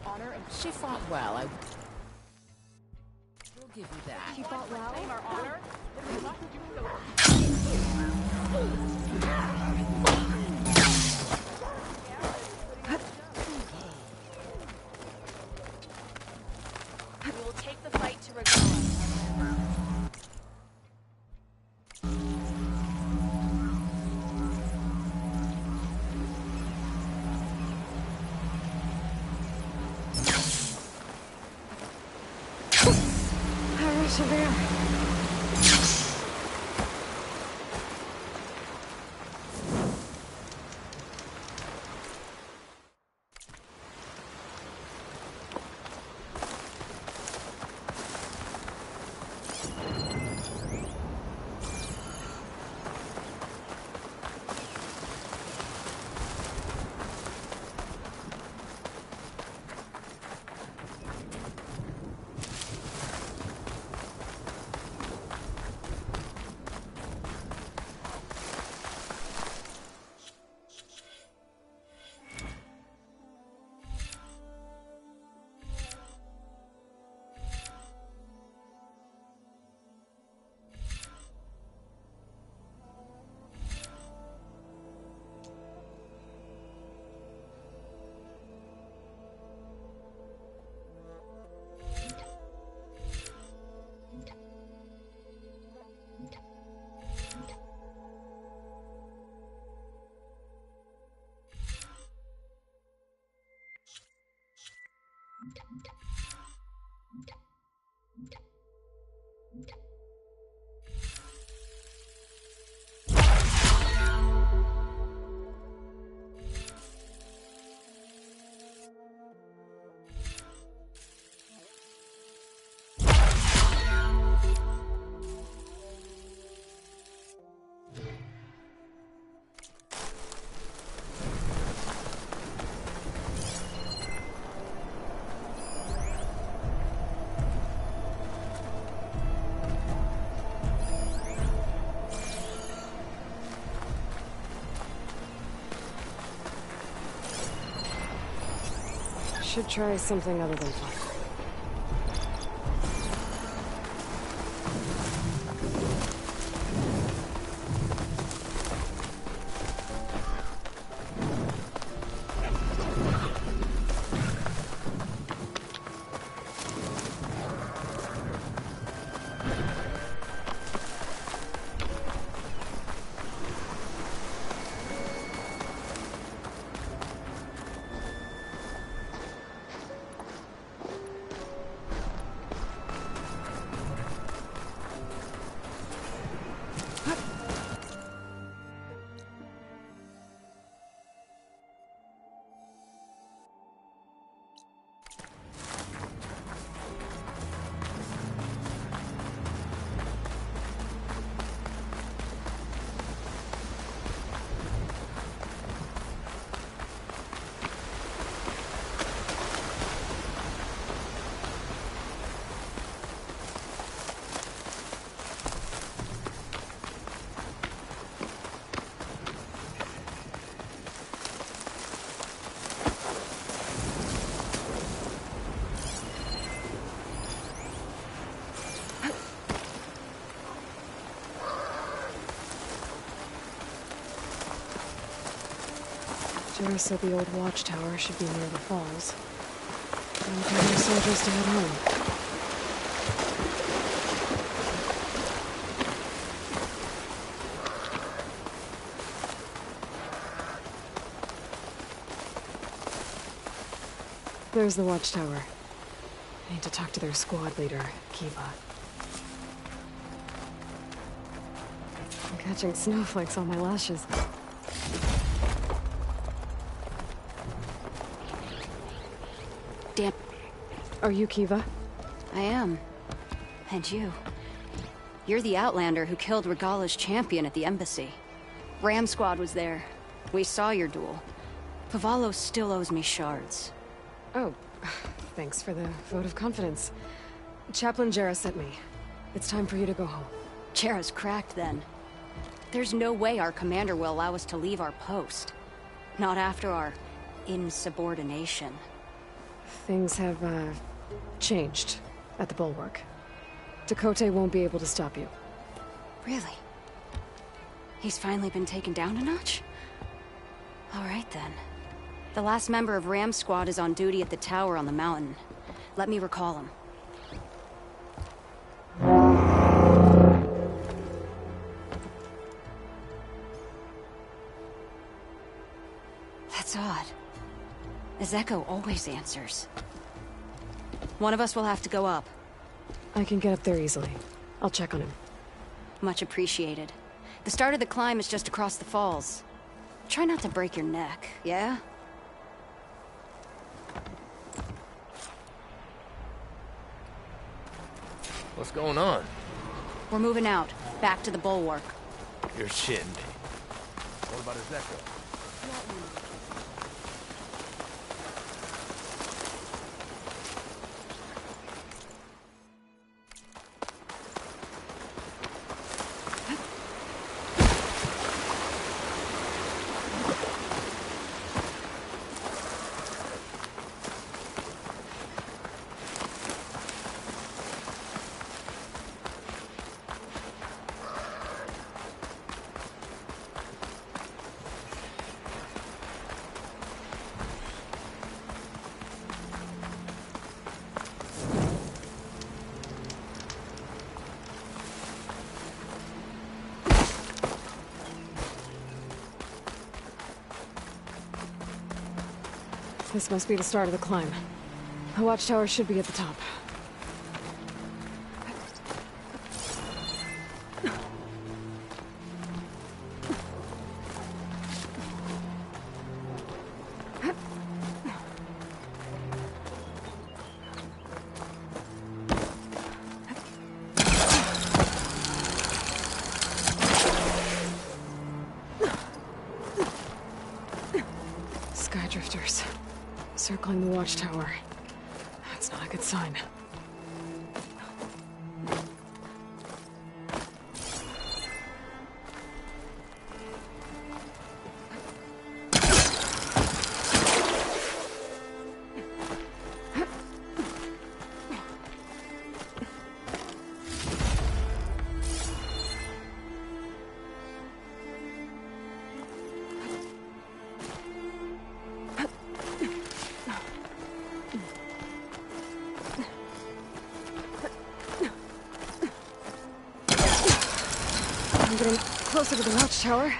honor, and she fought well. I will give you that.
She fought well. Claim our honor. We will take the fight to Regala.
Persevere. Should try something other than fire. Jerry said the old watchtower should be near the falls. I'm telling soldiers to head home. There's the watchtower. I need to talk to their squad leader, Kiva. I'm catching snowflakes on my lashes.
Damn.
Are you Kiva?
I am. And you. You're the Outlander who killed Regala's champion at the embassy. Ram Squad was there. We saw your duel. Pavalo still owes me shards.
Oh, thanks for the vote of confidence. Chaplain Jera sent me. It's time for you to go home.
Jera's cracked then. There's no way our commander will allow us to leave our post. Not after our insubordination.
Things have, changed at the Bulwark. Tekote won't be able to stop you.
Really? He's finally been taken down a notch? All right then. The last member of Ram Squad is on duty at the tower on the mountain. Let me recall him. That's odd. Ezeko always answers. One of us will have to go up.
I can get up there easily. I'll check on him.
Much appreciated. The start of the climb is just across the falls. Try not to break your neck, yeah?
What's going on?
We're moving out, back to the Bulwark.
You're shitting me. What about Ezeko?
This must be the start of the climb. The watchtower should be at the top. Skydrifters. Circling the watchtower. That's not a good sign. I'm getting closer to the watchtower.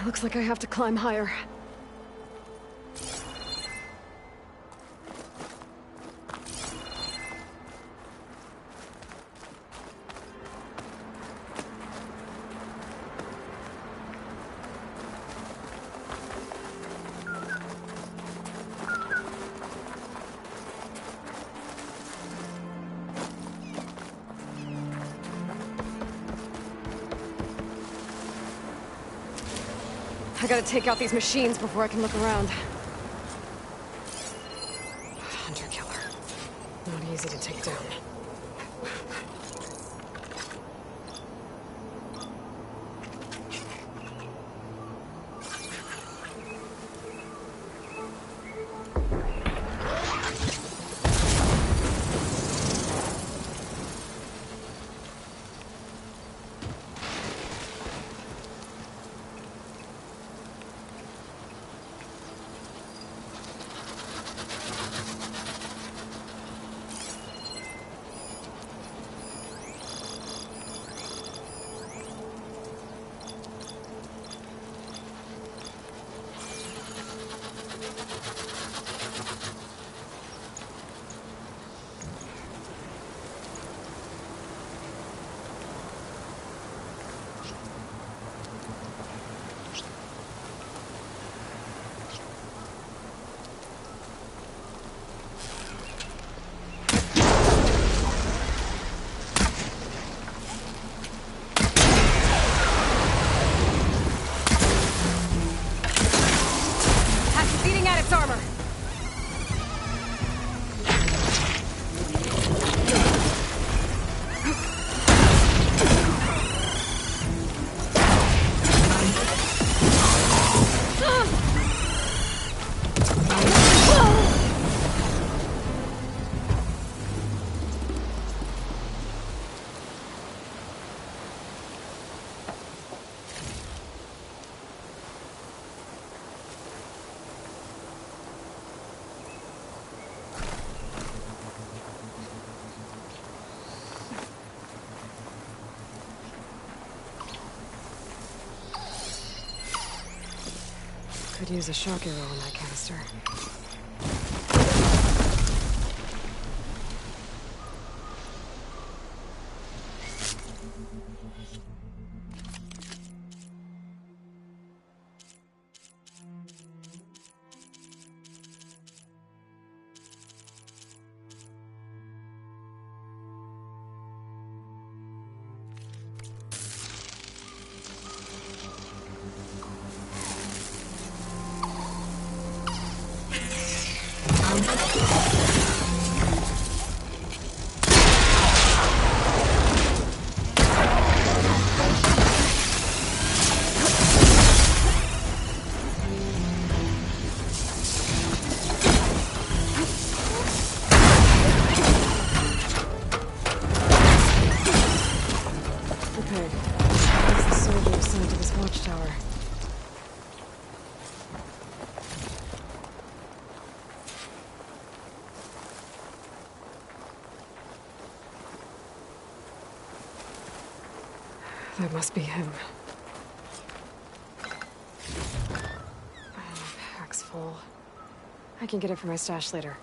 Looks like I have to climb higher. I gotta take out these machines before I can look around. Hunter killer. Not easy to take down. Could use a shock arrow on that canister. That must be him. Pack's full. I can get it from my stash later.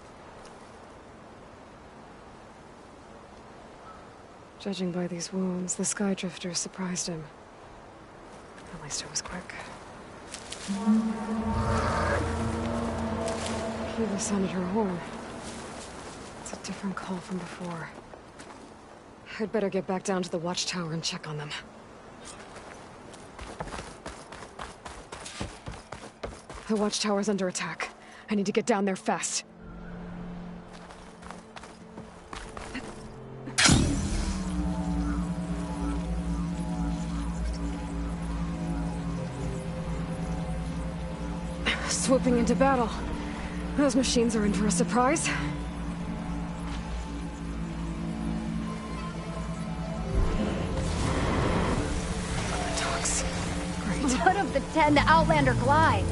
Judging by these wounds, the Skydrifter surprised him. At least it was quick. Kiva sounded her horn. It's a different call from before. I'd better get back down to the watchtower and check on them. The watchtower's under attack. I need to get down there fast. Swooping into battle. Those machines are in for a surprise. Dogs. Great.
What of the 10 the Outlander glides?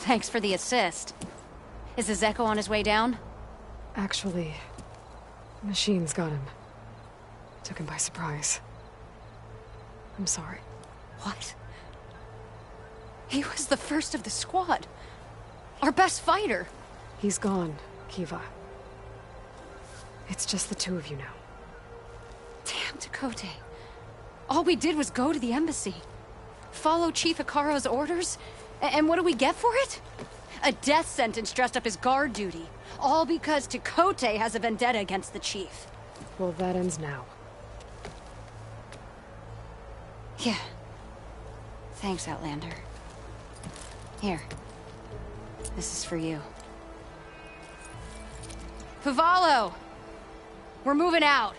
Thanks for the assist. Is the Zeko on his way down?
Actually, the machines got him. Took him by surprise. I'm sorry.
What? He was the first of the squad. Our best fighter.
He's gone, Kiva. It's just the two of you now.
Damn Tekote. All we did was go to the embassy. Follow Chief Hikaru's orders? And what do we get for it? A death sentence dressed up as guard duty. All because Tekote has a vendetta against the chief.
Well, that ends now.
Yeah. Thanks, Outlander. Here. This is for you. Pavalo! We're moving out.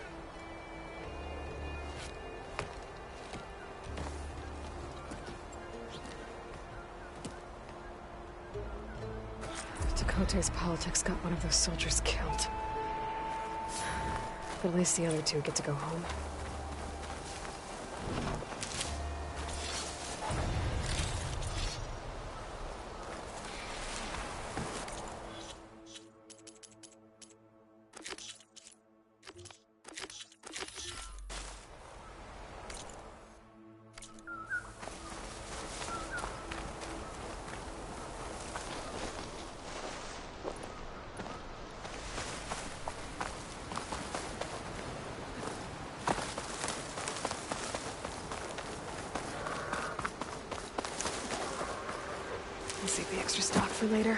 Cote's politics got one of those soldiers killed. But at least the other two get to go home. Save the extra stock for later.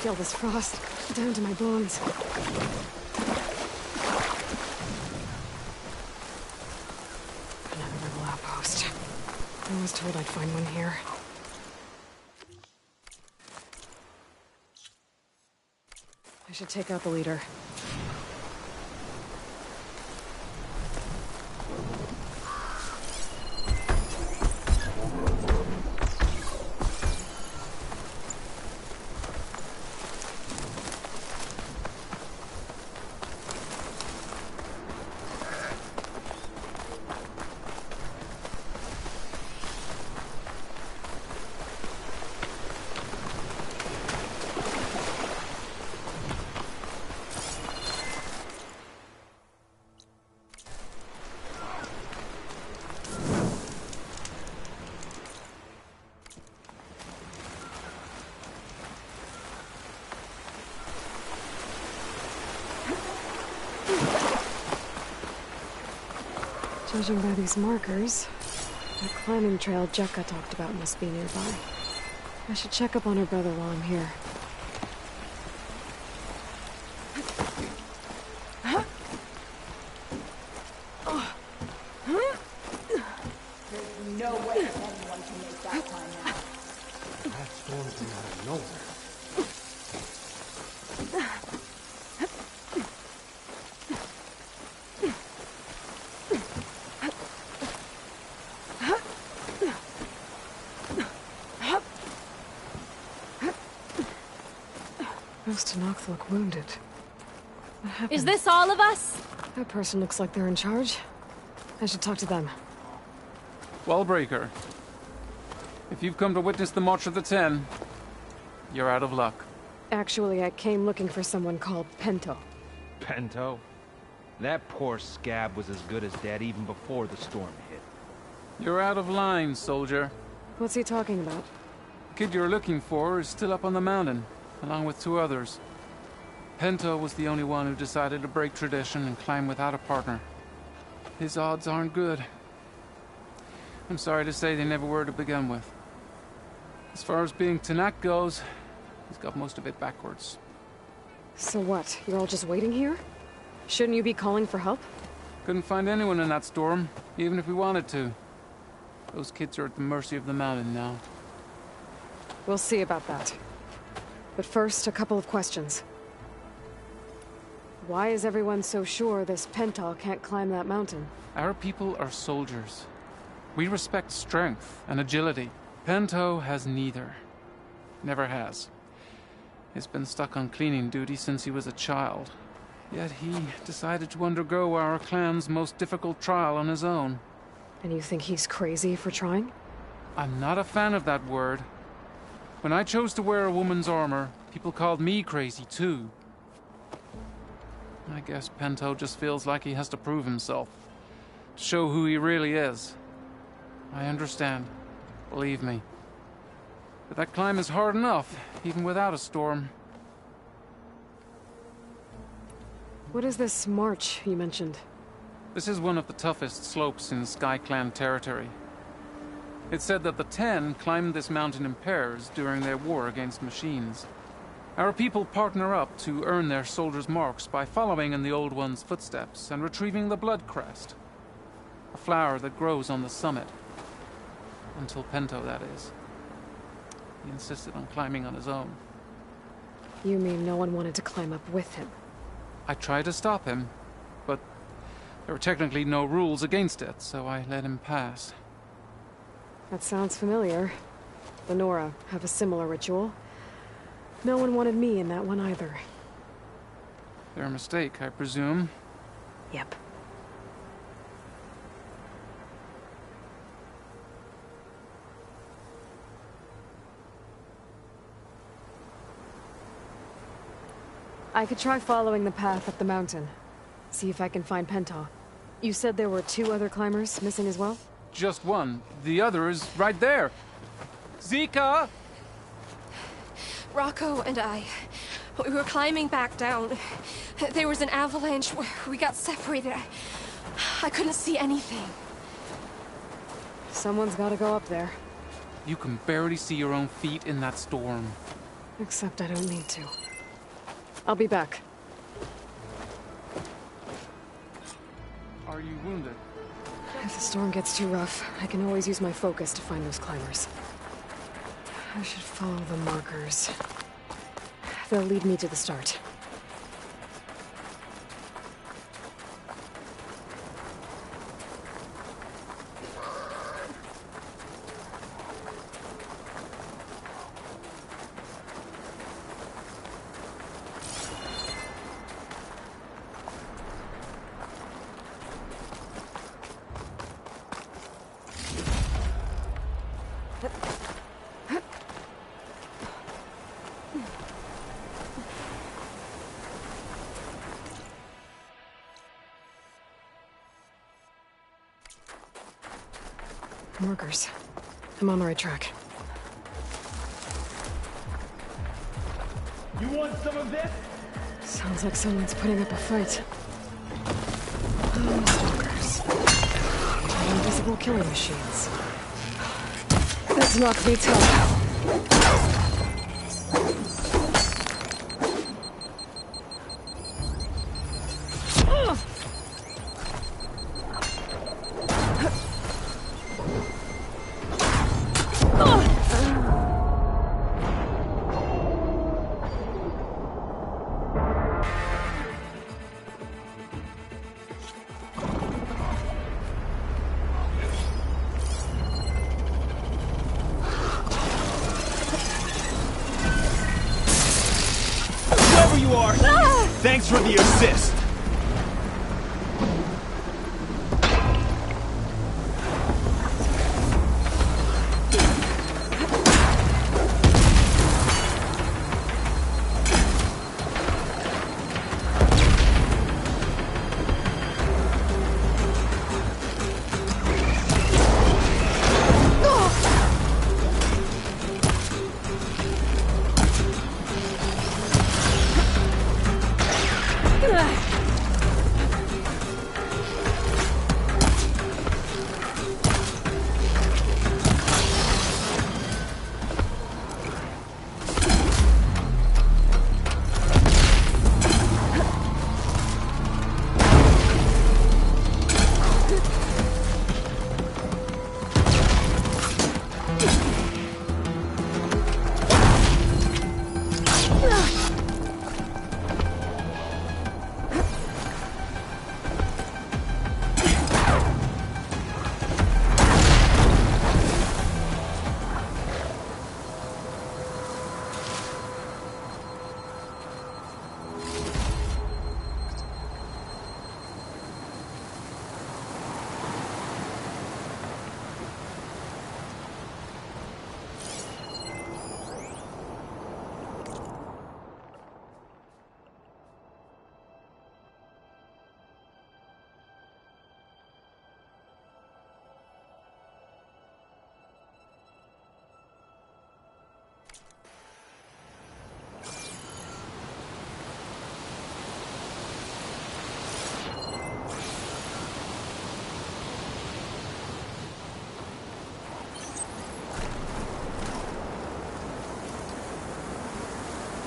Feel this frost down to my bones. Another rebel outpost. I was told I'd find one here. I should take out the leader. Judging by these markers, the climbing trail Jekka talked about must be nearby. I should check up on her brother while I'm here.
There's no way anyone can make that climb now.
That storm came out of nowhere.
Those Tenakth look wounded. What happened?
Is this all of us?
That person looks like they're in charge. I should talk to them.
Wellbreaker, if you've come to witness the March of the Ten, you're out of luck.
Actually, I came looking for someone called Pento.
Pento? That poor scab was as good as dead even before the storm hit.
You're out of line, soldier.
What's he talking about?
The kid you're looking for is still up on the mountain, along with 2 others. Pento was the only one who decided to break tradition and climb without a partner. His odds aren't good. I'm sorry to say they never were to begin with. As far as being Tenakth goes, he's got most of it backwards.
So what? You're all just waiting here? Shouldn't you be calling for help?
Couldn't find anyone in that storm, even if we wanted to. Those kids are at the mercy of the mountain now.
We'll see about that. But first, a couple of questions. Why is everyone so sure this Pental can't climb that mountain?
Our people are soldiers. We respect strength and agility. Pento has neither. Never has. He's been stuck on cleaning duty since he was a child. Yet he decided to undergo our clan's most difficult trial on his own.
And you think he's crazy for trying?
I'm not a fan of that word. When I chose to wear a woman's armor, people called me crazy too. I guess Pento just feels like he has to prove himself. To show who he really is. I understand. Believe me. But that climb is hard enough, even without a storm.
What is this march you mentioned?
This is one of the toughest slopes in Sky Clan territory. It's said that the Ten climbed this mountain in pairs during their war against machines. Our people partner up to earn their soldiers' marks by following in the Old One's footsteps and retrieving the Blood Crest. A flower that grows on the summit. Until Pento, that is. He insisted on climbing on his own.
You mean no one wanted to climb up with him?
I tried to stop him, but there were technically no rules against it, so I let him pass.
That sounds familiar. The Nora have a similar ritual. No one wanted me in that one either.
Their mistake, I presume.
Yep. I could try following the path up the mountain. See if I can find Penta. You said there were 2 other climbers missing as well?
Just one. The other is right there. Zika!
Rocco and I, we were climbing back down. There was an avalanche where we got separated. I couldn't see anything.
Someone's gotta go up there.
You can barely see your own feet in that storm.
Except I don't need to. I'll be back.
Are you wounded?
If the storm gets too rough, I can always use my focus to find those climbers. I should follow the markers. They'll lead me to the start. Markers. I'm on the right track.
You want some of this?
Sounds like someone's putting up a fight. Stalkers. Invisible killing machines. That's knocked me tough.
Thanks for the assist.
Ugh.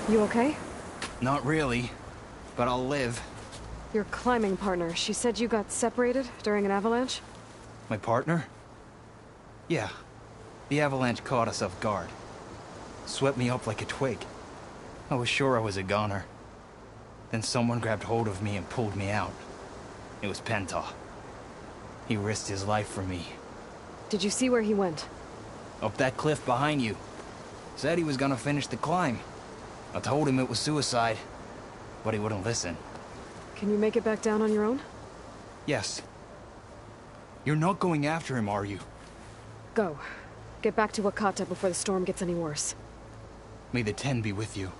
You okay?
Not really, but I'll live.
Your climbing partner, she said you got separated during an avalanche?
My partner? Yeah. The avalanche caught us off guard. Swept me up like a twig. I was sure I was a goner. Then someone grabbed hold of me and pulled me out. It was Penta. He risked his life for me.
Did you see where he went?
Up that cliff behind you. Said he was gonna finish the climb. I told him it was suicide, but he wouldn't listen.
Can you make it back down on your own?
Yes. You're not going after him, are you?
Go. Get back to Wakata before the storm gets any worse.
May the Ten be with you.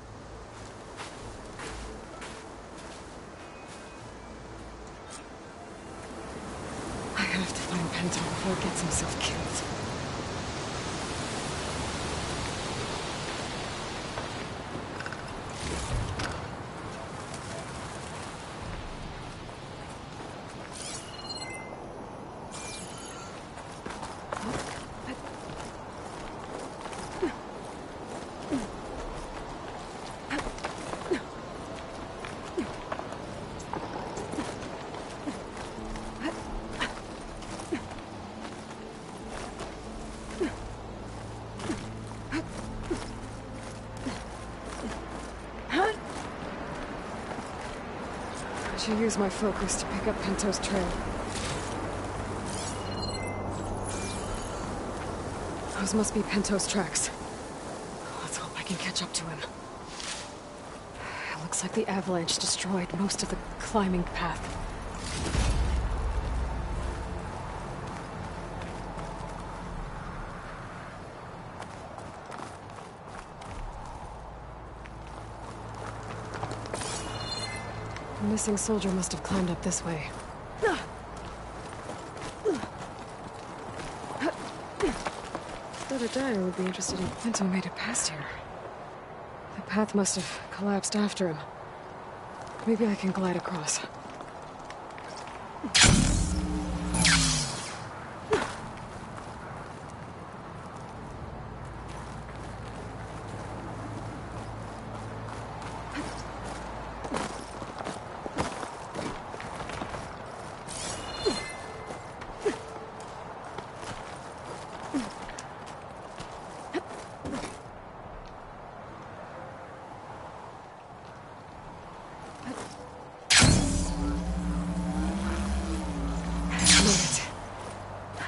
I have to find Penta before he gets himself killed. I should use my focus to pick up Pento's trail. Those must be Pento's tracks. Let's hope I can catch up to him. It looks like the avalanche destroyed most of the climbing path. The missing soldier must have climbed up this way. Thought a dyer would be interested in Pinto made it past here. The path must have collapsed after him. Maybe I can glide across.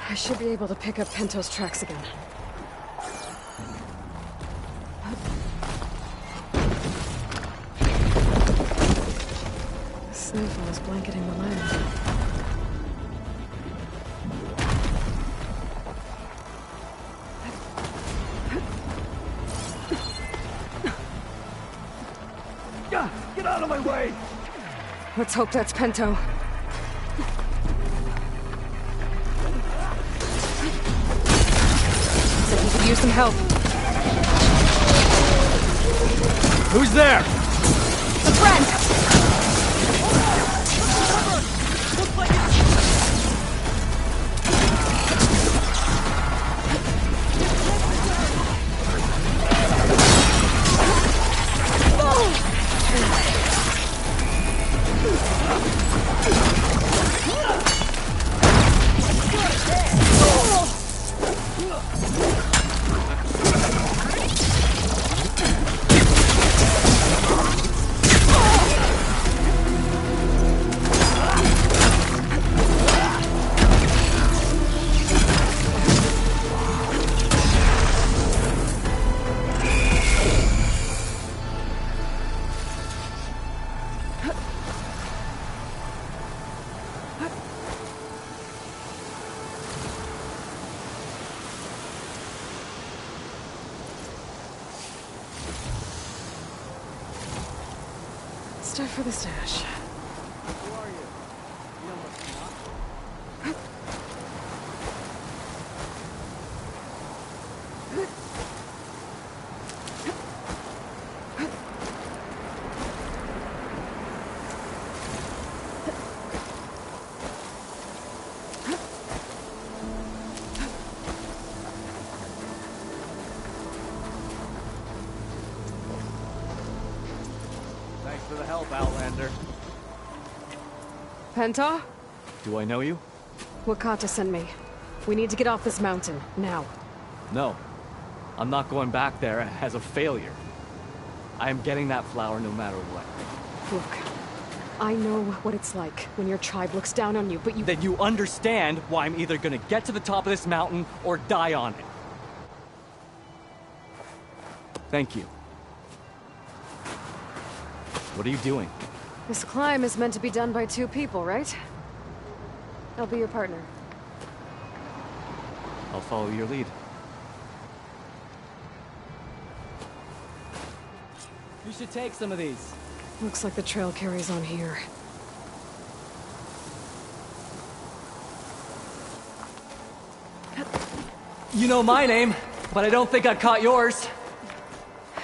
I should be able to pick up Pento's tracks again. The snowfall is blanketing the land.
Get out of my way!
Let's hope that's Pento. Said he could use some help.
Who's there?
A friend!
Looks like it's...
It's time for the stash.
Who are you? You know what's not? for the help, Outlander.
Penta?
Do I know you?
Wakata sent me. We need to get off this mountain, now.
No. I'm not going back there as a failure. I am getting that flower no matter what.
Look, I know what it's like when your tribe looks down on you, but you—
Then you understand why I'm either gonna get to the top of this mountain or die on it. Thank you. What are you doing?
This climb is meant to be done by 2 people, right? I'll be your partner.
I'll follow your lead. You should take some of these.
Looks like the trail carries on here.
You know my name, but I don't think I caught yours.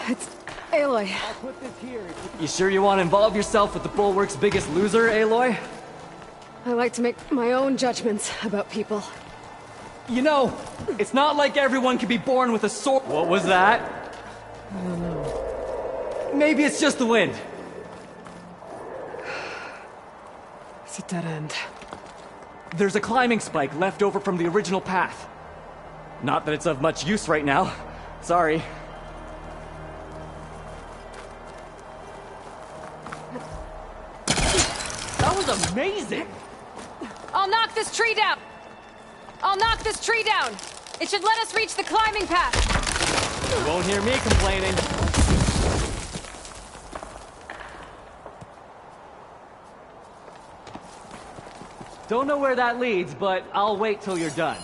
It's Aloy.
I'll put this here. You sure you want to involve yourself with the Bulwark's biggest loser, Aloy?
I like to make my own judgments about people.
You know, it's not like everyone can be born with a sword. What was that?
I don't know.
Maybe it's just the wind.
It's a dead end.
There's a climbing spike left over from the original path. Not that it's of much use right now. Sorry. That was amazing!
I'll knock this tree down! I'll knock this tree down! It should let us reach the climbing path!
You won't hear me complaining. Don't know where that leads, but I'll wait till you're done.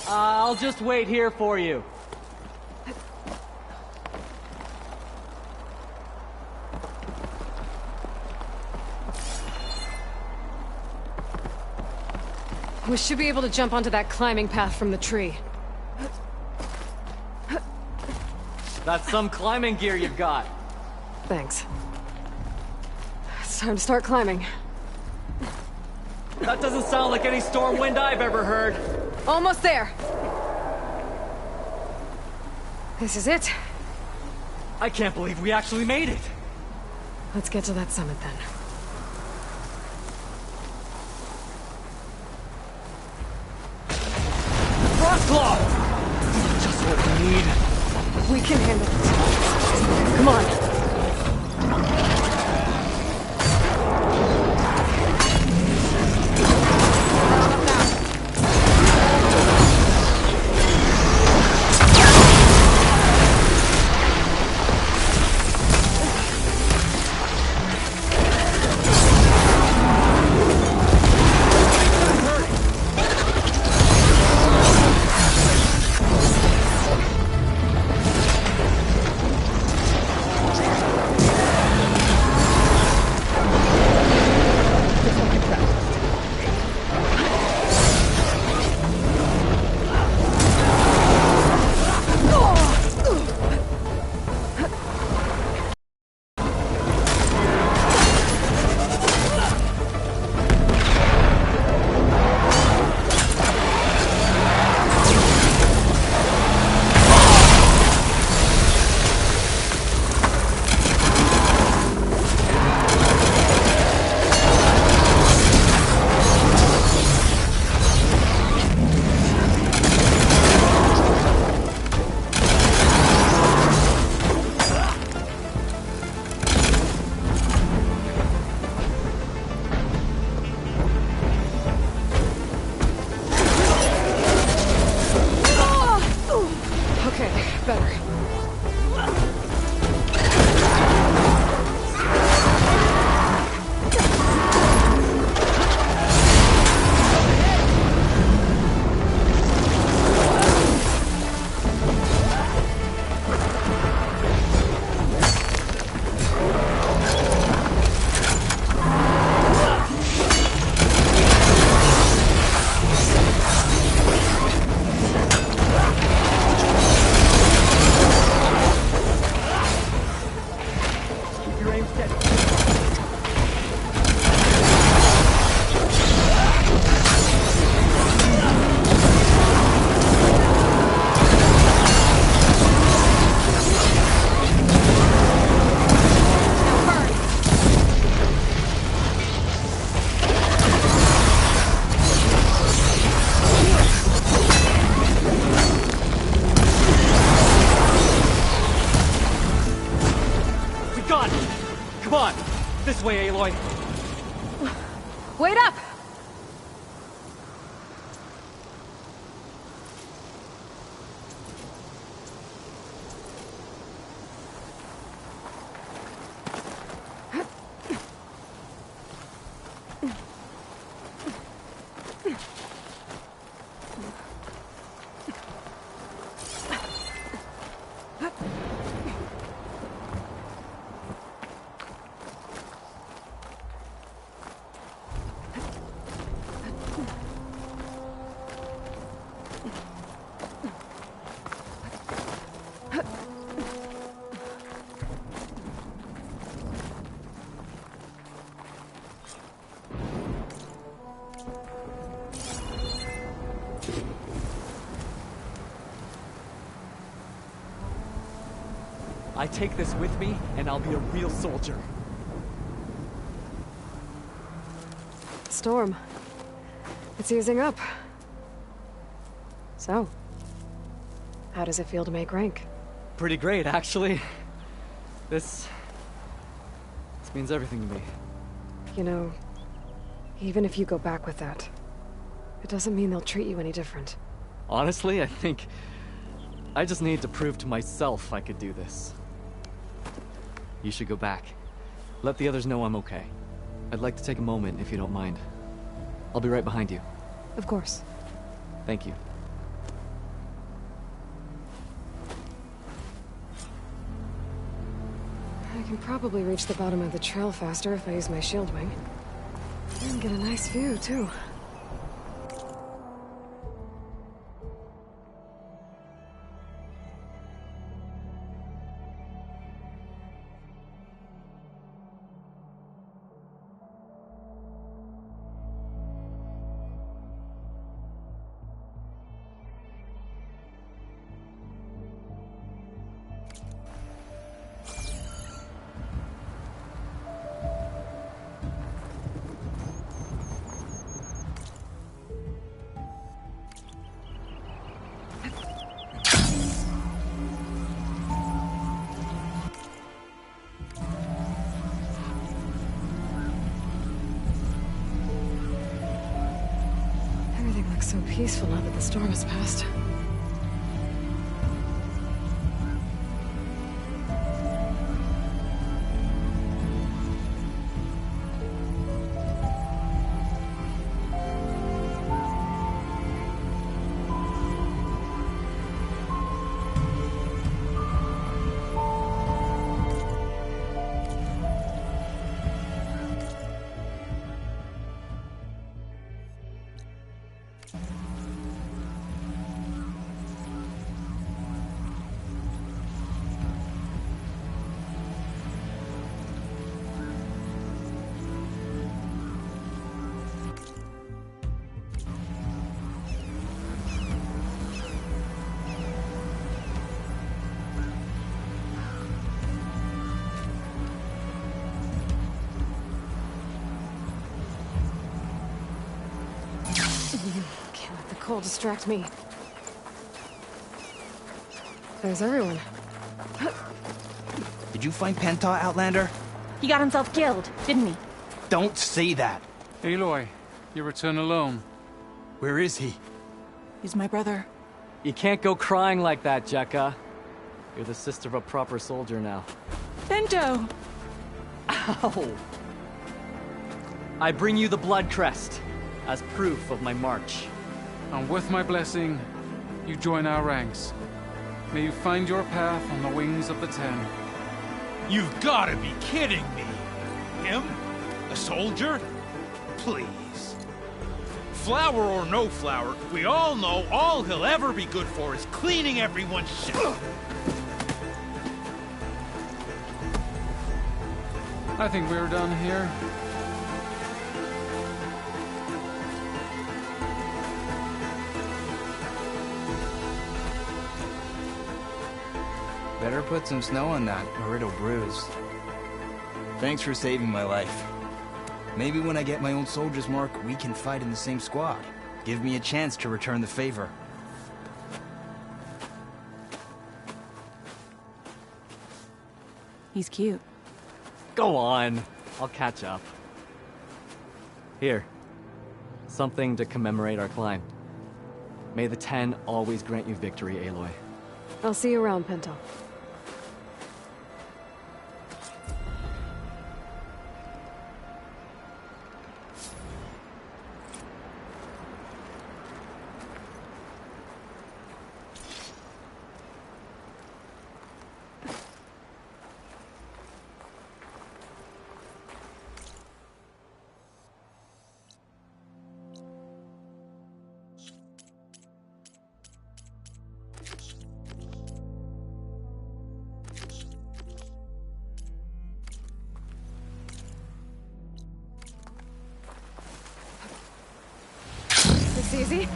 I'll just wait here for you.
We should be able to jump onto that climbing path from the tree.
That's some climbing gear you've got.
Thanks. It's time to start climbing.
That doesn't sound like any storm wind I've ever heard.
Almost there. This is it.
I can't believe we actually made it.
Let's get to that summit then.
Frostclaw! Just what we need.
We can handle it. Come on.
on! This way, Aloy!
Wait up!
I take this with me, and I'll be a real soldier.
Storm. It's easing up. So, how does it feel to make rank?
Pretty great, actually. This means everything to me.
You know, even if you go back with that, it doesn't mean they'll treat you any different.
Honestly, I think I just need to prove to myself I could do this. You should go back. Let the others know I'm okay. I'd like to take a moment, if you don't mind. I'll be right behind you.
Of course.
Thank you.
I can probably reach the bottom of the trail faster if I use my shield wing. And get a nice view, too. Everything looks so peaceful now that the storm has passed. Can't let the cold distract me. There's everyone.
Did you find Penta, Outlander?
He got himself killed, didn't he?
Don't say that.
Aloy, you return alone.
Where is he?
He's my brother.
You can't go crying like that, Jekka. You're the sister of a proper soldier now.
Bento!
Ow! I bring you the blood crest as proof of my march.
And with my blessing, you join our ranks. May you find your path on the wings of the Ten.
You've got to be kidding me! Him? A soldier? Please. Flower or no flower, we all know all he'll ever be good for is cleaning everyone's shit.
I think we're done here.
Better put some snow on that, or it'll bruise. Thanks for saving my life. Maybe when I get my own soldier's mark, we can fight in the same squad. Give me a chance to return the favor.
He's cute.
Go on. I'll catch up. Here. Something to commemorate our climb. May the Ten always grant you victory, Aloy.
I'll see you around, Pinto. This easy?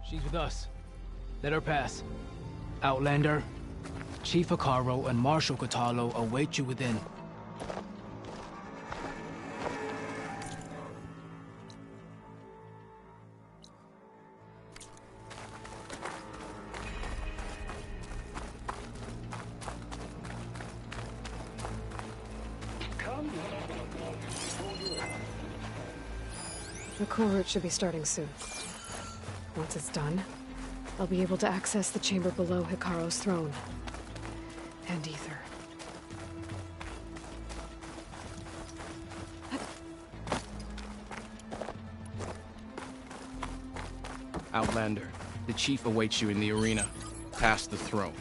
She's with us. Let her pass. Outlander, Chief Hikaru and Marshal Kotallo await you within.
The cohort should be starting soon. Once it's done, I'll be able to access the chamber below Hikaru's throne. And Ether.
Outlander, the chief awaits you in the arena, past the throne.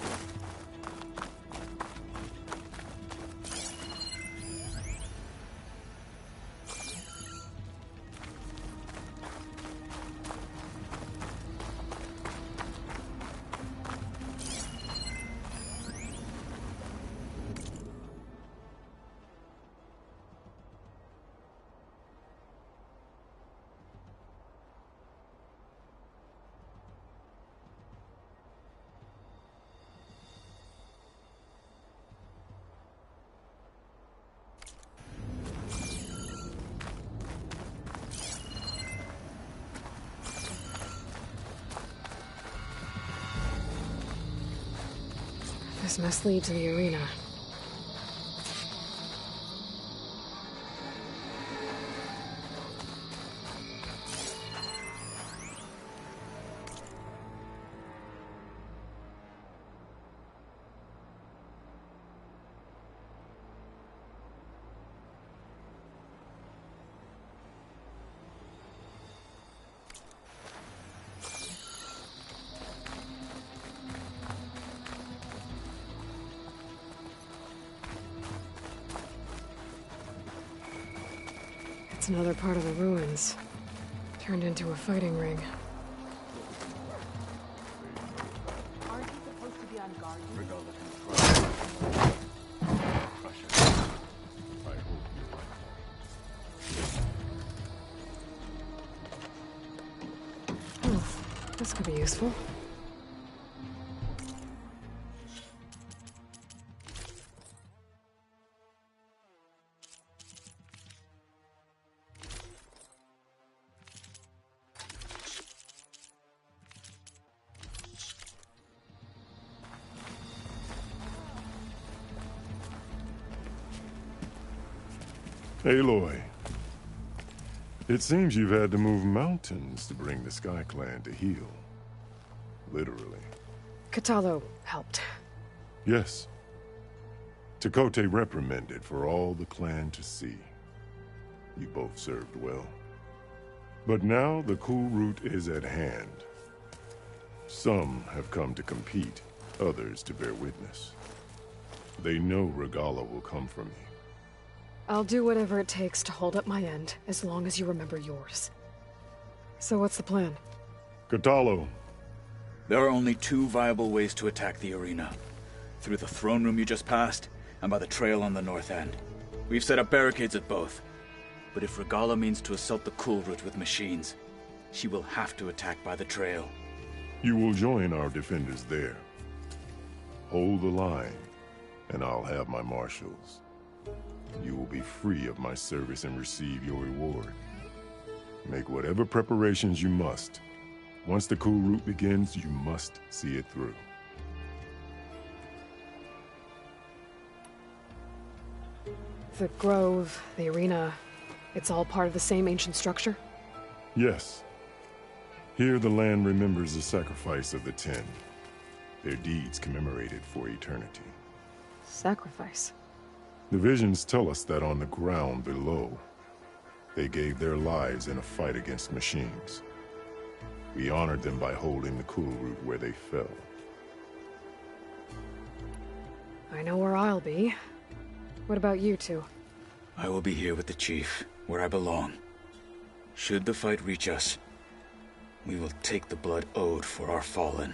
This must lead to the arena. It's another part of the ruins. Turned into a fighting ring.
Aren't you supposed to be on guard?
Oh, this could be useful.
Aloy, it seems you've had to move mountains to bring the Sky Clan to heel. Literally.
Kotallo helped.
Yes. Tekote reprimanded for all the clan to see. You both served well. But now the cool route is at hand. Some have come to compete, others to bear witness. They know Regalla will come for me.
I'll do whatever it takes to hold up my end, as long as you remember yours. So what's the plan?
Kotallo.
There are only two viable ways to attack the arena. Through the throne room you just passed, and by the trail on the north end. We've set up barricades at both. But if Regalla means to assault the cool route with machines, she will have to attack by the trail.
You will join our defenders there. Hold the line, and I'll have my marshals. You will be free of my service and receive your reward. Make whatever preparations you must. Once the cool route begins, you must see it through.
The grove, the arena, it's all part of the same ancient structure?
Yes. Here the land remembers the sacrifice of the 10. Their deeds commemorated for eternity.
Sacrifice?
The visions tell us that on the ground below, they gave their lives in a fight against machines. We honored them by holding the cool route where they fell.
I know where I'll be. What about you two?
I will be here with the chief, where I belong. Should the fight reach us, we will take the blood owed for our fallen.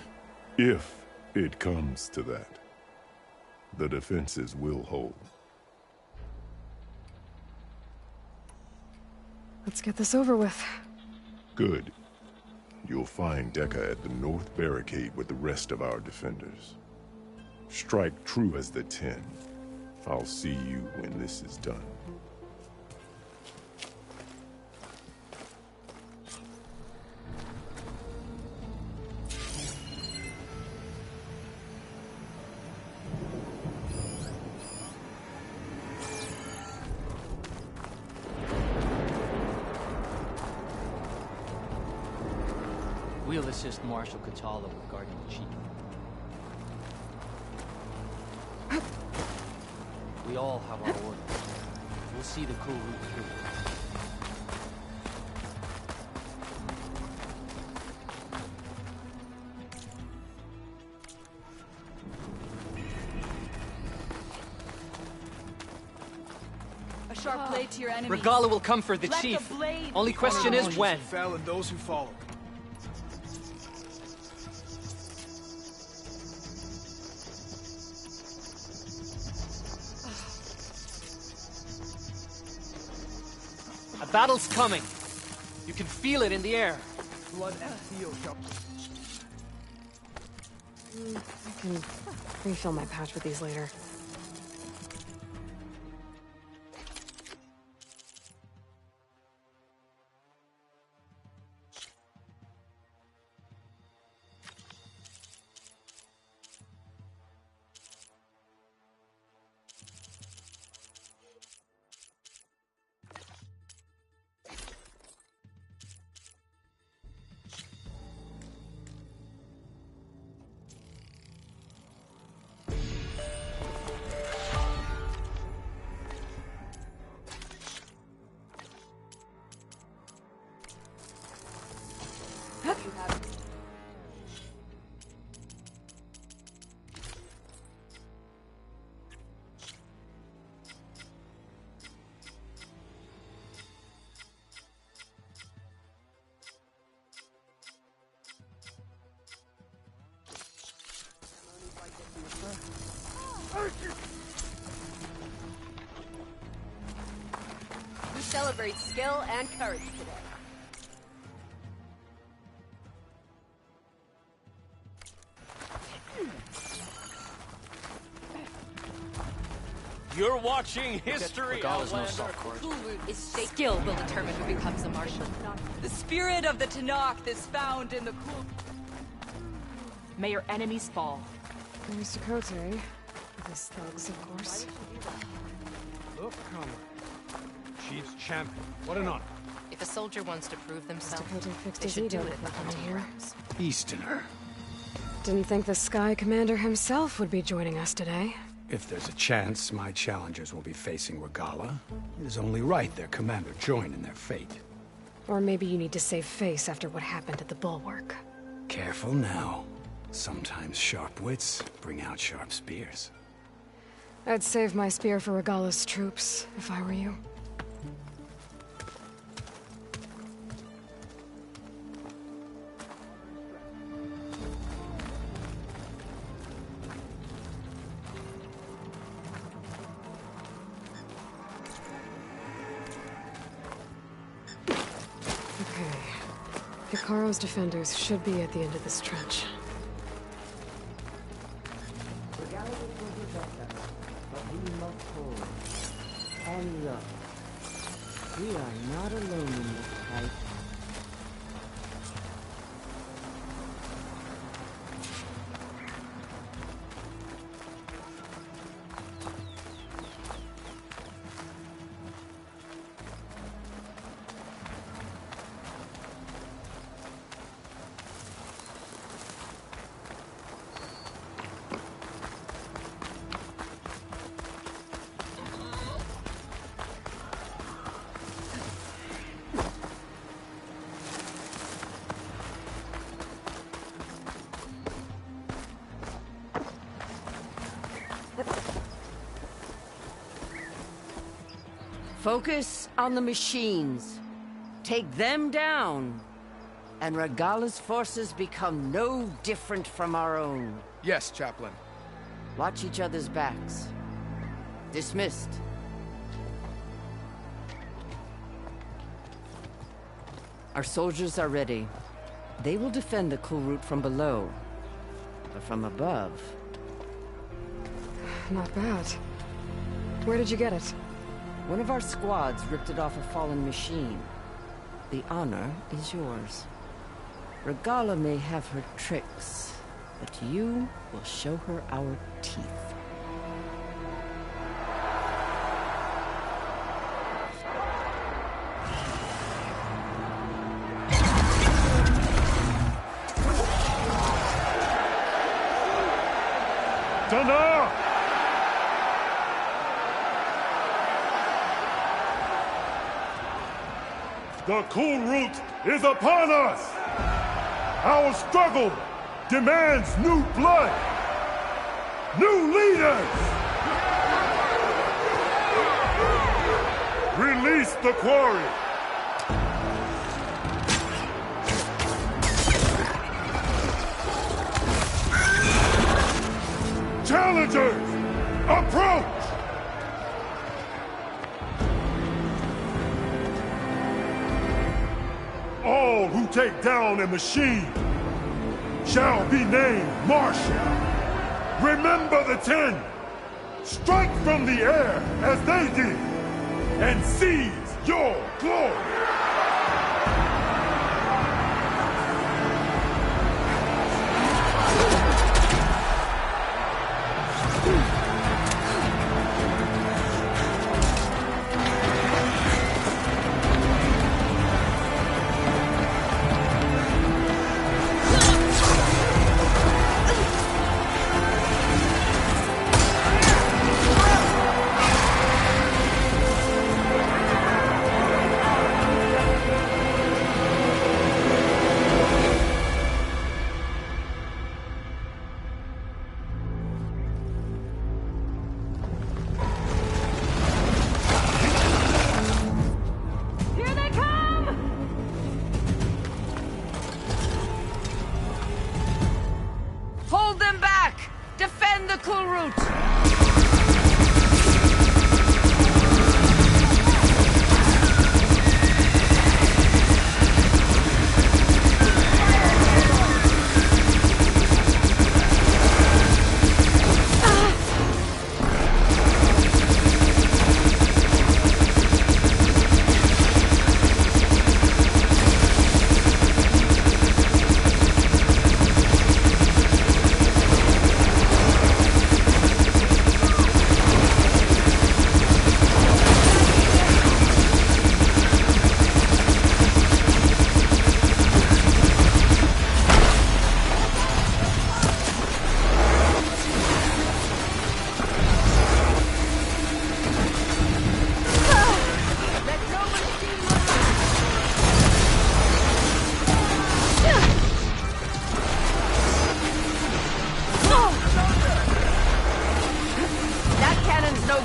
If it comes to that, the defenses will hold.
Let's get this over with.
Good. You'll find Dekka at the north barricade with the rest of our defenders. Strike true as the 10. I'll see you when this is done.
We'll assist Marshal Kotallo with guarding the chief. We all have our orders. We'll see the cool route through.
A sharp blade to your enemy.
Regalla will come for the
Let
chief.
the blade
Only question is when.
Fell and those who follow.
A battle's coming. You can feel it in the air.
Blood and steel shall...
I can refill my pouch with these later.
celebrate skill and courage today.
You're watching history, Outlander.
Cool root is skill will determine who becomes a marshal. The spirit of the Tanakh is found in the cool.
May your enemies fall.
There's Tekote. With his thugs, of course.
Look, comrade. Chief's champion. What an honor.
If a soldier wants to prove themselves,
Tekote fixed
they
his
should do
ego
it
before coming here.
Easterner.
Didn't think the Sky Commander himself would be joining us today.
If there's a chance my challengers will be facing Regala, it is only right their commander join in their fate.
Or maybe you need to save face after what happened at the Bulwark.
Careful now. Sometimes sharp wits bring out sharp spears.
I'd save my spear for Regala's troops, if I were you. Okay. Hikaru's defenders should be at the end of this trench.
And look, we are not alone in this fight. Focus on the machines. Take them down, and Regala's forces become no different from our own.
Yes, Chaplain.
Watch each other's backs. Dismissed. Our soldiers are ready. They will defend the cool route from below. But from above...
Not bad. Where did you get it?
One of our squads ripped it off a fallen machine. The honor is yours. Regala may have her tricks, but you will show her our teeth.
Tanakh! The cool route is upon us! Our struggle demands new blood! New leaders! Release the quarry! Challengers, approach! All who take down a machine shall be named Marshal. Remember the 10. Strike from the air as they did, and seize your glory.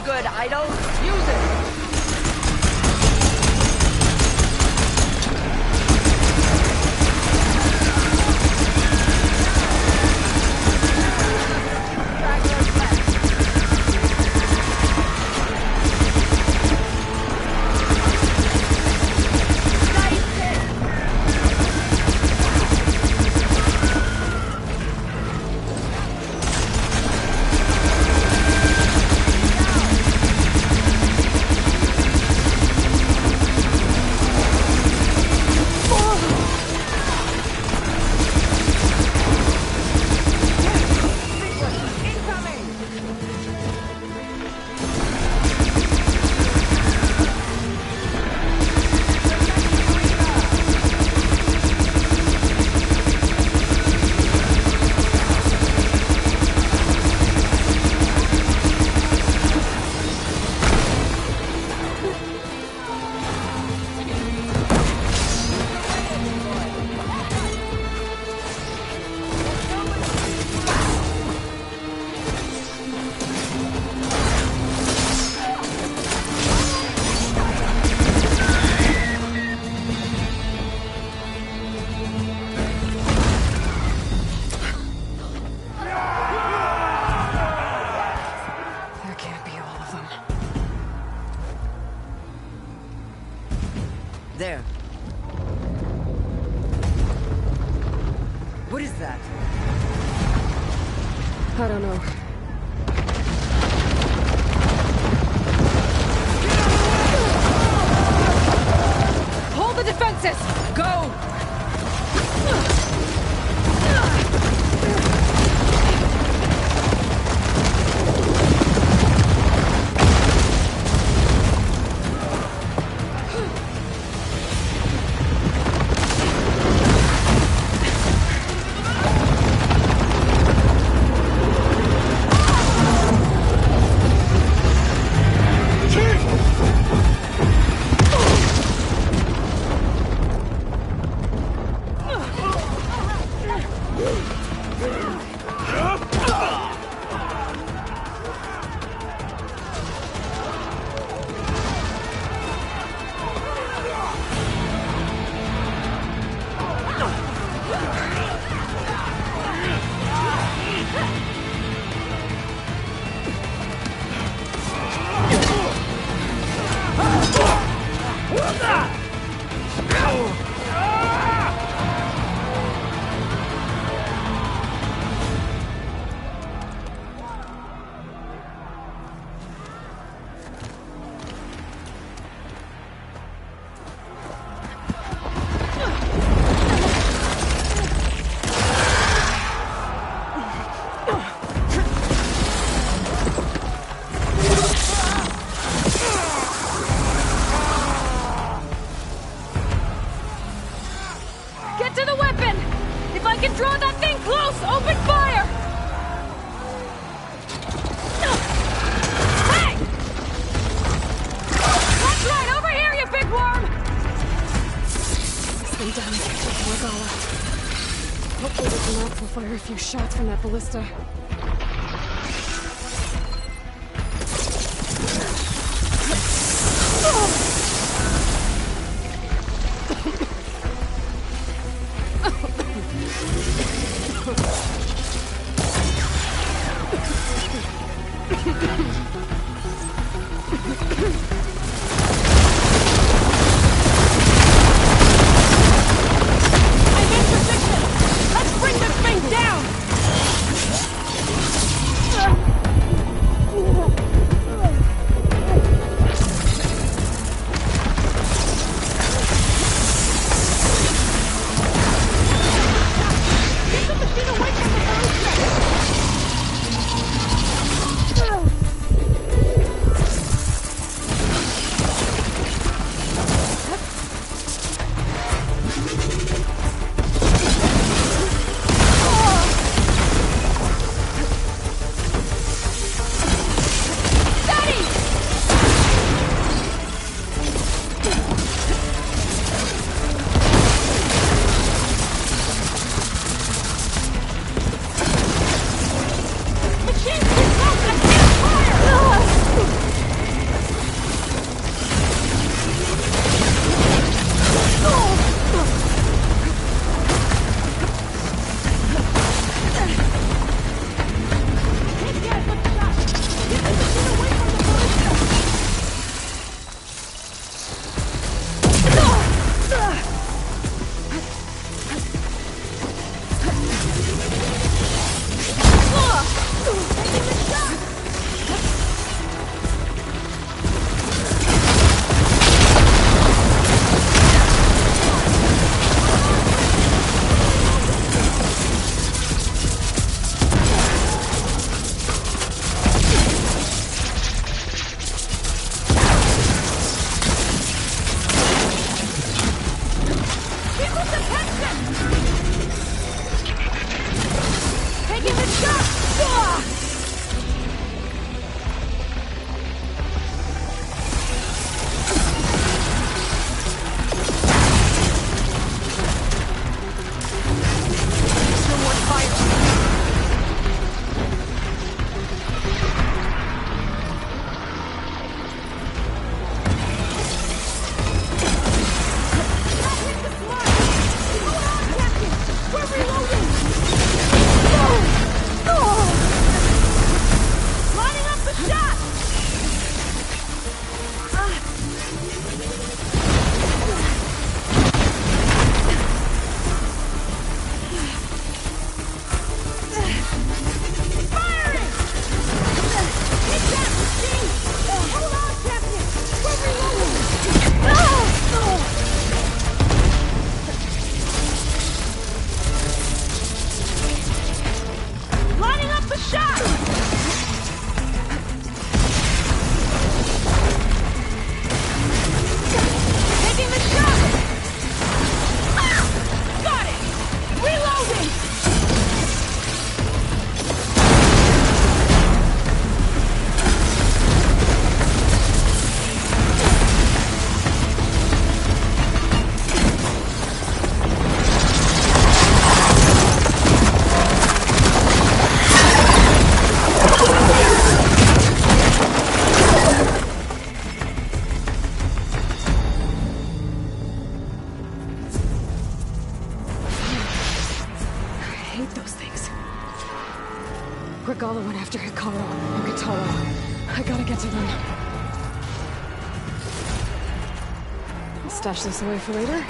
good, idol. Use it.
There. What is that?
I don't know.
Hold the defenses! Go!
Hopefully the Knox will fire a few shots from that ballista. Carl and Katara. I gotta get to them. I'll stash this away for later.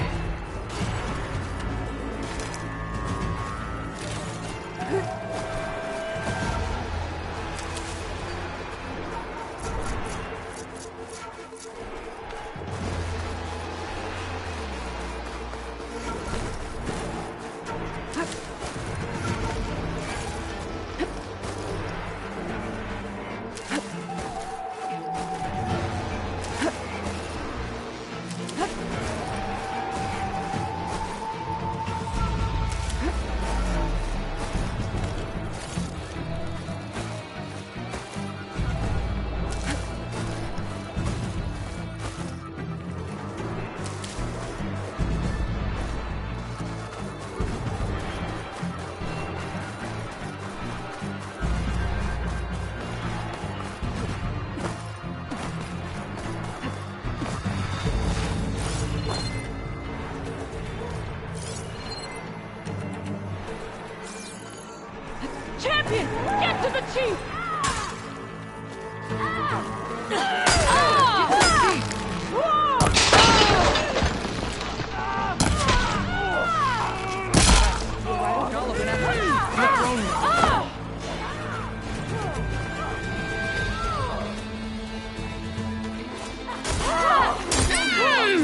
Champion! Get to the chief!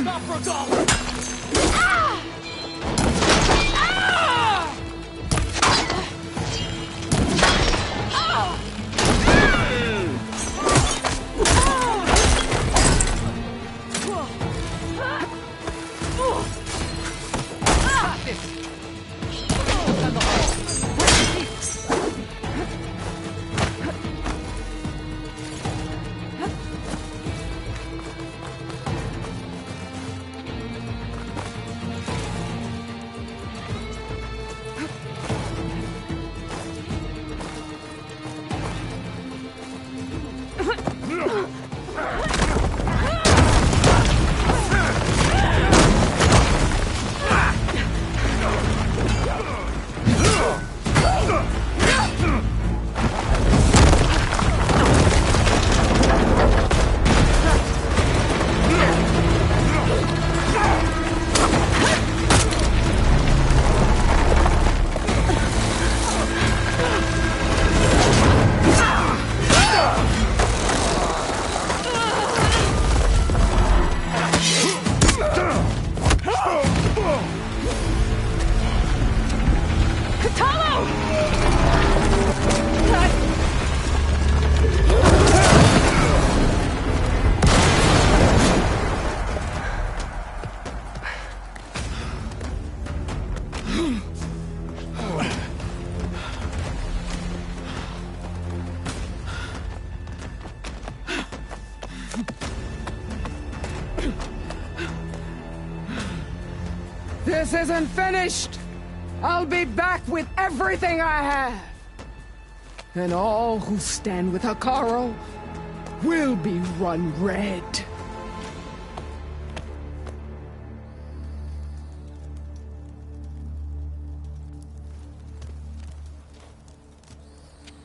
Stop for Gollum!
This isn't finished! I'll be back with everything I have! And all who stand with Hikaru will be run red.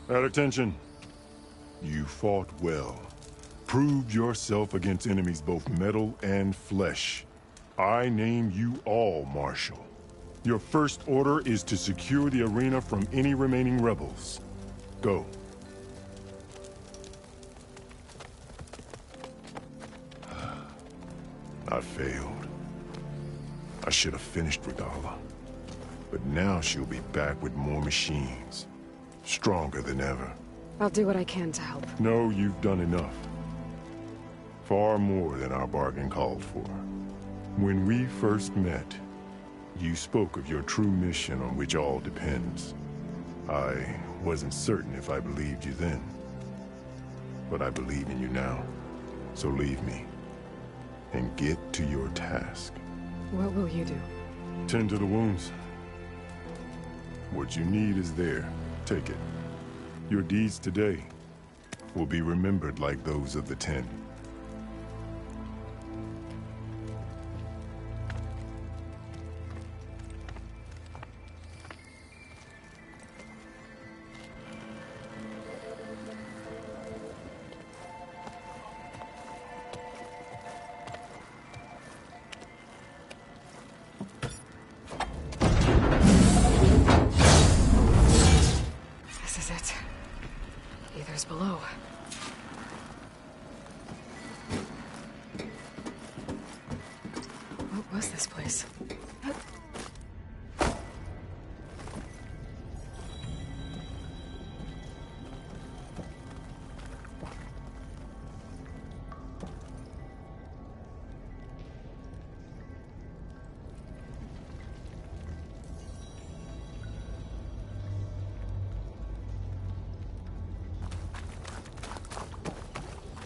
At attention. You fought well. Proved yourself against enemies both metal and flesh. I name you all Marshal. Your first order is to secure the arena from any remaining rebels. Go. I failed. I should have finished Regala. But now she'll be back with more machines. Stronger than ever.
I'll do what I can to help.
No, you've done enough. Far more than our bargain called for. When we first met, you spoke of your true mission on which all depends. I wasn't certain if I believed you then. But I believe in you now. So leave me. And get to your task.
What will you do?
Tend to the wounds. What you need is there. Take it. Your deeds today will be remembered like those of the 10.
below. What was this place?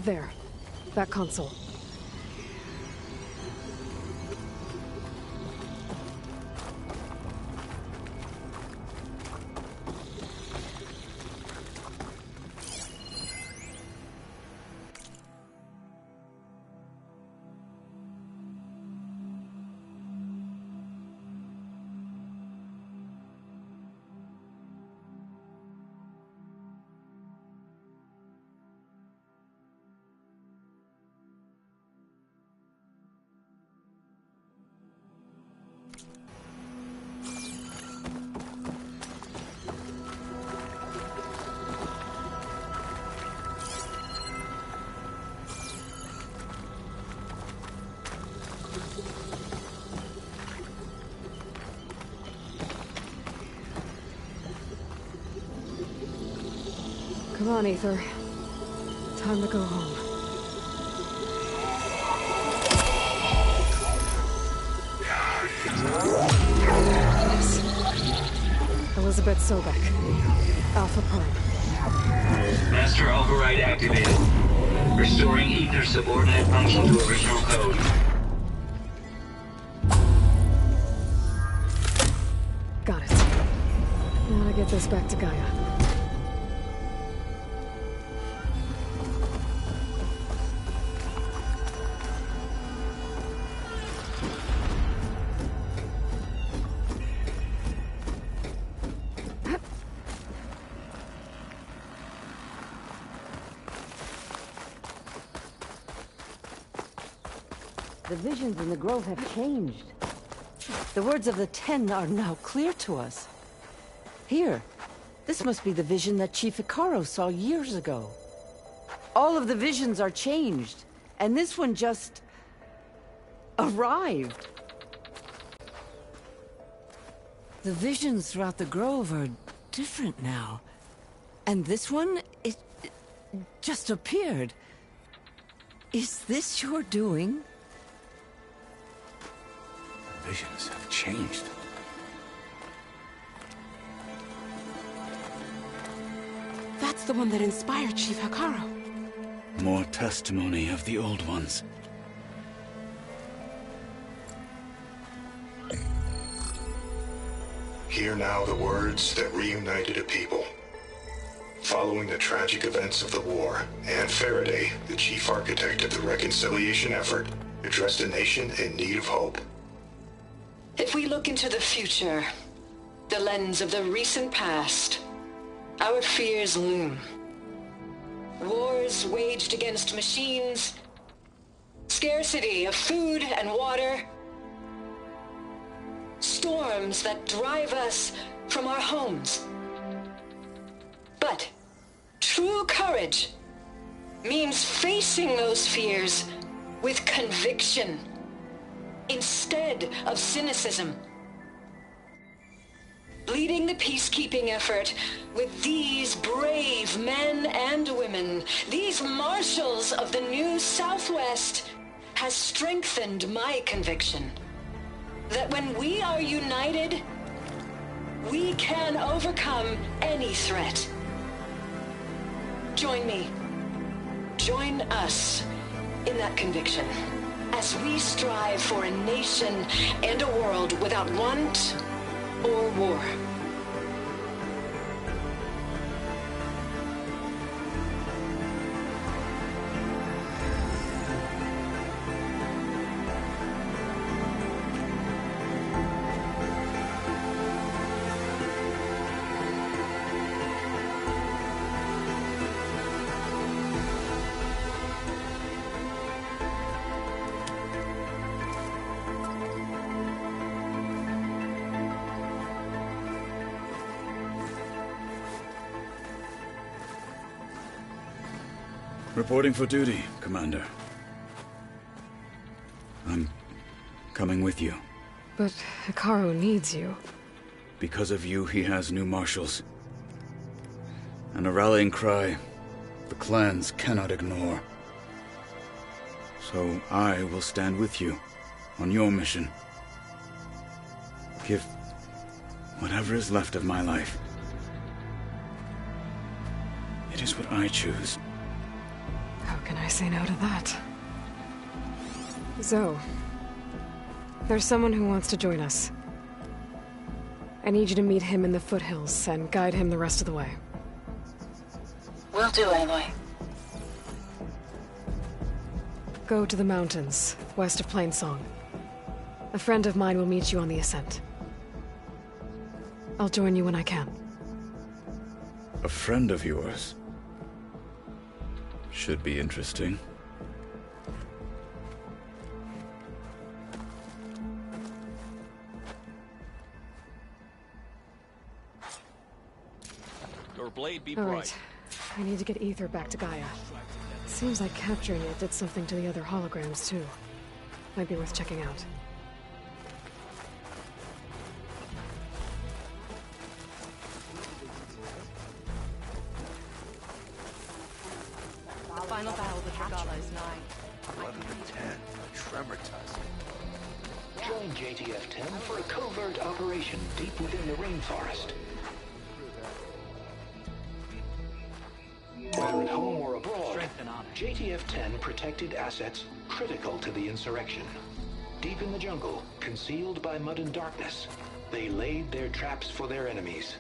There. That console. Come on, Ether. Time to go home. Yes. Elizabeth Sobek. Alpha Prime.
Master override activated. Restoring Ether's subordinate function to original code.
Got it. Now to get this back to Gaia.
The visions in the grove have changed. The words of the Ten are now clear to us. Here, this must be the vision that Chief Icaro saw years ago. All of the visions are changed, and this one just arrived. The visions throughout the grove are different now. And this one, it just appeared. Is this your doing?
Visions have changed.
That's the one that inspired Chief Icaro.
More testimony of the old ones.
Hear now the words that reunited a people. Following the tragic events of the war, Anne Faraday, the chief architect of the reconciliation effort, addressed a nation in need of hope.
If we look into the future, the lens of the recent past, our fears loom. Wars waged against machines, scarcity of food and water, storms that drive us from our homes. But true courage means facing those fears with conviction instead of cynicism. Leading the peacekeeping effort with these brave men and women, these marshals of the new Southwest, has strengthened my conviction that when we are united, we can overcome any threat. Join me. Join us in that conviction as we strive for a nation and a world without want or war.
Reporting for duty, Commander. I'm coming with you.
But Hikaru needs you.
Because of you, he has new marshals. And a rallying cry the clans cannot ignore. So I will stand with you on your mission. Give whatever is left of my life. It is what I choose.
How can I say no to that? Zoe, there's someone who wants to join us. I need you to meet him in the foothills and guide him the rest of the way.
Will do, Aloy.
Go to the mountains, west of Plainsong. A friend of mine will meet you on the ascent. I'll join you when I can.
A friend of yours? Should be interesting.
Your blade be
All
bright.
right. I need to get Ether back to Gaia. Seems like capturing it did something to the other holograms, too. Might be worth checking out.
The final battle with Regala is nigh.
11 to 10. Tremor tusk.
Join JTF-10 for a covert operation deep within the rainforest. Whether at home or abroad, JTF-10 protected assets critical to the insurrection. Deep in the jungle, concealed by mud and darkness, they laid their traps for their enemies.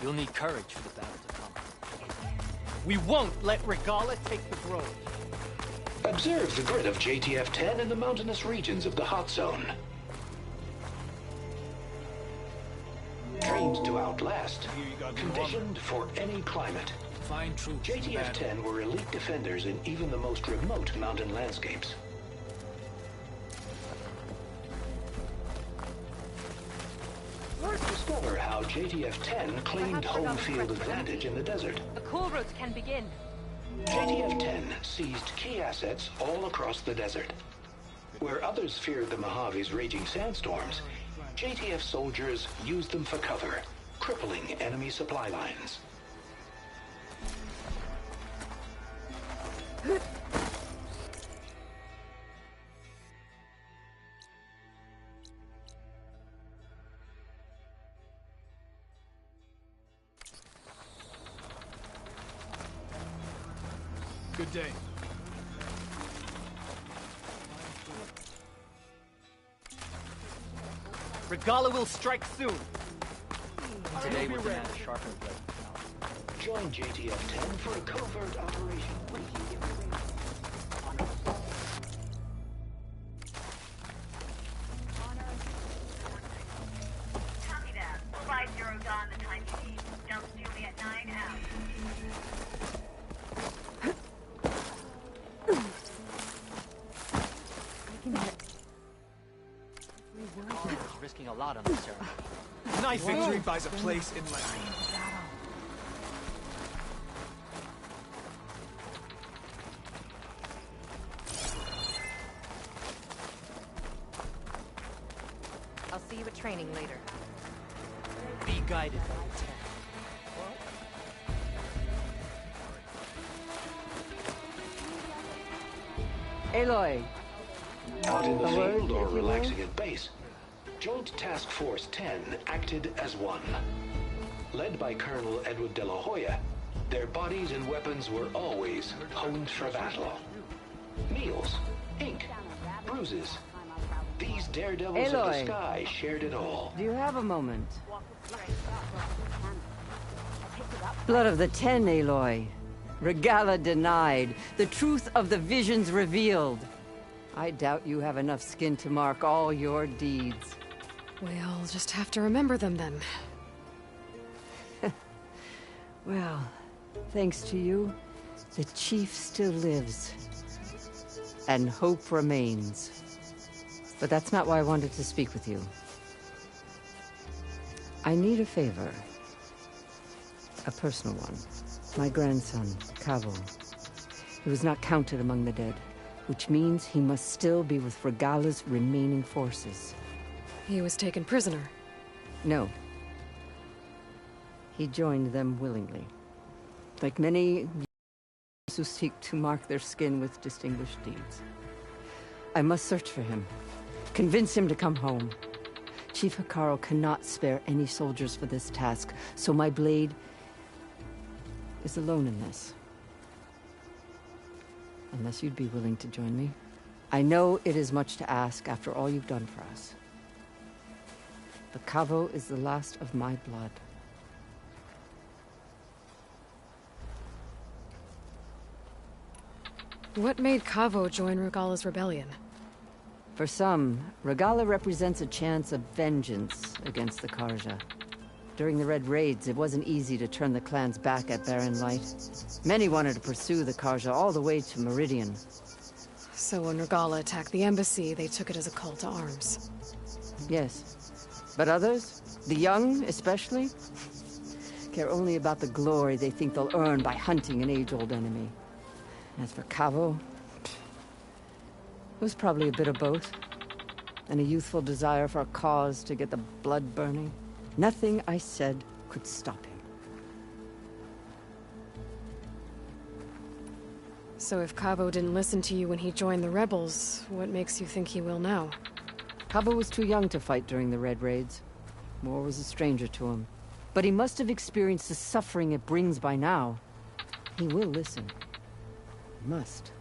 You'll need courage for the battle to come. We won't let Regala take the grove.
Observe the grid of JTF-10 in the mountainous regions of the hot zone. Trained to outlast, conditioned for any climate.
Find truth.
JTF-10 were elite defenders in even the most remote mountain landscapes. Discover how JTF-10 claimed home field advantage in the desert.
The cool routes can begin.
JTF-10 seized key assets all across the desert. Where others feared the Mojave's raging sandstorms, JTF soldiers used them for cover, crippling enemy supply lines.
Good day.
Regala will strike soon.
Today we're
ready.
to sharpen blade.
Join JTF-10 for a covert operation.
Copy that. Provide Zero Dawn the time you need. Delta Juliet 9 out.
Risking a lot on this ceremony.
Nice victory buys a place in my...
I'll see you at training later.
Be guided by the tech.
Aloy.
Out in the
A word,
field or
if you will?
relaxing at base, Joint Task Force 10 acted as one. Led by Colonel Edward de la Hoya, their bodies and weapons were always honed for battle. Meals, ink, bruises. These daredevils of the
Aloy.
sky shared it all.
Do you have a moment? Blood of the Ten, Aloy. Regala denied. The truth of the visions revealed. I doubt you have enough skin to mark all your deeds.
We'll just have to remember them then.
Well, Thanks to you, the chief still lives. And hope remains. But that's not why I wanted to speak with you. I need a favor. A personal one. My grandson, Cavo. He was not counted among the dead, which means he must still be with Regala's remaining forces.
He was taken prisoner?
No. He joined them willingly. Like many who seek to mark their skin with distinguished deeds. I must search for him. Convince him to come home. Chief Hekarro cannot spare any soldiers for this task, so my blade is alone in this. Unless you'd be willing to join me. I know it is much to ask after all you've done for us. But Cavo is the last of my blood.
What made Cavo join Regala's rebellion?
For some, Regala represents a chance of vengeance against the Karja. During the Red Raids, it wasn't easy to turn the clan's back at Barren Light. Many wanted to pursue the Karja all the way to Meridian.
So when Regala attacked the embassy, they took it as a call to arms.
Yes. But others, the young especially, care only about the glory they think they'll earn by hunting an age-old enemy. As for Cavo, it was probably a bit of both. And a youthful desire for a cause to get the blood burning. Nothing I said could stop him.
So if Cavo didn't listen to you when he joined the rebels, what makes you think he will now?
Cavo was too young to fight during the Red Raids. War was a stranger to him. But he must have experienced the suffering it brings by now. He will listen. He must.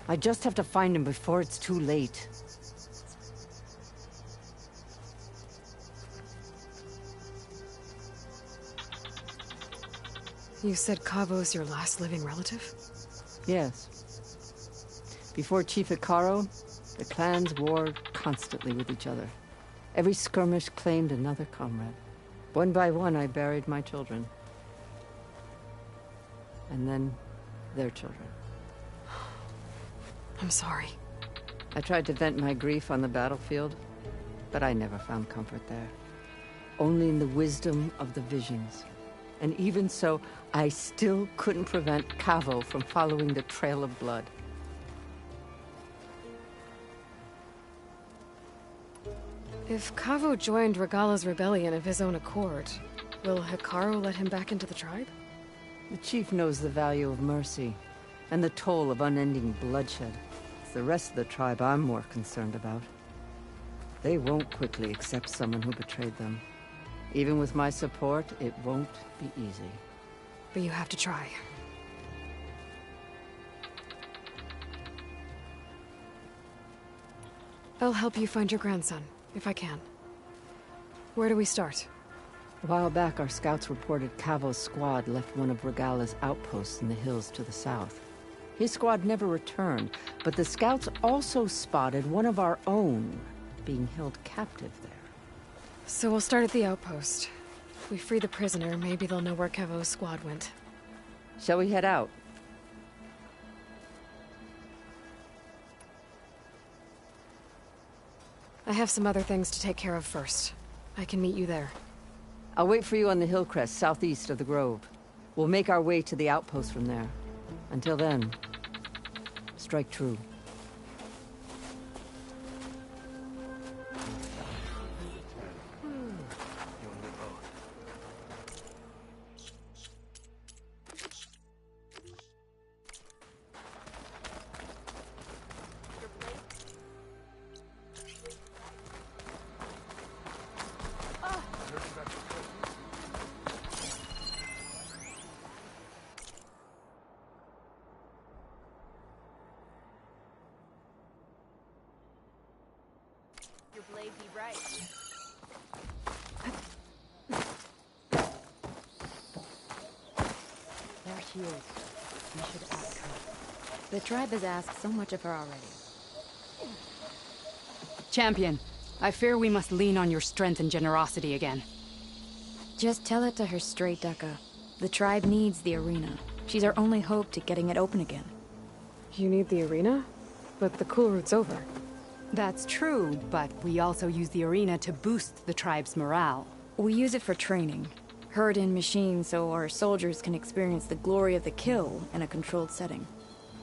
I just have to find him before it's too late.
You said Cavo's your last living relative?
Yes. Before Chief Hekarro, the clans warred constantly with each other. Every skirmish claimed another comrade. One by one, I buried my children. And then, their children.
I'm sorry.
I tried to vent my grief on the battlefield, but I never found comfort there. Only in the wisdom of the visions. And even so, I still couldn't prevent Cavo from following the trail of blood.
If Cavo joined Regala's rebellion of his own accord, will Hekarro let him back into the tribe?
The chief knows the value of mercy, and the toll of unending bloodshed. It's the rest of the tribe I'm more concerned about. They won't quickly accept someone who betrayed them. Even with my support, it won't be easy.
But you have to try. I'll help you find your grandson, if I can. Where do we start?
A while back, our scouts reported Cavo's squad left one of Regala's outposts in the hills to the south. His squad never returned, but the scouts also spotted one of our own being held captive there.
So we'll start at the outpost. If we free the prisoner, maybe they'll know where Cavo's squad went.
Shall we head out?
I have some other things to take care of first. I can meet you there.
I'll wait for you on the hill crest southeast of the grove. We'll make our way to the outpost from there. Until then, strike true.
Your blade be right.
There she is. We should ask her. The tribe has asked so much of her already.
Champion, I fear we must lean on your strength and generosity again.
Just tell it to her straight, Ducka. The tribe needs the arena. She's our only hope to getting it open again.
You need the arena? But the cool route's over.
That's true, but we also use the arena to boost the tribe's morale.
We use it for training. Herd in machines so our soldiers can experience the glory of the kill in a controlled setting.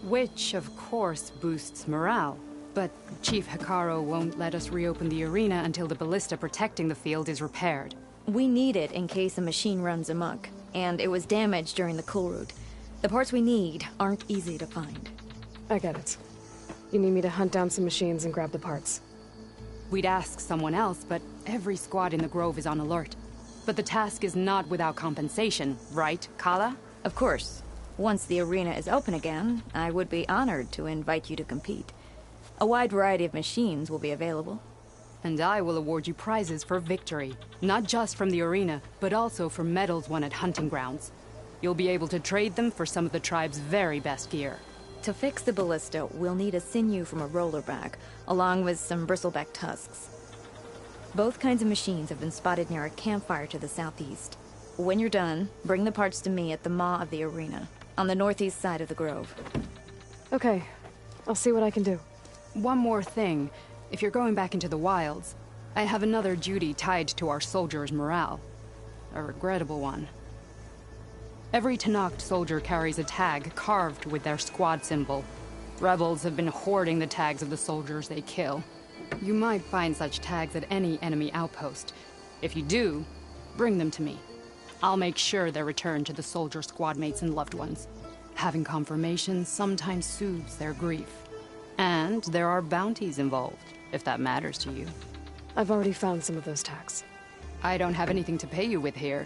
Which, of course, boosts morale. But Chief Hikaru won't let us reopen the arena until the ballista protecting the field is repaired.
We need it in case a machine runs amok, and it was damaged during the cool route. The parts we need aren't easy to find.
I get it. You need me to hunt down some machines and grab the parts.
We'd ask someone else, but every squad in the Grove is on alert. But the task is not without compensation, right, Kala?
Of course. Once the arena is open again, I would be honored to invite you to compete. A wide variety of machines will be available.
And I will award you prizes for victory. Not just from the arena, but also for medals won at hunting grounds. You'll be able to trade them for some of the tribe's very best gear.
To fix the ballista, we'll need a sinew from a rollerback, along with some bristleback tusks. Both kinds of machines have been spotted near a campfire to the southeast. When you're done, bring the parts to me at the maw of the arena, on the northeast side of the Grove.
Okay. I'll see what I can do.
One more thing. If you're going back into the wilds, I have another duty tied to our soldiers' morale. A regrettable one. Every Tenakth soldier carries a tag carved with their squad symbol. Rebels have been hoarding the tags of the soldiers they kill. You might find such tags at any enemy outpost. If you do, bring them to me. I'll make sure they're returned to the soldier squad mates and loved ones. Having confirmation sometimes soothes their grief. And there are bounties involved, if that matters to you.
I've already found some of those tags.
I don't have anything to pay you with here.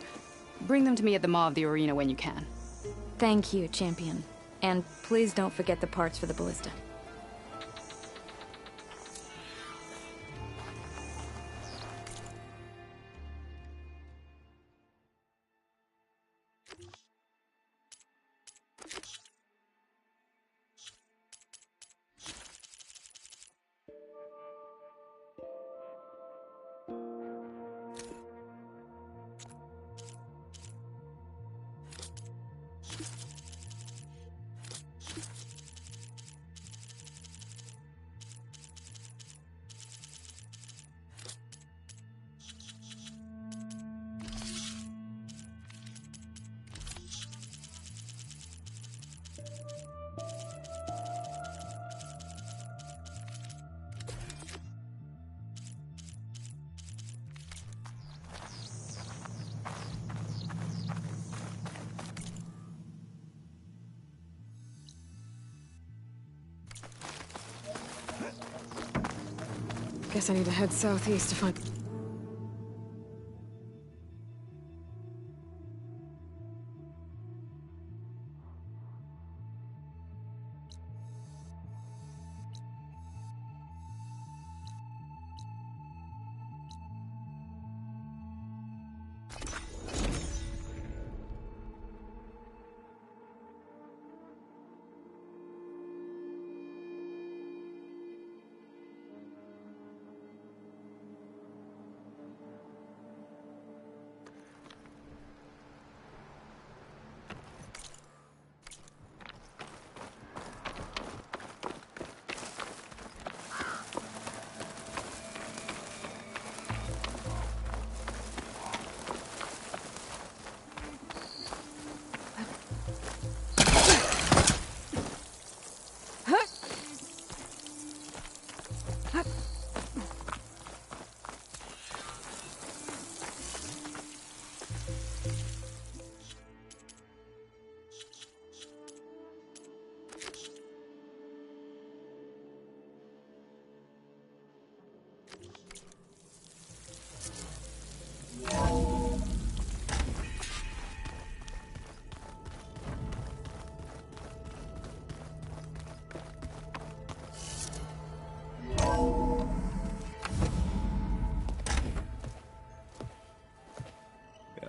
Bring them to me at the maw of the arena when you can.
Thank you, champion. And please don't forget the parts for the ballista.
Guess I need to head southeast to find...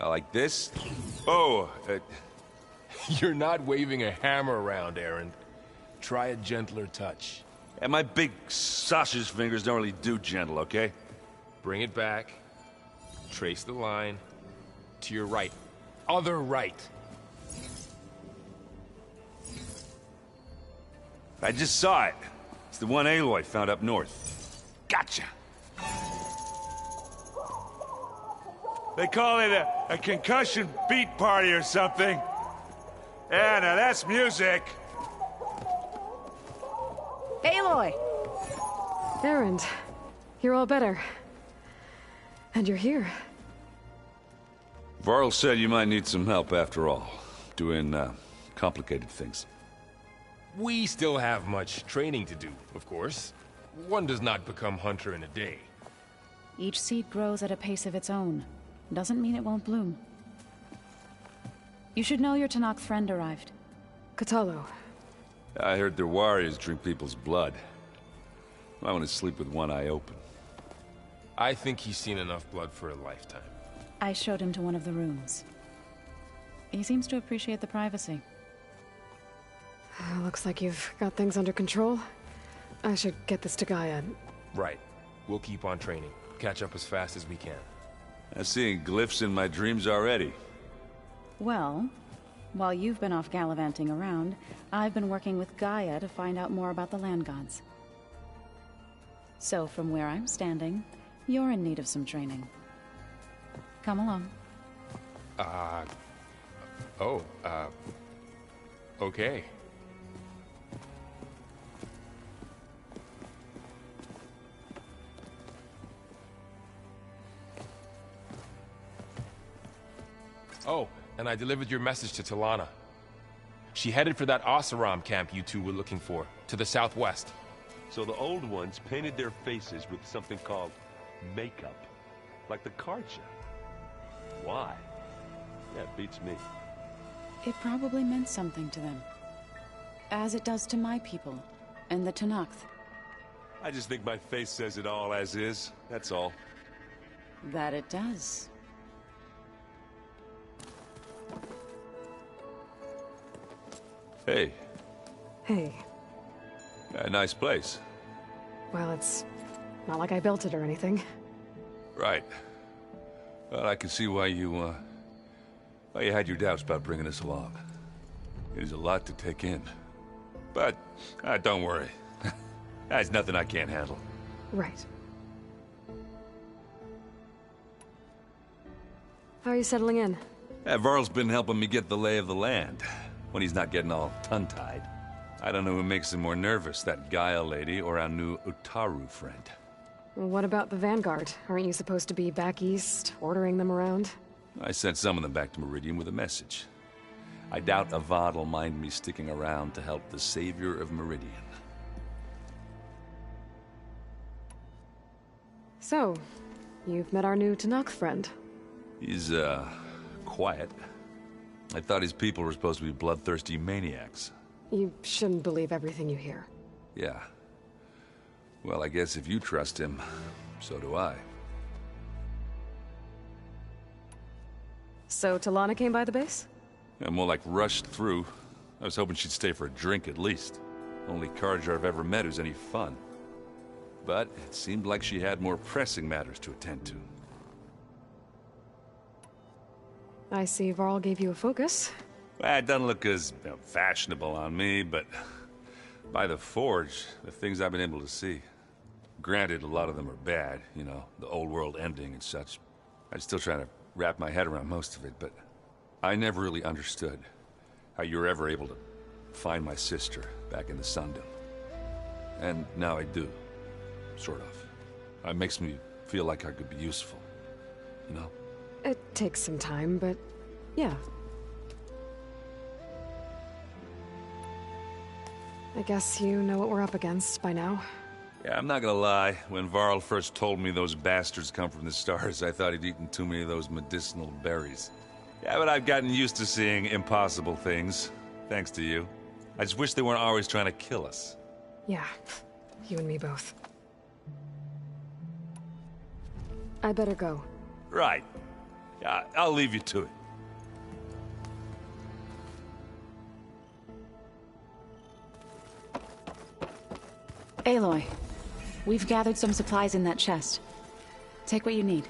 Like this? Oh, you're not waving a hammer around, Aaron. Try a gentler touch.
And my big sausage fingers don't really do gentle, okay?
Bring it back. Trace the line. To your right. Other right.
I just saw it. It's the one Aloy found up north. Gotcha. They call it a concussion beat party or something. Yeah, now that's music.
Aloy!
Erend, you're all better. And you're here.
Varl said you might need some help after all. Doing, complicated things.
We still have much training to do, of course. One does not become hunter in a day.
Each seed grows at a pace of its own. Doesn't mean it won't bloom. You should know your Tanakh friend arrived.
Kotallo.
I heard their warriors drink people's blood. I want to sleep with one eye open.
I think he's seen enough blood for a lifetime.
I showed him to one of the rooms. He seems to appreciate the privacy.
Looks like you've got things under control. I should get this to Gaia.
Right. We'll keep on training. Catch up as fast as we can.
I'm seeing glyphs in my dreams already.
Well, while you've been off gallivanting around, I've been working with Gaia to find out more about the land gods. So from where I'm standing, you're in need of some training. Come along.
Okay. Oh, and I delivered your message to Talana. She headed for that Oseram camp you two were looking for, to the southwest.
So the old ones painted their faces with something called makeup, like the card show. Why? That beats me.
It probably meant something to them. As it does to my people, and the Tanakh.
I just think my face says it all as is, that's all.
That it does.
Hey.
Hey.
A nice place.
Well, it's not like I built it or anything.
Right. Well, I can see why you had your doubts about bringing us along. It is a lot to take in. But, don't worry. There's nothing I can't handle.
Right. How are you settling in?
Varl's been helping me get the lay of the land, when he's not getting all tongue-tied. I don't know who makes him more nervous, that Gaia lady or our new Utaru friend.
Well, what about the Vanguard? Aren't you supposed to be back east, ordering them around?
I sent some of them back to Meridian with a message. I doubt Avad will mind me sticking around to help the savior of Meridian.
So, you've met our new Tanakh friend.
He's, quiet. I thought his people were supposed to be bloodthirsty maniacs.
You shouldn't believe everything you hear.
Yeah. Well, I guess if you trust him, so do I.
So Talana came by the base?
Yeah, more like rushed through. I was hoping she'd stay for a drink at least. Only Carja I've ever met who's any fun. But it seemed like she had more pressing matters to attend to.
I see Varl gave you a focus.
Well, it doesn't look as fashionable on me, but by the Forge, the things I've been able to see. Granted, a lot of them are bad, you know, the old world ending and such. I'm still trying to wrap my head around most of it, but I never really understood how you were ever able to find my sister back in the Sundom. And now I do, sort of. It makes me feel like I could be useful, you know?
It takes some time, but yeah. I guess you know what we're up against by now.
Yeah, I'm not gonna lie. When Varl first told me those bastards come from the stars, I thought he'd eaten too many of those medicinal berries. Yeah, but I've gotten used to seeing impossible things, thanks to you. I just wish they weren't always trying to kill us.
Yeah, you and me both. I better go.
Right. Yeah, I'll leave you to it.
Aloy, we've gathered some supplies in that chest. Take what you need.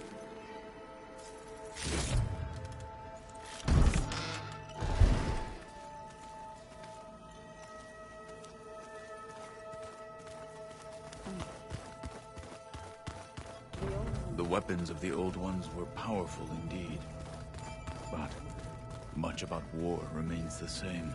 weapons of the Old Ones were powerful indeed. But much about war remains the same.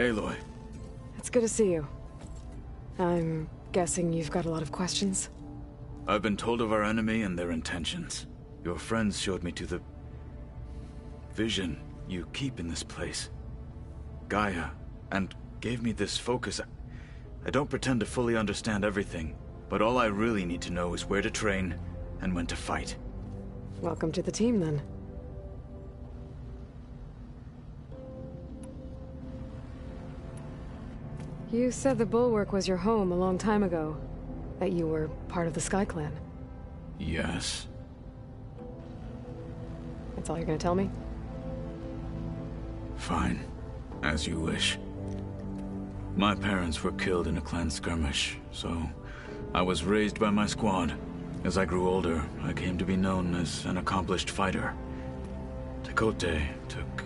Aloy.
It's good to see you. I'm guessing you've got a lot of questions?
I've been told of our enemy and their intentions. Your friends showed me to the vision you keep in this place, Gaia, and gave me this focus. I don't pretend to fully understand everything, but all I really need to know is where to train and when to fight.
Welcome to the team, then. You said the Bulwark was your home a long time ago. That you were part of the Sky Clan.
Yes.
That's all you're gonna tell me?
Fine. As you wish. My parents were killed in a clan skirmish, so I was raised by my squad. As I grew older, I came to be known as an accomplished fighter. Tekote took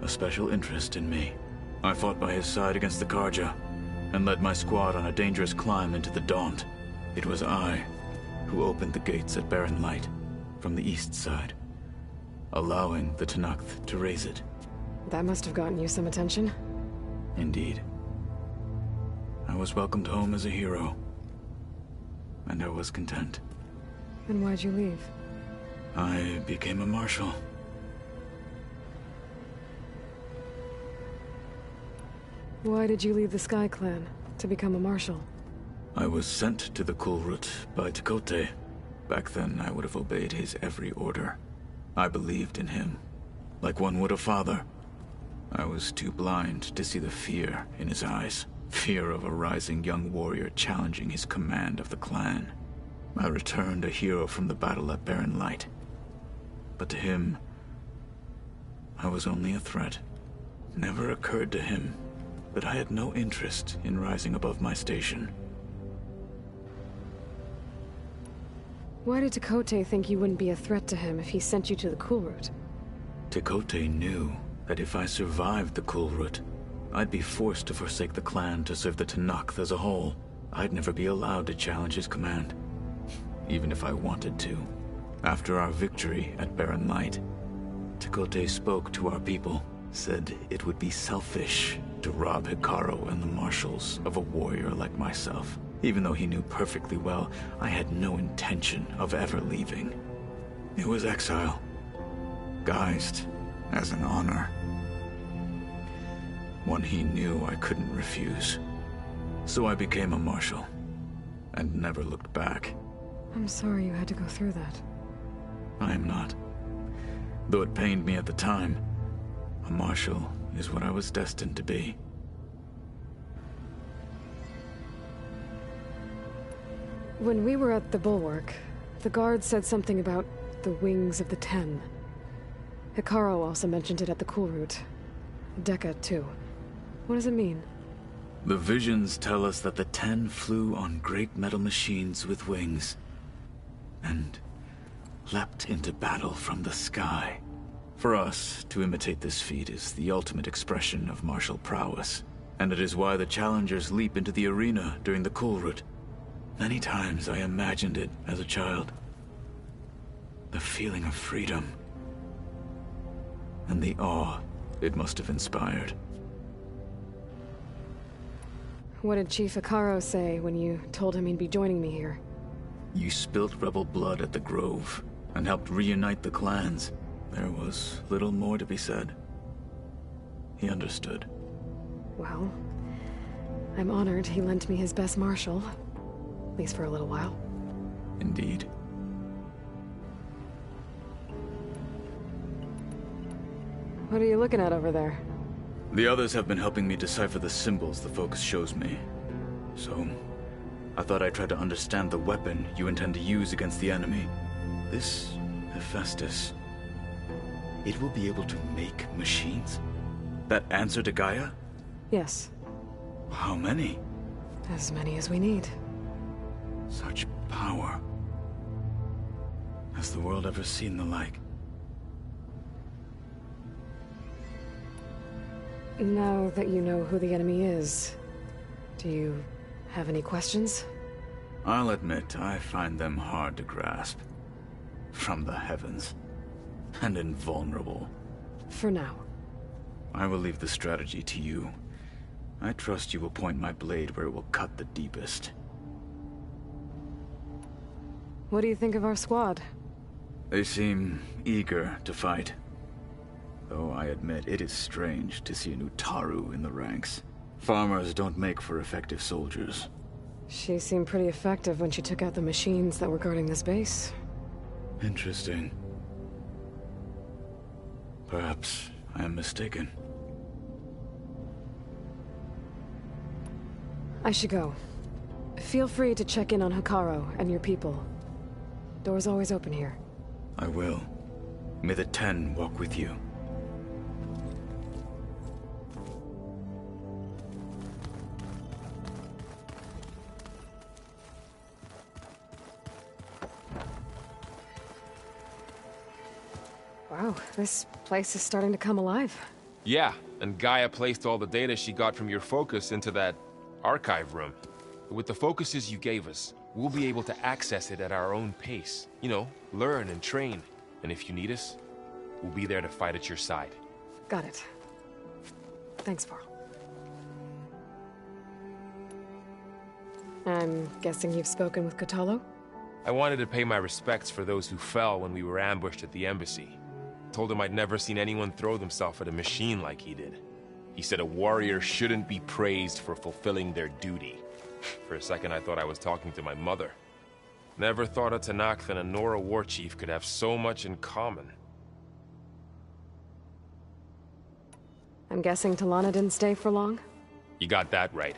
a special interest in me. I fought by his side against the Karja, and led my squad on a dangerous climb into the Daunt. It was I who opened the gates at Barren Light, from the east side, allowing the Tenakth to raise it.
That must have gotten you some attention.
Indeed. I was welcomed home as a hero, and I was content.
Then why'd you leave?
I became a marshal.
Why did you leave the Sky Clan to become a marshal?
I was sent to the Kulrut by Tekote. Back then, I would have obeyed his every order. I believed in him, like one would a father. I was too blind to see the fear in his eyes. Fear of a rising young warrior challenging his command of the clan. I returned a hero from the battle at Barren Light. But to him, I was only a threat. It never occurred to him that I had no interest in rising above my station.
Why did Tekote think you wouldn't be a threat to him if he sent you to the Kulrut?
Tekote knew that if I survived the Kulrut, I'd be forced to forsake the clan to serve the Tenakth as a whole. I'd never be allowed to challenge his command, even if I wanted to. After our victory at Barren Light, Tekote spoke to our people, said it would be selfish to rob Hikaru and the marshals of a warrior like myself. Even though he knew perfectly well I had no intention of ever leaving. It was exile, guised as an honor. One he knew I couldn't refuse. So I became a marshal, and never looked back.
I'm sorry you had to go through that.
I am not. Though it pained me at the time, a marshal is what I was destined to be.
When we were at the Bulwark, the guard said something about the Wings of the Ten. Hikaru also mentioned it at the Kulrut. Dekka, too. What does it mean?
The visions tell us that the Ten flew on great metal machines with wings, and leapt into battle from the sky. For us, to imitate this feat is the ultimate expression of martial prowess, and it is why the challengers leap into the arena during the Kulrut. Many times I imagined it as a child. The feeling of freedom, and the awe it must have inspired.
What did Chief Hikaru say when you told him he'd be joining me here?
You spilt rebel blood at the Grove, and helped reunite the clans. There was little more to be said. He understood.
Well, I'm honored he lent me his best marshal. At least for a little while.
Indeed.
What are you looking at over there?
The others have been helping me decipher the symbols the Focus shows me. So, I thought I'd try to understand the weapon you intend to use against the enemy. This Hephaestus, it will be able to make machines? That answer to Gaia?
Yes.
How many?
As many as we need.
Such power. Has the world ever seen the like?
Now that you know who the enemy is, do you have any questions?
I'll admit, I find them hard to grasp. From the heavens. And invulnerable.
For now.
I will leave the strategy to you. I trust you will point my blade where it will cut the deepest.
What do you think of our squad?
They seem eager to fight. Though I admit it is strange to see a new Taru in the ranks. Farmers don't make for effective soldiers.
She seemed pretty effective when she took out the machines that were guarding this base.
Interesting. Perhaps I am mistaken.
I should go. Feel free to check in on Hikaru and your people. Door's always open here.
I will. May the 10 walk with you.
Wow, this place is starting to come alive.
Yeah, and Gaia placed all the data she got from your focus into that archive room. With the focuses you gave us, we'll be able to access it at our own pace. You know, learn and train. And if you need us, we'll be there to fight at your side.
Got it. Thanks, Varl. I'm guessing you've spoken with Kotallo?
I wanted to pay my respects for those who fell when we were ambushed at the embassy. Told him I'd never seen anyone throw themselves at a machine like he did. He said a warrior shouldn't be praised for fulfilling their duty. For a second I thought I was talking to my mother. Never thought a Tenakth and a Nora war chief could have so much in common.
I'm guessing Talana didn't stay for long?
You got that right.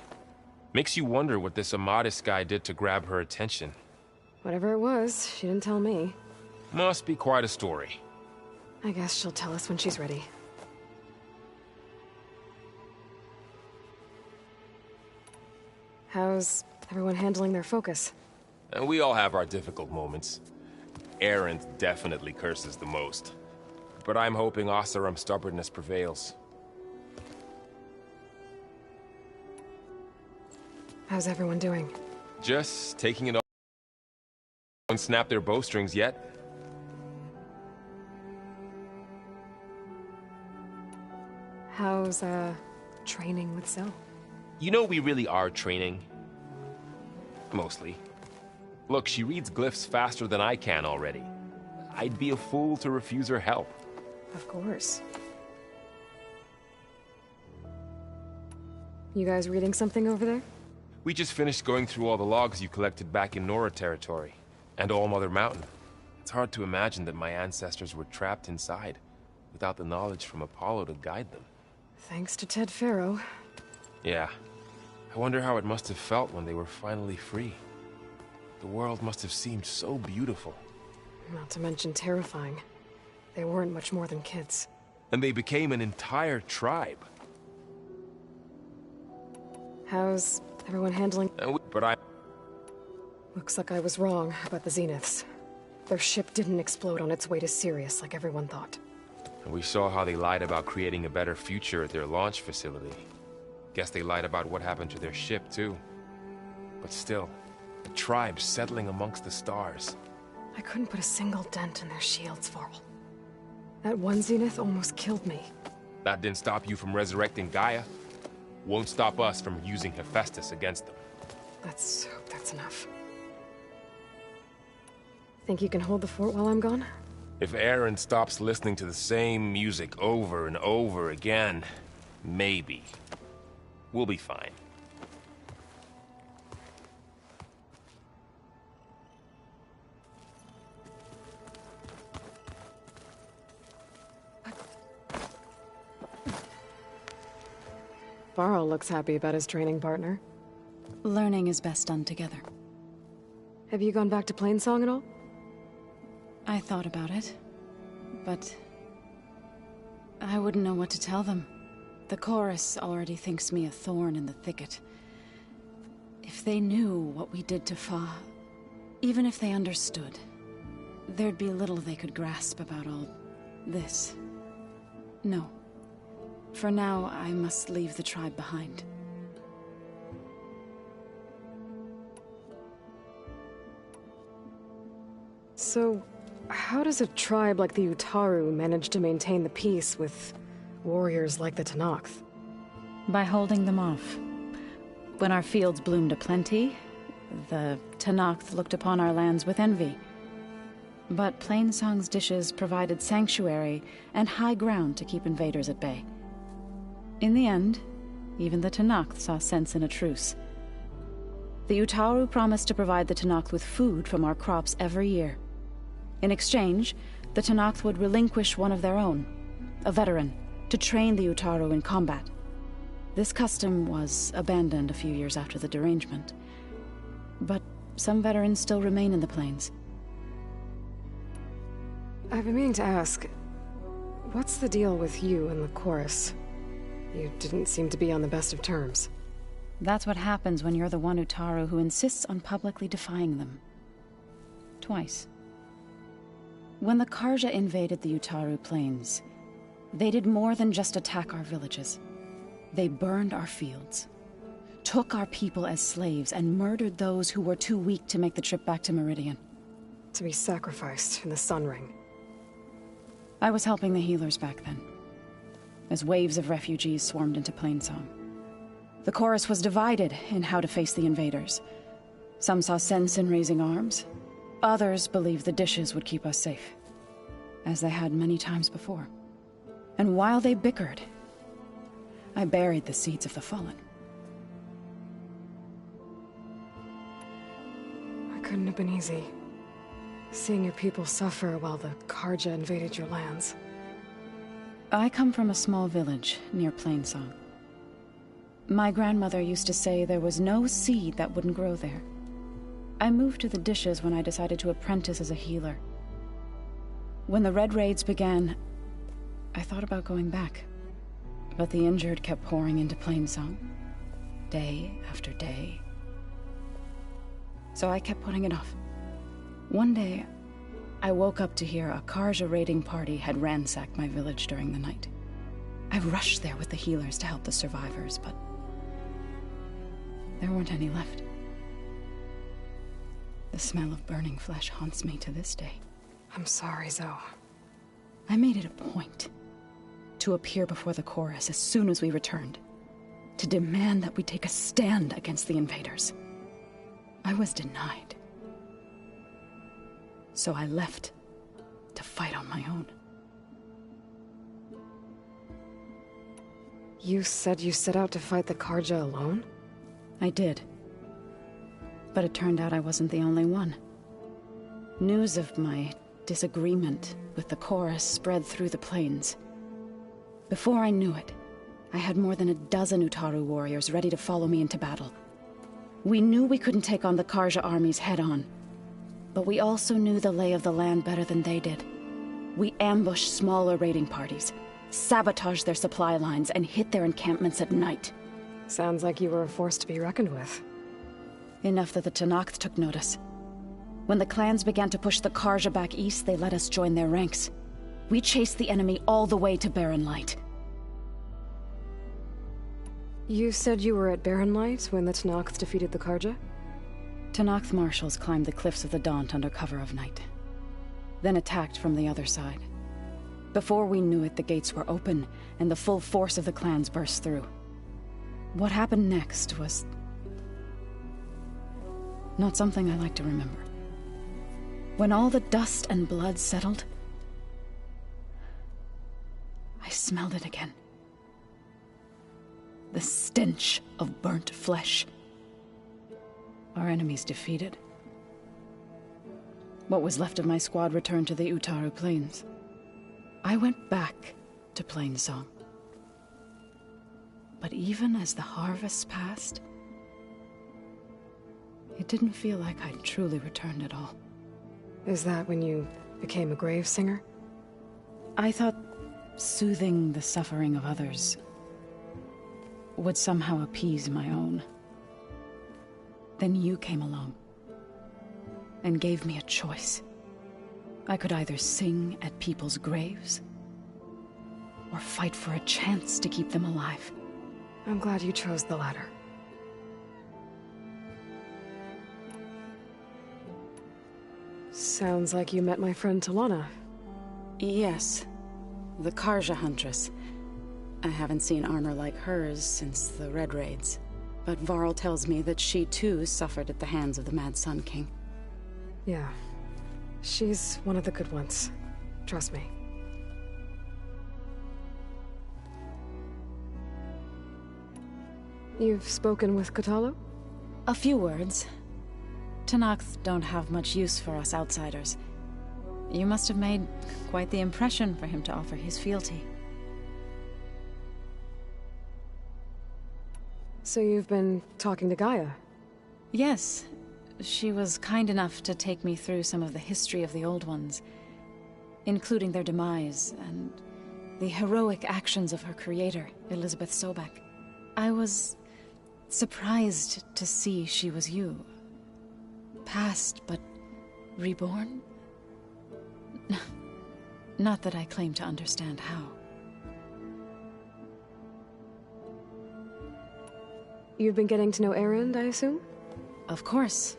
Makes you wonder what this Amadis guy did to grab her attention.
Whatever it was, she didn't tell me.
Must be quite a story.
I guess she'll tell us when she's ready. How's everyone handling their focus?
And we all have our difficult moments. Erend definitely curses the most. But I'm hoping Oseram's stubbornness prevails.
How's everyone doing?
Just taking it all. Don't snap their bowstrings yet.
How's, training with Zoe?
You know we really are training. Mostly. Look, she reads glyphs faster than I can already. I'd be a fool to refuse her help.
Of course. You guys reading something over there?
We just finished going through all the logs you collected back in Nora territory. And All Mother Mountain. It's hard to imagine that my ancestors were trapped inside, without the knowledge from Apollo to guide them.
Thanks to Ted Faro.
Yeah. I wonder how it must have felt when they were finally free. The world must have seemed so beautiful.
Not to mention terrifying. They weren't much more than kids.
And they became an entire tribe.
How's everyone handling?
But I...
Looks like I was wrong about the Zeniths. Their ship didn't explode on its way to Sirius like everyone thought.
And we saw how they lied about creating a better future at their launch facility. Guess they lied about what happened to their ship, too. But still, a tribe settling amongst the stars.
I couldn't put a single dent in their shields, Varl. That one Zenith almost killed me.
That didn't stop you from resurrecting Gaia. Won't stop us from using Hephaestus against them.
Let's hope that's enough. Think you can hold the fort while I'm gone?
If Erend stops listening to the same music over and over again, maybe. We'll be fine.
Varl looks happy about his training partner.
Learning is best done together.
Have you gone back to Plainsong at all?
I thought about it, but I wouldn't know what to tell them. The chorus already thinks me a thorn in the thicket. If they knew what we did to Fa, even if they understood, there'd be little they could grasp about all this. No. For now, I must leave the tribe behind.
So, how does a tribe like the Utaru manage to maintain the peace with warriors like the Tenakth?
By holding them off. When our fields bloomed aplenty, the Tenakth looked upon our lands with envy. But Plainsong's dishes provided sanctuary and high ground to keep invaders at bay. In the end, even the Tenakth saw sense in a truce. The Utaru promised to provide the Tenakth with food from our crops every year. In exchange, the Tenakth would relinquish one of their own, a veteran, to train the Utaru in combat. This custom was abandoned a few years after the derangement. But some veterans still remain in the plains.
I've been meaning to ask, what's the deal with you and the chorus? You didn't seem to be on the best of terms.
That's what happens when you're the one Utaru who insists on publicly defying them. Twice. When the Karja invaded the Utaru plains, they did more than just attack our villages. They burned our fields, took our people as slaves, and murdered those who were too weak to make the trip back to Meridian.
To be sacrificed in the Sun Ring.
I was helping the healers back then, as waves of refugees swarmed into Plainsong. The chorus was divided in how to face the invaders. Some saw sense in raising arms. Others believed the dishes would keep us safe, as they had many times before. And while they bickered, I buried the seeds of the fallen.
It couldn't have been easy. Seeing your people suffer while the Karja invaded your lands.
I come from a small village near Plainsong. My grandmother used to say there was no seed that wouldn't grow there. I moved to the dishes when I decided to apprentice as a healer. When the Red Raids began, I thought about going back. But the injured kept pouring into Plainsong, day after day. So I kept putting it off. One day, I woke up to hear a Karja raiding party had ransacked my village during the night. I rushed there with the healers to help the survivors, but there weren't any left. The smell of burning flesh haunts me to this day.
I'm sorry, Zoe.
I made it a point to appear before the chorus as soon as we returned, to demand that we take a stand against the invaders. I was denied. So I left to fight on my own.
You said you set out to fight the Karja alone?
I did. But it turned out I wasn't the only one. News of my disagreement with the chorus spread through the plains. Before I knew it, I had more than a dozen Utaru warriors ready to follow me into battle. We knew we couldn't take on the Karja armies head-on, but we also knew the lay of the land better than they did. We ambushed smaller raiding parties, sabotaged their supply lines, and hit their encampments at night.
Sounds like you were a force to be reckoned with.
Enough that the Tenakth took notice. When the clans began to push the Karja back east, they let us join their ranks. We chased the enemy all the way to Barren Light.
You said you were at Barren Light when the Tenakth defeated the Karja?
Tenakth marshals climbed the cliffs of the Daunt under cover of night, then attacked from the other side. Before we knew it, the gates were open, and the full force of the clans burst through. What happened next was not something I like to remember. When all the dust and blood settled, I smelled it again. The stench of burnt flesh. Our enemies defeated. What was left of my squad returned to the Utaru Plains. I went back to Plainsong. But even as the harvest passed, it didn't feel like I'd truly returned at all.
Is that when you became a grave singer?
I thought soothing the suffering of others would somehow appease my own. Then you came along and gave me a choice.
I could either sing at people's graves, or fight for a chance to keep them alive.
I'm glad you chose the latter. Sounds like you met my friend Talana.
Yes. The Karja Huntress. I haven't seen armor like hers since the Red Raids. But Varl tells me that she too suffered at the hands of the Mad Sun King.
Yeah. She's one of the good ones. Trust me. You've spoken with Kotallo?
A few words. Tenakth don't have much use for us outsiders. You must have made quite the impression for him to offer his fealty.
So you've been talking to Gaia?
Yes. She was kind enough to take me through some of the history of the Old Ones, including their demise and the heroic actions of her creator, Elizabeth Sobek. I was surprised to see she was you. Past, but reborn? Not that I claim to understand how.
You've been getting to know Erend, I assume?
Of course.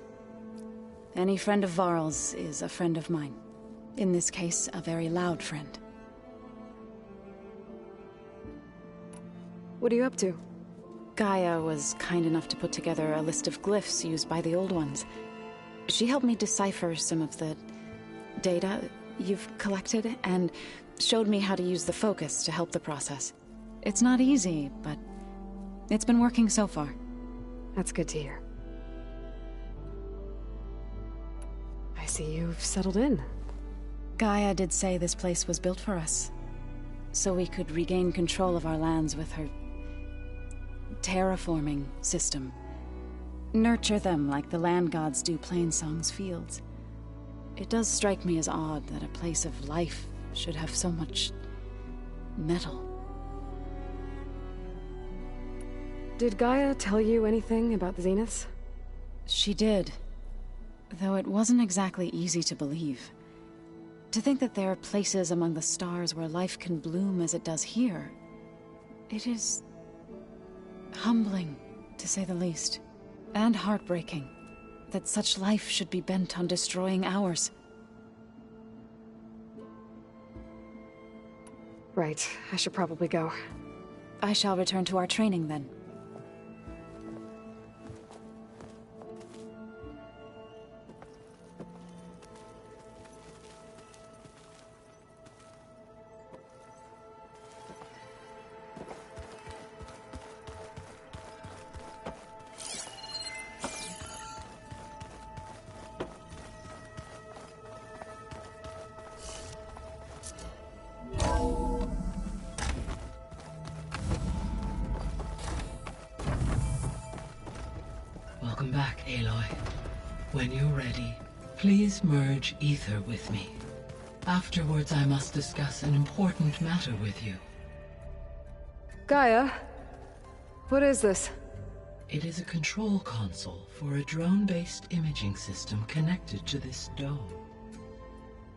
Any friend of Varl's is a friend of mine. In this case, a very loud friend.
What are you up to?
Gaia was kind enough to put together a list of glyphs used by the Old Ones. She helped me decipher some of the data you've collected, and showed me how to use the focus to help the process. It's not easy, but it's been working so far.
That's good to hear. I see you've settled in.
Gaia did say this place was built for us, so we could regain control of our lands with her terraforming system. Nurture them like the land gods do Plainsong's fields. It does strike me as odd that a place of life should have so much metal.
Did Gaia tell you anything about the Zeniths?
She did, though it wasn't exactly easy to believe. To think that there are places among the stars where life can bloom as it does here, it is humbling, to say the least, and heartbreaking that such life should be bent on destroying ours.
Right, I should probably go.
I shall return to our training then.
Welcome back, Aloy. When you're ready, please merge ether with me. Afterwards, I must discuss an important matter with you.
Gaia? What is this?
It is a control console for a drone-based imaging system connected to this dome.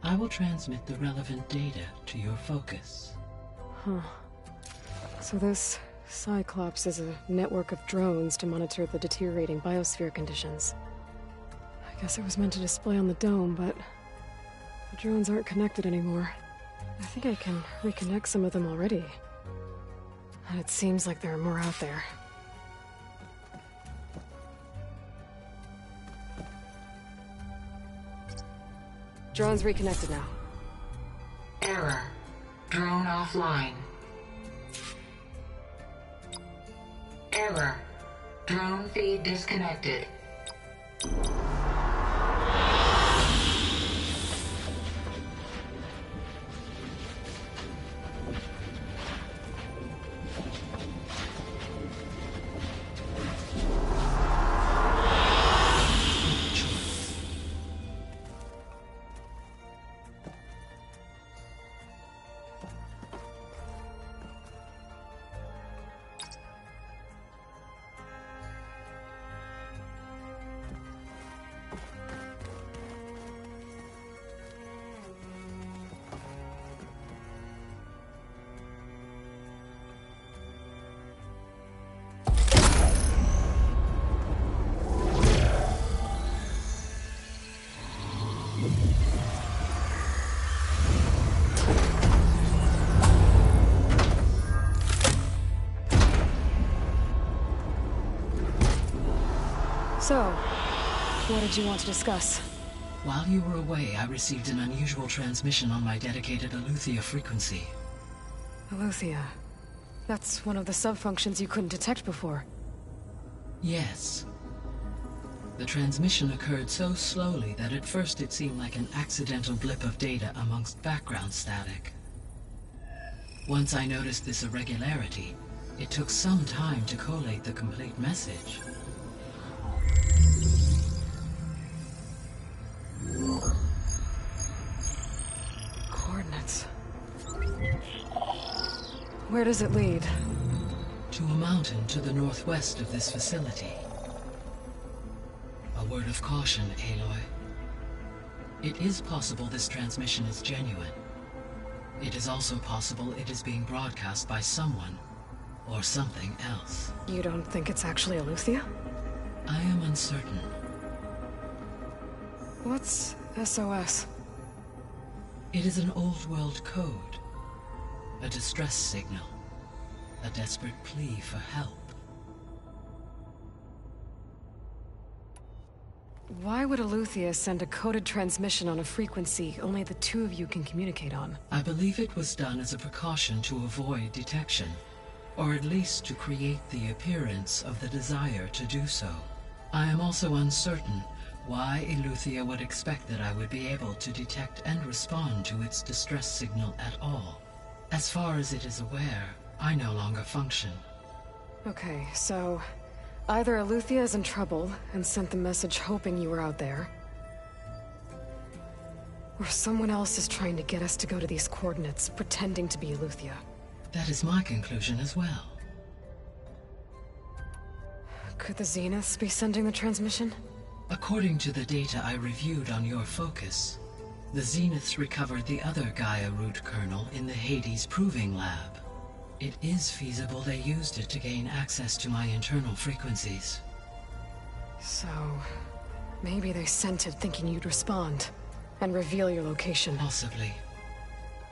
I will transmit the relevant data to your focus.
Huh. So this Cyclops is a network of drones to monitor the deteriorating biosphere conditions. I guess it was meant to display on the dome, but the drones aren't connected anymore. I think I can reconnect some of them already. And it seems like there are more out there. Drone's reconnected now.
Error. Drone offline. Error. Drone feed disconnected.
So, what did you want to discuss?
While you were away, I received an unusual transmission on my dedicated Aletheia frequency.
Aletheia. That's one of the sub-functions you couldn't detect before.
Yes. The transmission occurred so slowly that at first it seemed like an accidental blip of data amongst background static. Once I noticed this irregularity, it took some time to collate the complete message.
Coordinates. Where does it lead?
To a mountain to the northwest of this facility. A word of caution, Aloy. It is possible this transmission is genuine. It is also possible it is being broadcast by someone, or something else.
You don't think it's actually Aletheia?
I am uncertain.
What's SOS?
It is an old-world code. A distress signal. A desperate plea for help.
Why would Aletheia send a coded transmission on a frequency only the two of you can communicate on?
I believe it was done as a precaution to avoid detection, or at least to create the appearance of the desire to do so. I am also uncertain why Aletheia would expect that I would be able to detect and respond to its distress signal at all. As far as it is aware, I no longer function.
Okay, so either Aletheia is in trouble and sent the message hoping you were out there, or someone else is trying to get us to go to these coordinates, pretending to be Aletheia.
That is my conclusion as well.
Could the Zeniths be sending the transmission?
According to the data I reviewed on your focus, the Zeniths recovered the other Gaia root kernel in the Hades Proving Lab. It is feasible they used it to gain access to my internal frequencies.
So, maybe they sent it thinking you'd respond, and reveal your location.
Possibly.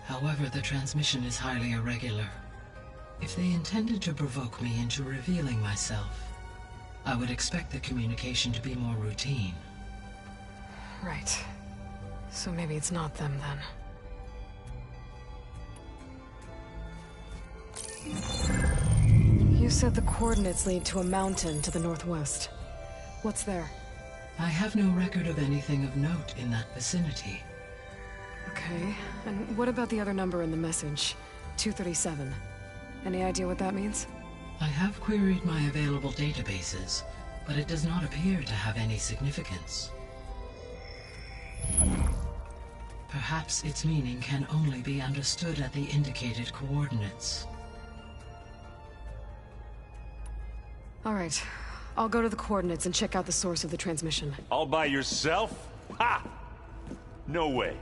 However, the transmission is highly irregular. If they intended to provoke me into revealing myself, I would expect the communication to be more routine.
Right. So maybe it's not them, then. You said the coordinates lead to a mountain to the northwest. What's there?
I have no record of anything of note in that vicinity.
Okay, and what about the other number in the message? 237. Any idea what that means?
I have queried my available databases, but it does not appear to have any significance. Perhaps its meaning can only be understood at the indicated coordinates.
All right. I'll go to the coordinates and check out the source of the transmission.
All by yourself? Ha! No way.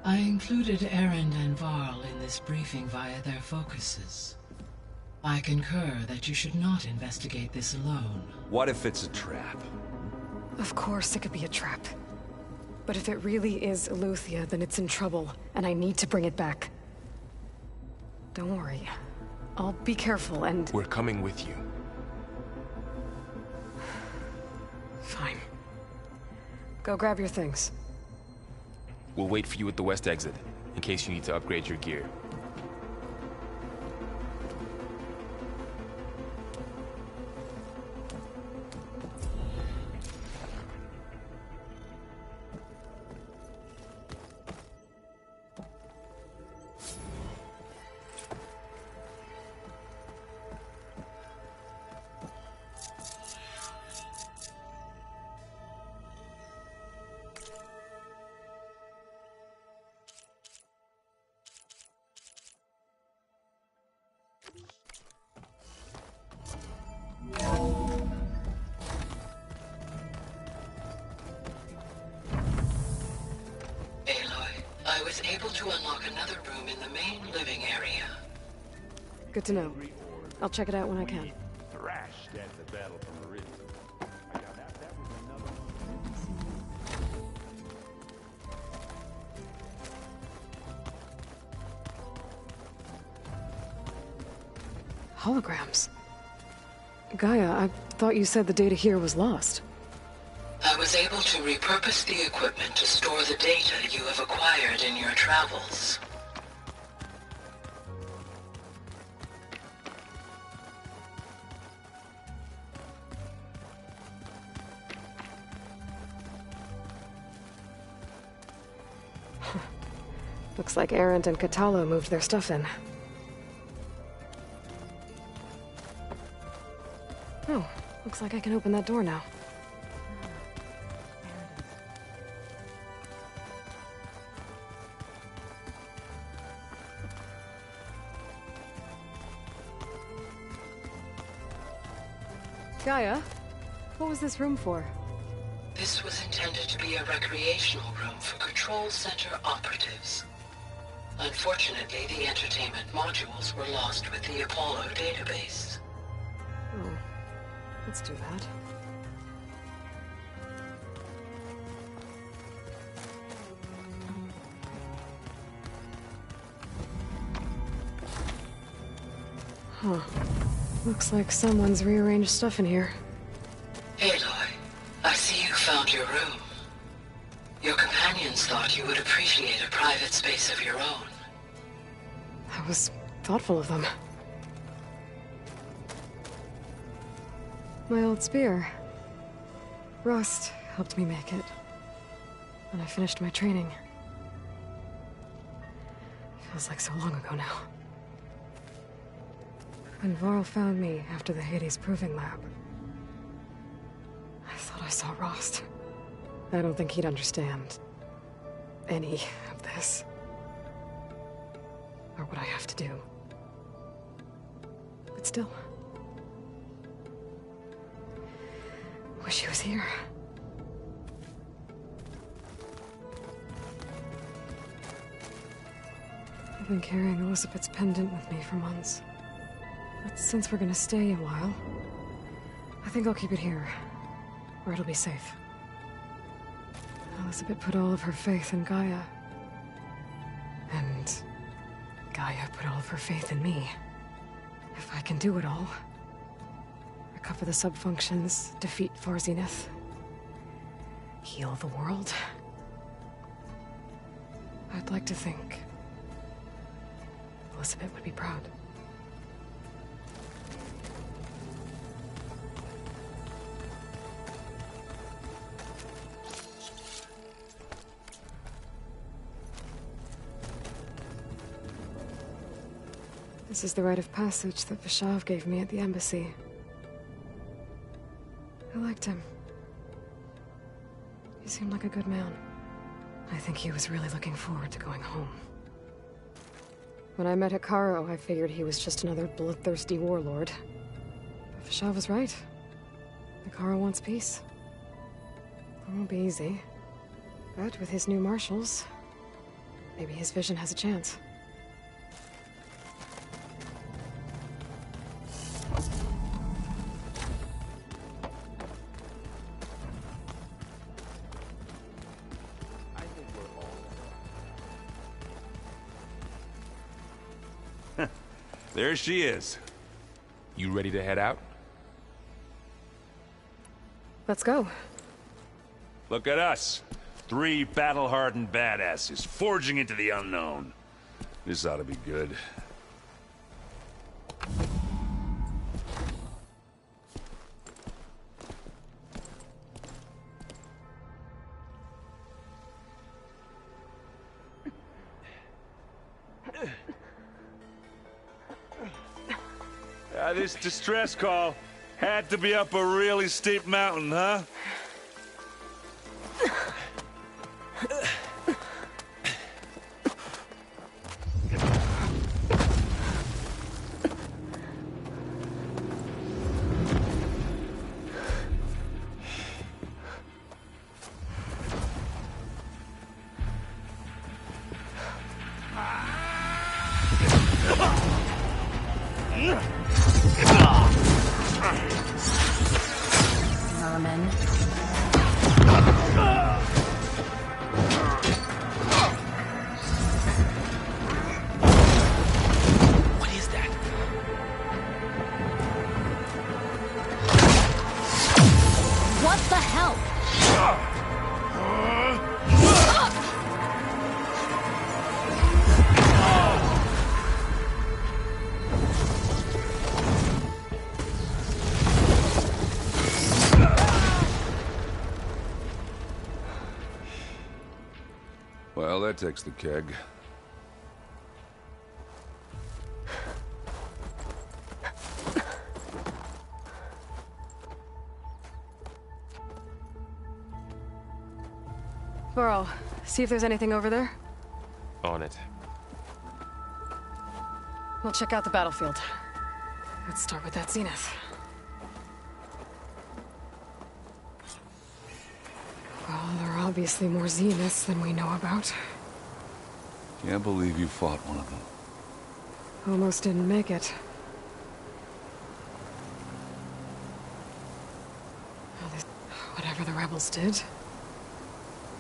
I included Erend and Varl in this briefing via their focuses. I concur that you should not investigate this alone.
What if it's a trap?
Of course it could be a trap. But if it really is Aletheia, then it's in trouble, and I need to bring it back. Don't worry. I'll be careful and...
We're coming with you.
Fine. Go grab your things.
We'll wait for you at the west exit, in case you need to upgrade your gear.
I was able to unlock another room in the main living area.
Good to know. I'll check it out when I can.
Thrashed at the Battle for Meridian.
Holograms. Gaia, I thought you said the data here was lost.
I was able to repurpose the equipment to store the data you have acquired in your travels.
Looks like Arendt and Catalo moved their stuff in. Oh, looks like I can open that door now. Gaia, what was this room for?
This was intended to be a recreational room for Control Center operatives. Unfortunately, the entertainment modules were lost with the Apollo database.
Oh, that's too bad. Huh. Looks like someone's rearranged stuff in here.
Aloy, I see you found your room. Your companions thought you would appreciate a private space of your own.
That was thoughtful of them. My old spear. Rust helped me make it. When I finished my training. Feels like so long ago now. When Varl found me after the Hades Proving Lab, I thought I saw Rost. I don't think he'd understand any of this. Or what I have to do. But still. Wish he was here. I've been carrying Elizabeth's pendant with me for months. But since we're gonna stay a while, I think I'll keep it here, where it'll be safe. Elizabeth put all of her faith in Gaia. And Gaia put all of her faith in me. If I can do it all, recover the subfunctions, defeat Farzineth, heal the world, I'd like to think Elizabeth would be proud. This is the rite of passage that Vishav gave me at the embassy. I liked him. He seemed like a good man. I think he was really looking forward to going home. When I met Hikaru, I figured he was just another bloodthirsty warlord. But Vishav was right. Hikaru wants peace. It won't be easy. But with his new marshals, maybe his vision has a chance.
There she is.
You ready to head out?
Let's go.
Look at us. 3 battle-hardened badasses forging into the unknown. This ought to be good. This distress call had to be up a really steep mountain, huh? that takes the keg.
Burrow, see if there's anything over there.
On it.
We'll check out the battlefield. Let's start with that zenith. Well, there are obviously more zeniths than we know about.
Can't believe you fought one of them.
Almost didn't make it. Whatever the rebels did,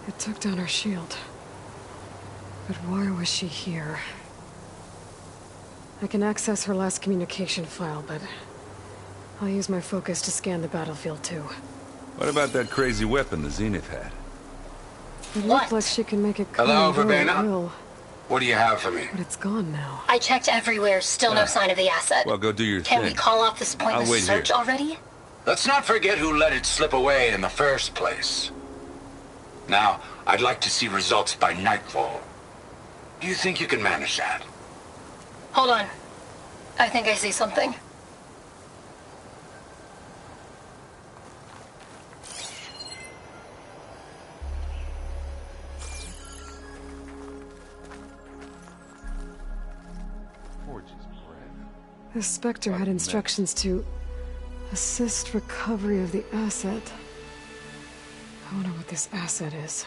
it took down her shield. But why was she here? I can access her last communication file, but I'll use my focus to scan the battlefield too.
What about that crazy weapon the Zenith had?
It looked like she can make it come
Hello,
and go at
Verbena?
will.
What do you have for me?
But it's gone now.
I checked everywhere, still no sign of the asset.
Well, go do your
Can
thing.
we call off this pointless
I'll wait
search
here.
already?
Let's not forget who let it slip away in the first place. Now, I'd like to see results by nightfall. Do you think you can manage that?
Hold on. I think I see something.
The Spectre had instructions to assist recovery of the asset. I wonder what this asset is.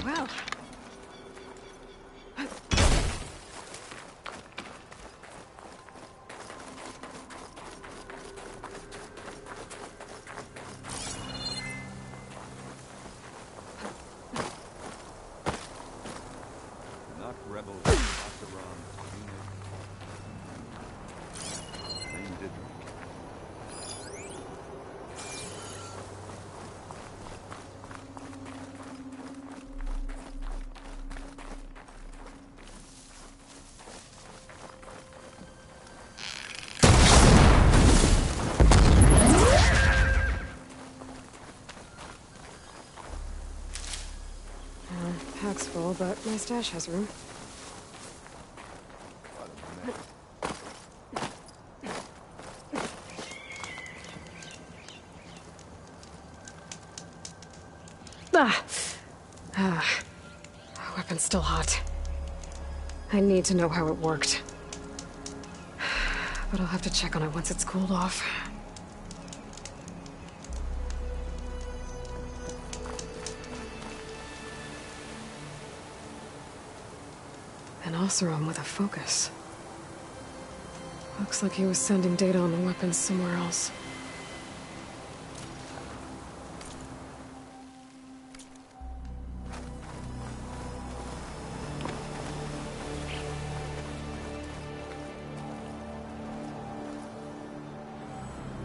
Well.
Not rebels, not the wrong. Name didn't.
Pack's full, but my stash has room. Weapon's still hot. I need to know how it worked. But I'll have to check on it once it's cooled off. An Oseram with a focus. Looks like he was sending data on the weapons somewhere else.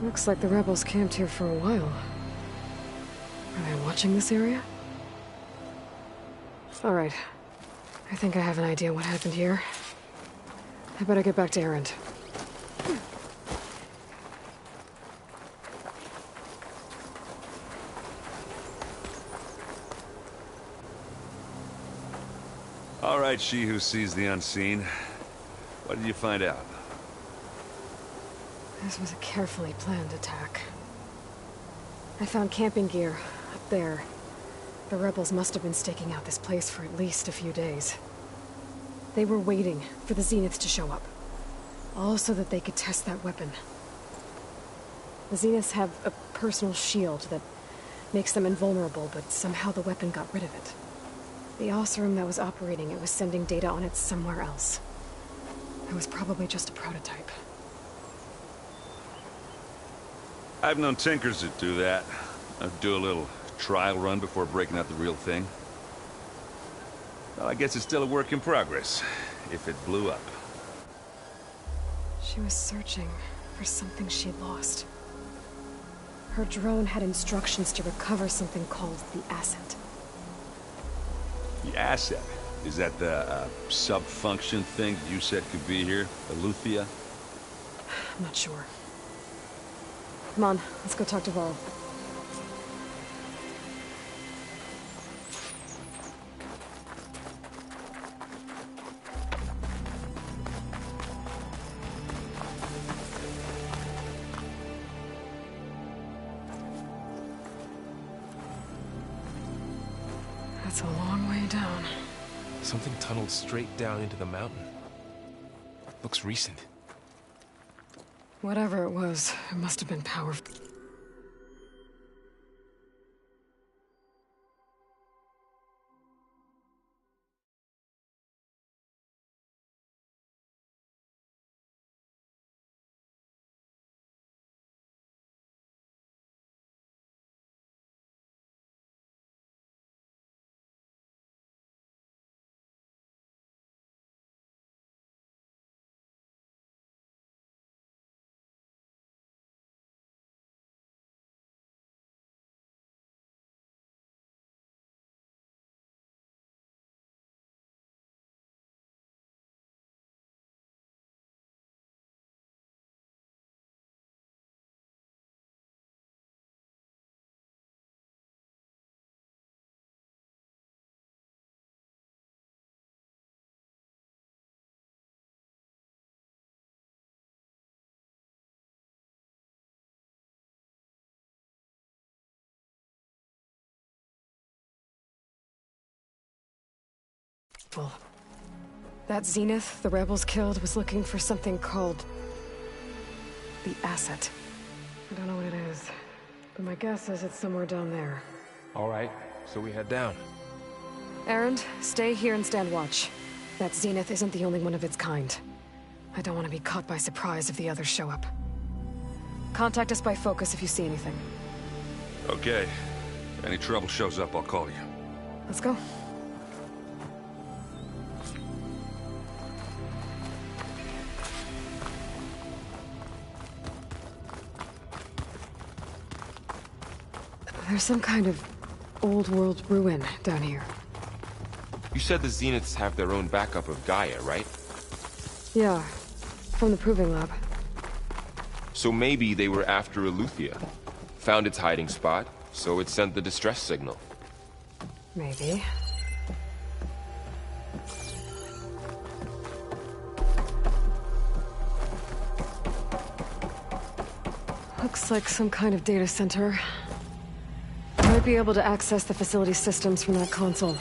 Looks like the rebels camped here for a while. Are they watching this area? All right. I think I have an idea what happened here. I better get back to Erend.
All right, she who sees the unseen. What did you find out?
This was a carefully planned attack. I found camping gear up there. The rebels must have been staking out this place for at least a few days. They were waiting for the Zeniths to show up. All so that they could test that weapon. The Zeniths have a personal shield that makes them invulnerable, but somehow the weapon got rid of it. The Oseram that was operating it was sending data on it somewhere else. It was probably just a prototype.
I've known tinkers that do that. I'd do a little trial run before breaking out the real thing. Well, I guess it's still a work in progress, if it blew up.
She was searching for something she lost. Her drone had instructions to recover something called the asset.
The asset? Is that the sub-function thing you said could be here? Eleuthia?
I'm not sure. Come on, let's go talk to Varl. That's a long way down.
Something tunneled straight down into the mountain. Looks recent.
Whatever it was, it must have been powerful. That Zenith the rebels killed was looking for something called the asset. I don't know what it is, but my guess is it's somewhere down there.
All right, so we head down.
Erend, stay here and stand watch. That Zenith isn't the only one of its kind. I don't want to be caught by surprise if the others show up. Contact us by focus if you see anything.
Okay. If any trouble shows up, I'll call you.
Let's go. There's some kind of old-world ruin down here.
You said the Zeniths have their own backup of Gaia, right?
Yeah, from the Proving Lab.
So maybe they were after Eleuthia. Found its hiding spot, so it sent the distress signal.
Maybe. Looks like some kind of data center. Might be able to access the facility systems from that console.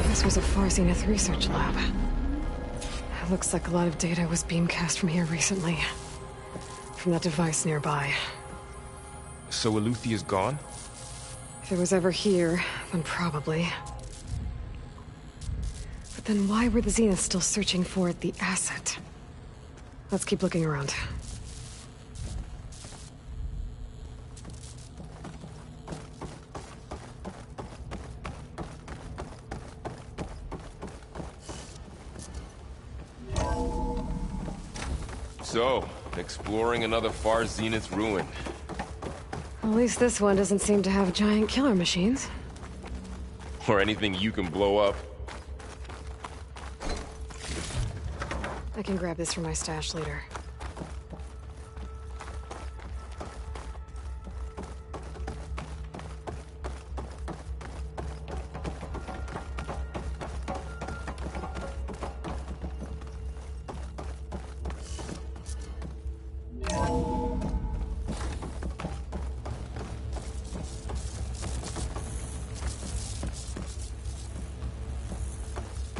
This was a Far Zenith research lab. It looks like a lot of data was beamcast from here recently. From that device nearby.
So Eleuthia's gone?
If it was ever here, then probably. But then why were the Zeniths still searching for the asset? Let's keep looking around.
So, exploring another Far Zenith ruin.
At least this one doesn't seem to have giant killer machines.
Or anything you can blow up.
I can grab this from my stash later.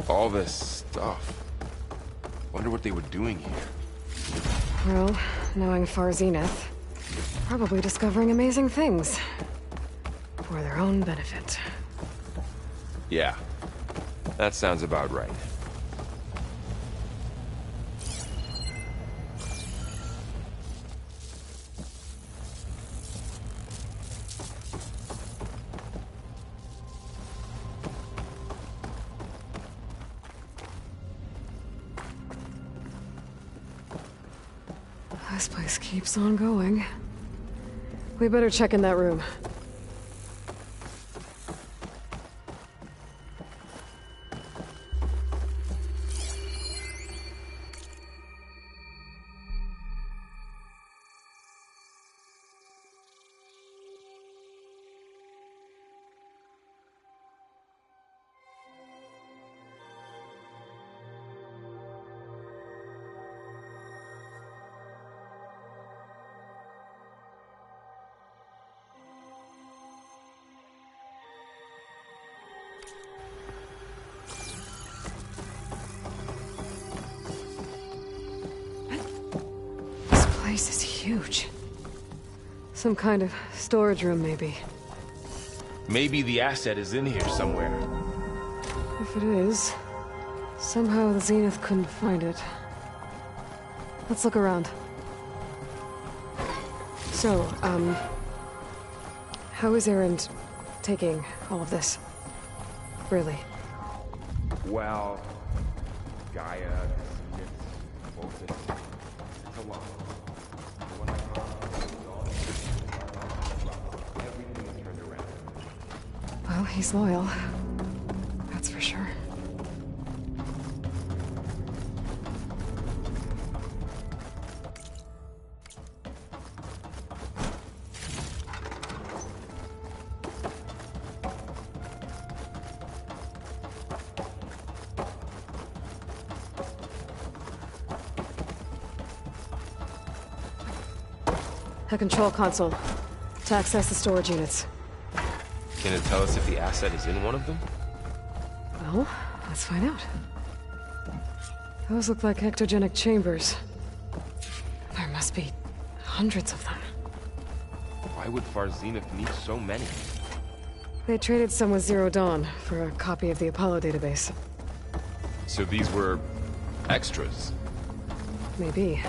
All this stuff. Wonder what they were doing here.
Well, knowing Far Zenith, probably discovering amazing things. For their own benefit.
Yeah. That sounds about right.
This place keeps on going. We better check in that room. This place is huge. Some kind of storage room, maybe.
Maybe the asset is in here somewhere.
If it is, somehow the Zenith couldn't find it. Let's look around. So, how is Erend taking all of this? Really?
Well, Gaia, Zenith, Voltus, it's a lot. When I everything is turned around.
Well, he's loyal. That's for sure. A control console to access the storage units.
Can it tell us if the asset is in one of them?
Well, let's find out. Those look like ectogenic chambers. There must be hundreds of them.
Why would Far Zenith need so many?
They traded some with Zero Dawn for a copy of the Apollo database.
So these were extras?
Maybe.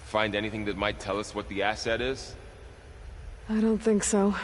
Find anything that might tell us what the asset is?
I don't think so.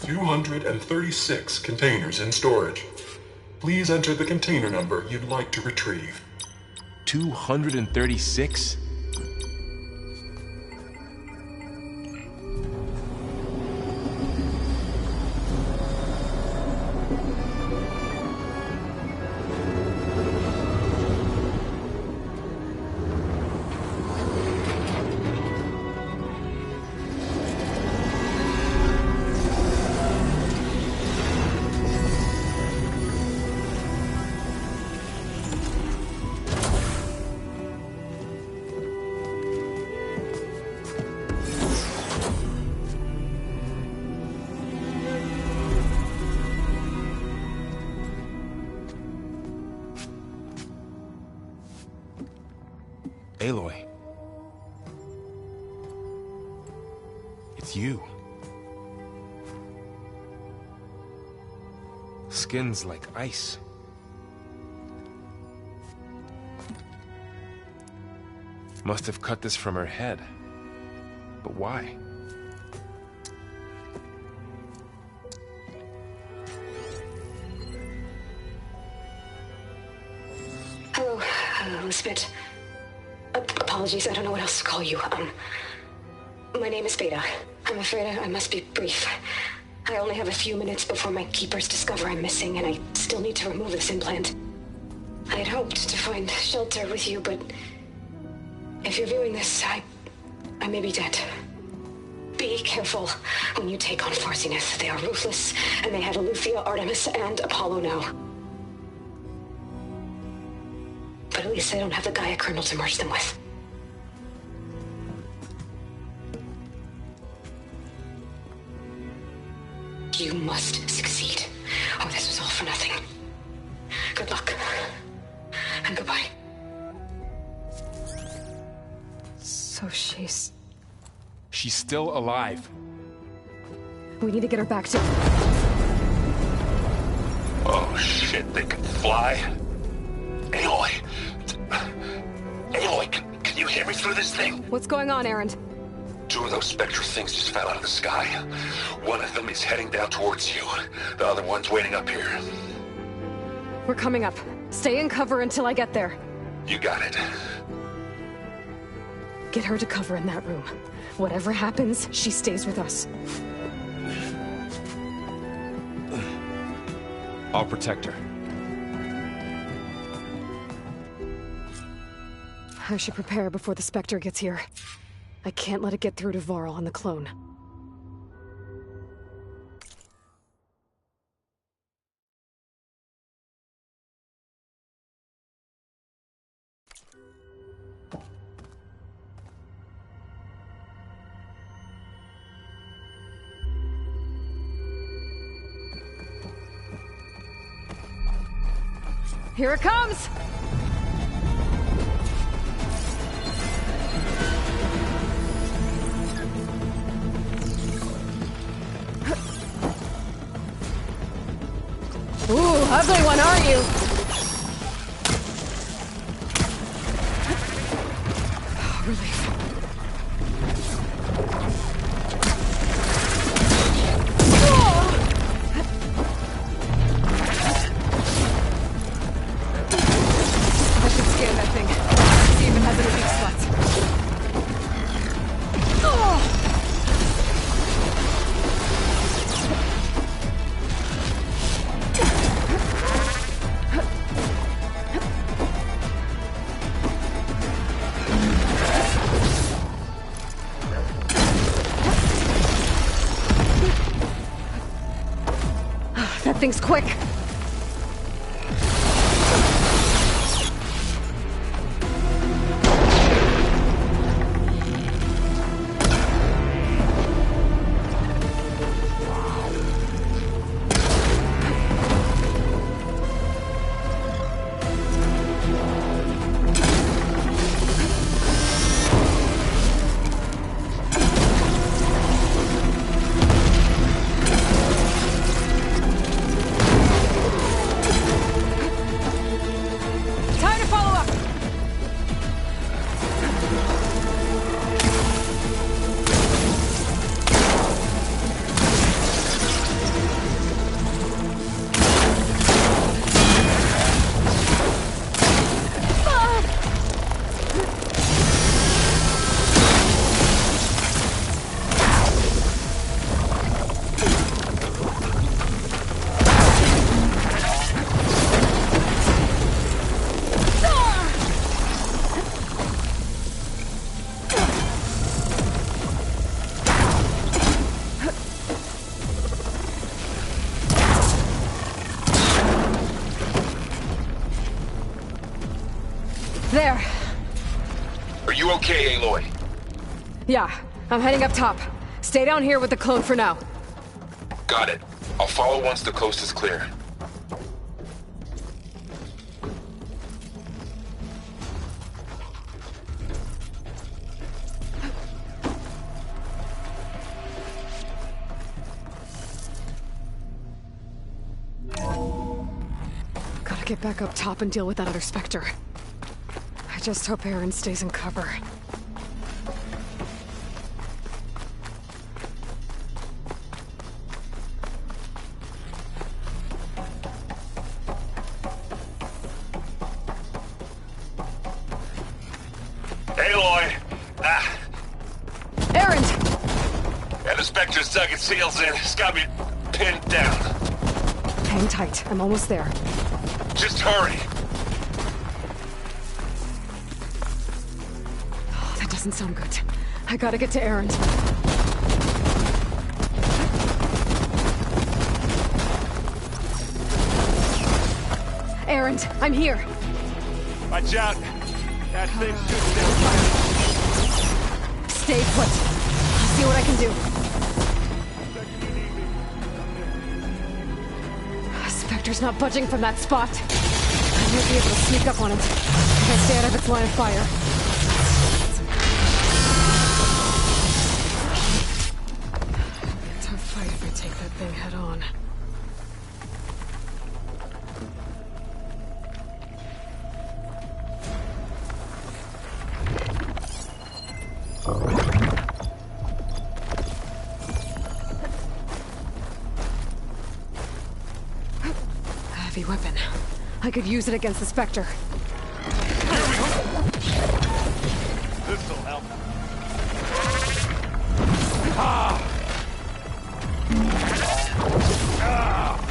236 containers in storage. Please enter the container number you'd like to retrieve.
236? Aloy. It's you. Skin's like ice. Must have cut this from her head. But why?
Hello, Elizabeth. Apologies, I don't know what else to call you. My name is Beta. I'm afraid I must be brief. I only have a few minutes before my keepers discover I'm missing, and I still need to remove this implant. I had hoped to find shelter with you, but if you're viewing this, I may be dead. Be careful when you take on Farsineth. They are ruthless, and they have Eleuthia, Artemis, and Apollo now. But at least they don't have the Gaia kernel to merge them with. You must succeed, or this was all for nothing. Good luck. And goodbye. So she's
still alive.
We need to get her back to...
Oh shit, they can fly? Aloy! Aloy, can you hear me through this thing?
What's going on, Erend?
2 of those spectral things just fell out of the sky. One of them is heading down towards you. The other one's waiting up here.
We're coming up. Stay in cover until I get there.
You got it.
Get her to cover in that room. Whatever happens, she stays with us.
I'll protect her.
I should prepare before the Spectre gets here. I can't let it get through to Varl and the clone. Here it comes! Ooh, ugly one, aren't you? Oh, relief. I should scan that thing. See if it has any weak spots. That thing's quick.
you okay, Aloy?
Yeah, I'm heading up top. Stay down here with the clone for now.
Got it. I'll follow once the coast is clear.
Gotta get back up top and deal with that other Spectre. I just hope Aaron stays in cover.
Aloy!
Aaron!
Yeah, the Spectre's dug its heels in. It's got me pinned down.
Hang tight. I'm almost there.
Just hurry.
Oh, that doesn't sound good. I gotta get to Aaron. Aaron, I'm here.
Watch out. That thing shoots down.
Stay put. I'll see what I can do. Spectre's not budging from that spot. I might be able to sneak up on it if I stay out of its line of fire. It'll be a tough fight if I take that thing head on. Heavy weapon. I could use it against the Spectre.
This'll help. Ah! Ah!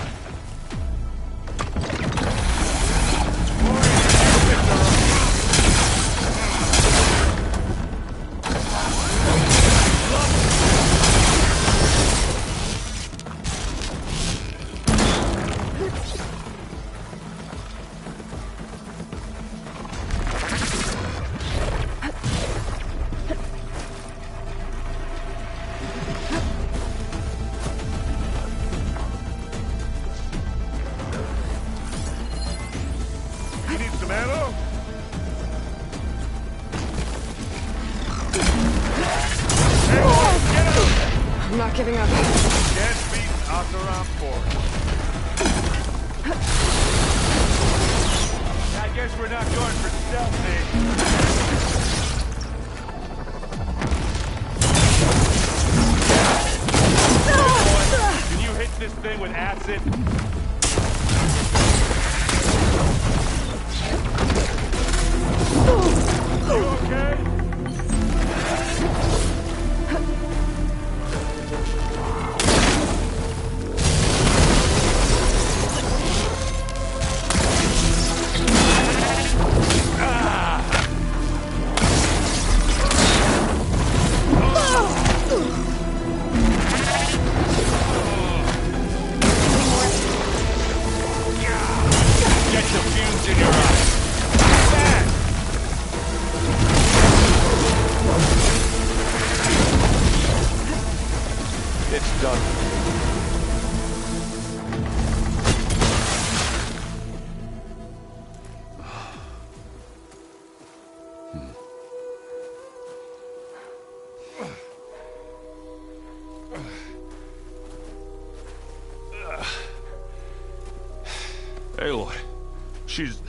I'm not giving up.
Can't beat Akaram Ford. I guess we're not going for stealthy. Can you hit this thing with acid? You okay? Get the fumes in your eyes. Fast! It's done. Aloy, she's...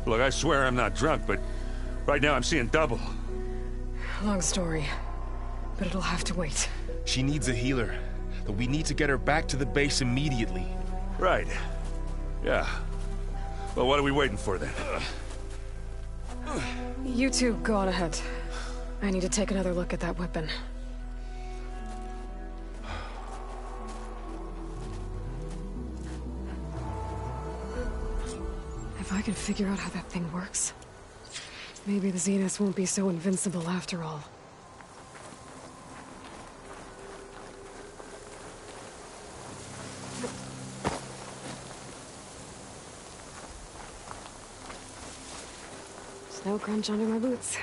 Look, I swear I'm not drunk, but right now I'm seeing double.
Long story, but it'll have to wait.
She needs a healer, but we need to get her back to the base immediately.
Right. Yeah. Well, what are we waiting for then?
You two go on ahead. I need to take another look at that weapon. If I can figure out how that thing works, maybe the Zeniths won't be so invincible after all. There's no crunch under my boots.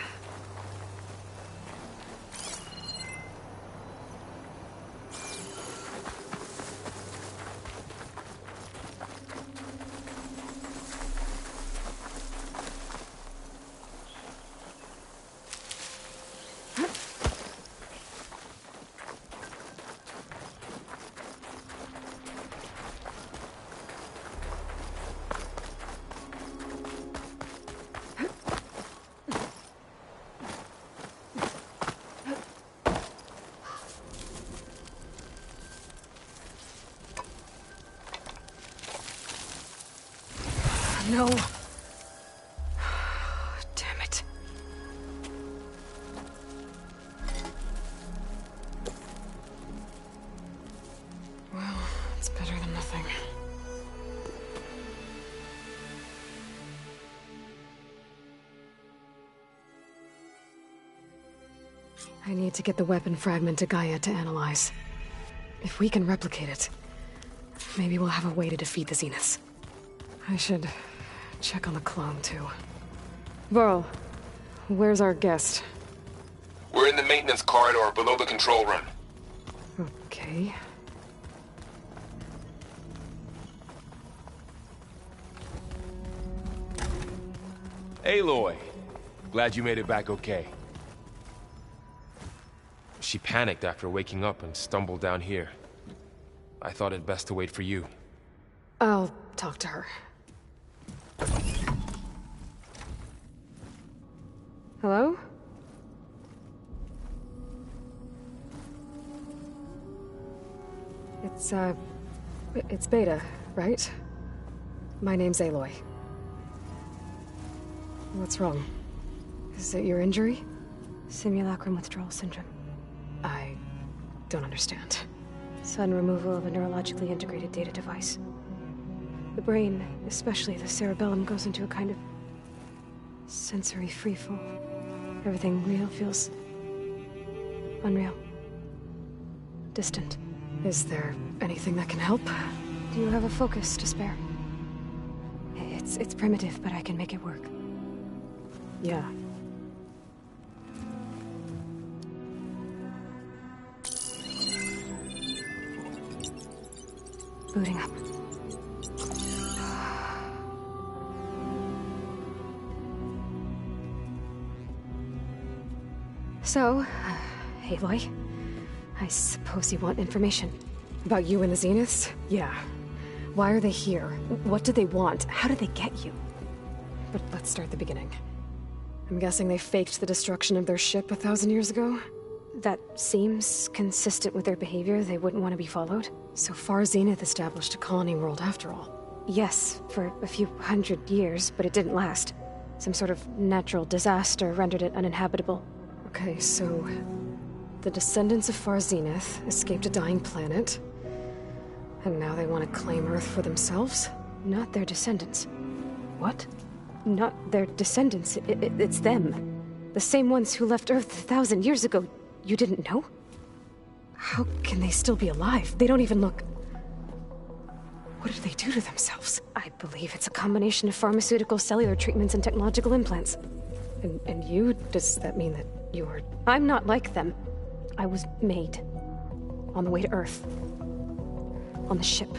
No. Damn it. Well, it's better than nothing. I need to get the weapon fragment to Gaia to analyze. If we can replicate it, maybe we'll have a way to defeat the Zeniths. I should check on the clone, too. Varl, where's our guest?
We're in the maintenance corridor below the control room.
Okay.
Aloy! Glad you made it back okay. She panicked after waking up and stumbled down here. I thought it best to wait for you.
I'll talk to her. Hello? It's Beta, right? My name's Aloy. What's wrong? Is it your injury?
Simulacrum withdrawal syndrome.
I don't understand.
Sudden removal of a neurologically integrated data device. The brain, especially the cerebellum, goes into a kind of sensory freefall. Everything real feels unreal. Distant.
Is there anything that can help?
Do you have a focus to spare? It's primitive, but I can make it work.
Yeah.
Booting up.
So, Aloy, I suppose you want information. About you and the Zeniths? Yeah. Why are they here? What do they want? How did they get you? But let's start at the beginning. I'm guessing they faked the destruction of their ship 1,000 years ago?
That seems consistent with their behavior. They wouldn't want to be followed.
So far, Zenith established a colony world after all.
Yes, for a few hundred years, but it didn't last. Some sort of natural disaster rendered it uninhabitable.
Okay, so the descendants of Far Zenith escaped a dying planet, and now they want to claim Earth for themselves?
Not their descendants.
What?
Not their descendants. It's them. The same ones who left Earth 1,000 years ago. You didn't know?
How can they still be alive? They don't even look... What did they do to themselves?
I believe it's a combination of pharmaceutical, cellular treatments, and technological implants.
And you? Does that mean that you're...
I'm not like them. I was made. On the way to Earth. On the ship.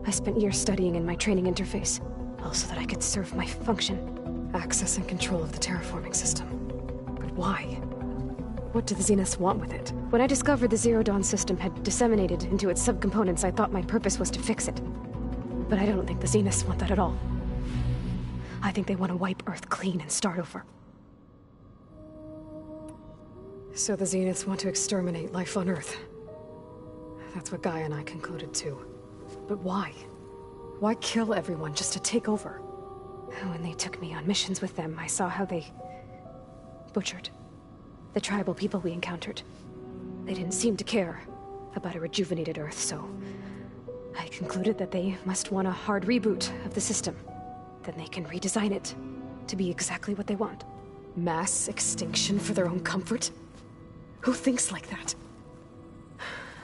I spent years studying in my training interface, also that I could serve my function.
Access and control of the terraforming system. But why? What do the Zeniths want with it?
When I discovered the Zero Dawn system had disseminated into its subcomponents, I thought my purpose was to fix it. But I don't think the Zeniths want that at all. I think they want to wipe Earth clean and start over.
So the Zeniths want to exterminate life on Earth. That's what Gaia and I concluded too. But why? Why kill everyone just to take over?
When they took me on missions with them, I saw how they butchered the tribal people we encountered. They didn't seem to care about a rejuvenated Earth, so I concluded that they must want a hard reboot of the system. Then they can redesign it to be exactly what they want.
Mass extinction for their own comfort? Who thinks like that?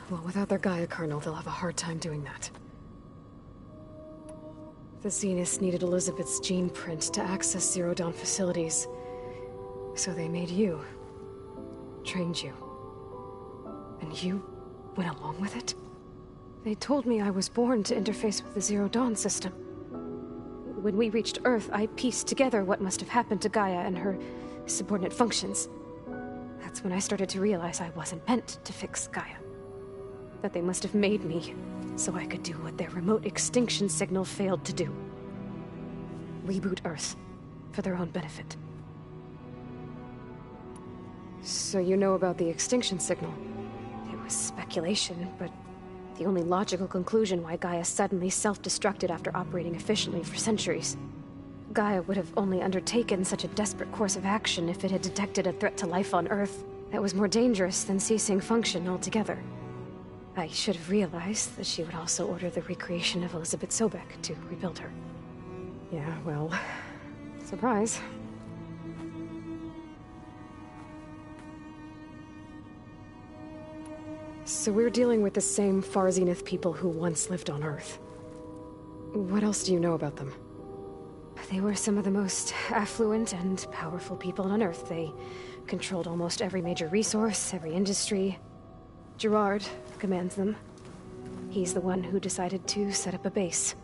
Well, without their Gaia kernel, they'll have a hard time doing that. The Zeniths needed Elizabeth's gene print to access Zero Dawn facilities. So they made you. Trained you. And you went along with it? They told me I was born to interface with the Zero Dawn system. When we reached Earth, I pieced together what must have happened to Gaia and her subordinate functions. That's when I started to realize I wasn't meant to fix Gaia. That they must have made me so I could do what their remote extinction signal failed to do. Reboot Earth, for their own benefit. So you know about the extinction signal? It was speculation, but the only logical conclusion why Gaia suddenly self-destructed after operating efficiently for centuries. Gaia would have only undertaken such a desperate course of action if it had detected a threat to life on Earth that was more dangerous than ceasing function altogether. I should have realized that she would also order the recreation of Elizabeth Sobek to rebuild her. Yeah, well, surprise. So we're dealing with the same Far Zenith people who once lived on Earth. What else do you know about them? They were some of the most affluent and powerful people on Earth. They controlled almost every major resource, every industry. Gerard commands them. He's the one who decided to set up a base.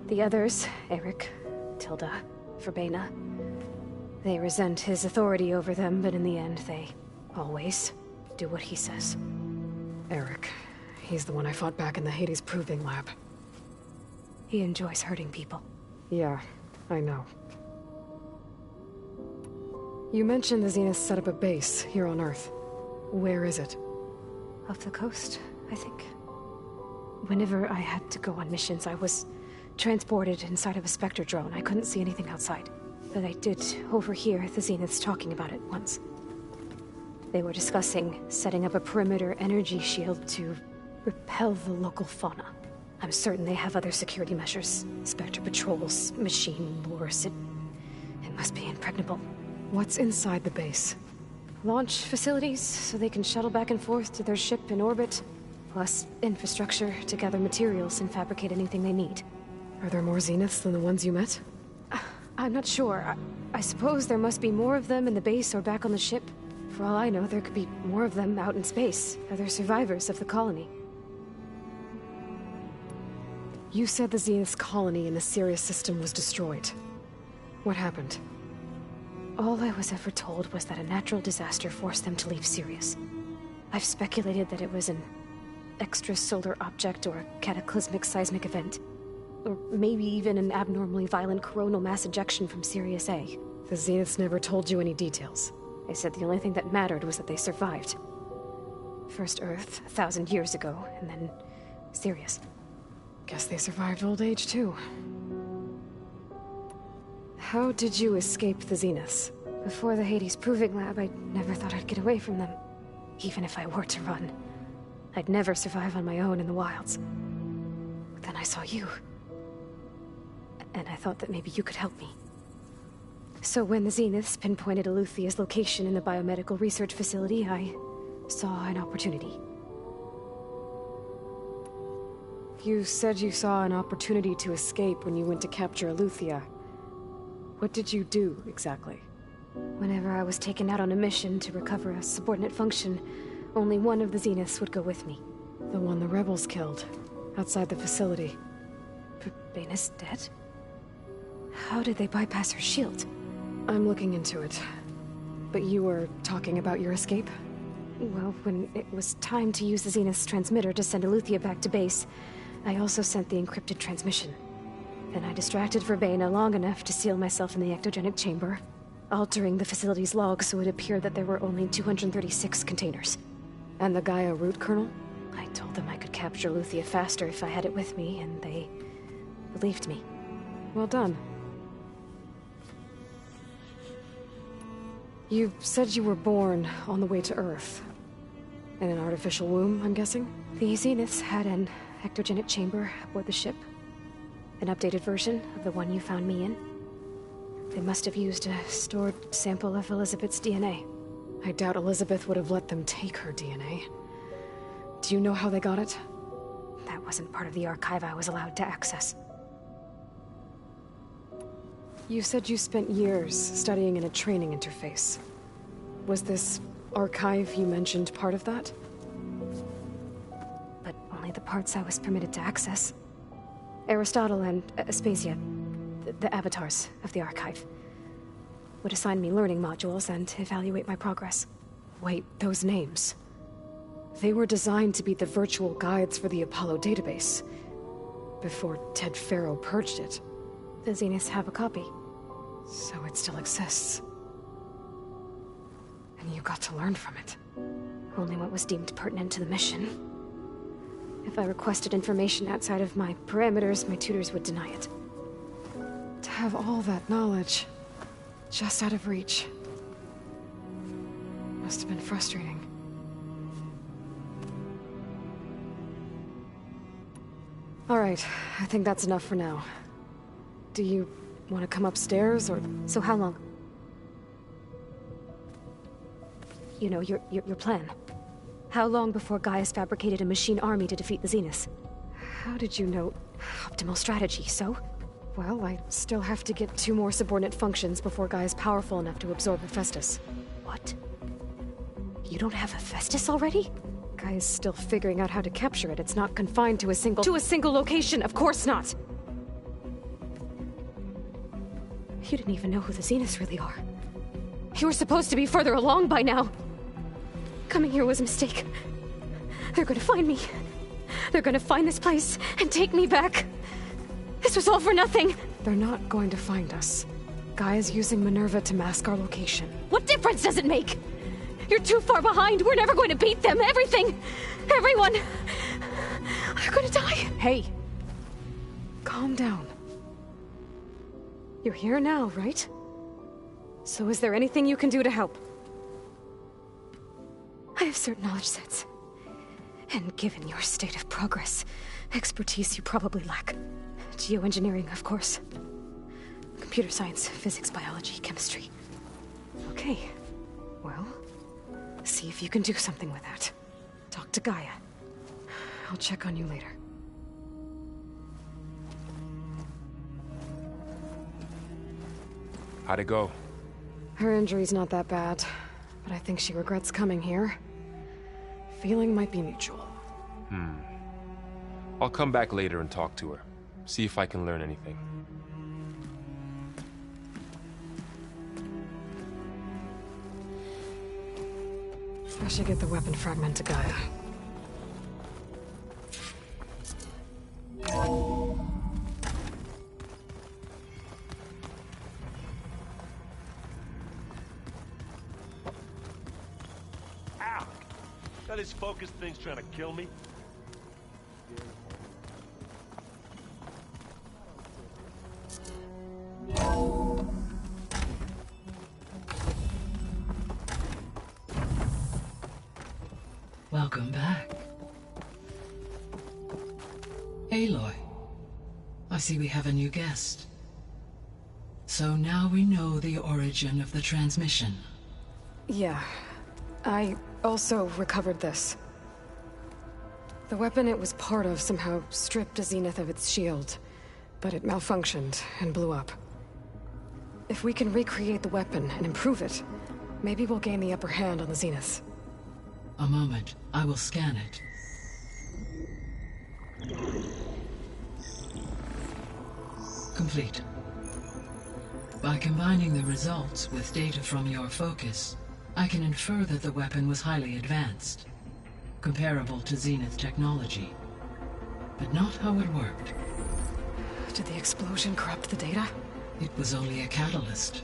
The others, Eric, Tilda, Verbena, they resent his authority over them, but in the end, they always do what he says. Eric. He's the one I fought back in the Hades Proving Lab.
He enjoys hurting people.
Yeah, I know. You mentioned the Zeniths set up a base here on Earth. Where is it?
Off the coast, I think. Whenever I had to go on missions, I was transported inside of a Spectre drone. I couldn't see anything outside. But I did overhear the Zeniths talking about it once. They were discussing setting up a perimeter energy shield to repel the local fauna. I'm certain they have other security measures. Spectre patrols, machine wars. It must be impregnable.
What's inside the base?
Launch facilities, so they can shuttle back and forth to their ship in orbit. Plus infrastructure to gather materials and fabricate anything they need.
Are there more Zeniths than the ones you met?
I'm not sure. I suppose there must be more of them in the base or back on the ship. For all I know, there could be more of them out in space. Other survivors of the colony.
You said the Zenith's colony in the Sirius system was destroyed. What happened?
All I was ever told was that a natural disaster forced them to leave Sirius. I've speculated that it was an extrasolar object or a cataclysmic seismic event. Or maybe even an abnormally violent coronal mass ejection from Sirius A.
The Zeniths never told you any details.
They said the only thing that mattered was that they survived. First Earth, 1,000 years ago, and then Sirius.
Guess they survived old age, too. How did you escape the Zeniths?
Before the Hades Proving Lab, I never thought I'd get away from them. Even if I were to run. I'd never survive on my own in the wilds. But then I saw you. And I thought that maybe you could help me. So when the Zeniths pinpointed Eluthia's location in the biomedical research facility, I saw an opportunity.
You said you saw an opportunity to escape when you went to capture Eluthia. What did you do, exactly?
Whenever I was taken out on a mission to recover a subordinate function, only one of the Zeniths would go with me.
The one the rebels killed, outside the facility.
Baina's dead? How did they bypass her shield?
I'm looking into it. But you were talking about your escape?
Well, when it was time to use the Zenith's transmitter to send Eluthia back to base, I also sent the encrypted transmission. Then I distracted Verbena long enough to seal myself in the ectogenic chamber, altering the facility's log so it appeared that there were only 236 containers.
And the Gaia root kernel?
I told them I could capture Eluthia faster if I had it with me, and they believed me.
Well done. You said you were born on the way to Earth. In an artificial womb, I'm guessing?
The Zeniths had an ectogenic chamber aboard the ship. An updated version of the one you found me in. They must have used a stored sample of Elizabeth's DNA.
I doubt Elizabeth would have let them take her DNA. Do you know how they got it?
That wasn't part of the archive I was allowed to access.
You said you spent years studying in a training interface. Was this archive you mentioned part of that?
But only the parts I was permitted to access. Aristotle and Aspasia, the avatars of the archive, would assign me learning modules and evaluate my progress.
Wait, those names. They were designed to be the virtual guides for the Apollo database, before Ted Faro purged it.
The Zeniths have a copy.
So it still exists. And you got to learn from it.
Only what was deemed pertinent to the mission. If I requested information outside of my parameters, my tutors would deny it.
To have all that knowledge, just out of reach. Must have been frustrating. All right, I think that's enough for now. Do you want to come upstairs, or...?
So how long? You know, your plan. How long before Gaius fabricated a machine army to defeat the Zeniths?
How did you know?
Optimal strategy, so?
Well, I still have to get 2 more subordinate functions before Gaia's powerful enough to absorb Hephaestus.
What? You don't have Hephaestus already?
Gaia's still figuring out how to capture it. It's not confined to a single... To a single location! Of course not!
You didn't even know who the Zeniths really are.
You were supposed to be further along by now!
Coming here was a mistake. They're gonna find me. They're gonna find this place and take me back. This was all for nothing!
They're not going to find us. Gaia's using Minerva to mask our location.
What difference does it make? You're too far behind. We're never going to beat them. Everything, everyone, are gonna die.
Hey, calm down. You're here now, right? So is there anything you can do to help?
I have certain knowledge sets. And given your state of progress, expertise you probably lack. Geoengineering, of course. Computer science, physics, biology, chemistry.
Okay. Well, see if you can do something with that. Talk to Gaia. I'll check on you later.
How'd it go?
Her injury's not that bad, but I think she regrets coming here. Feeling might be mutual.
I'll come back later and talk to her. See if I can learn anything.
I should get the weapon fragment to Gaia.
Ow! That his focus thing's trying to kill me?
Welcome back. Aloy, I see we have a new guest. So now we know the origin of the transmission.
Yeah. I also recovered this. The weapon it was part of somehow stripped a Zenith of its shield, but it malfunctioned and blew up. If we can recreate the weapon and improve it, maybe we'll gain the upper hand on the Zeniths.
A moment, I will scan it. Complete. By combining the results with data from your focus, I can infer that the weapon was highly advanced, comparable to Zenith technology, but not how it worked.
Did the explosion corrupt the data?
It was only a catalyst.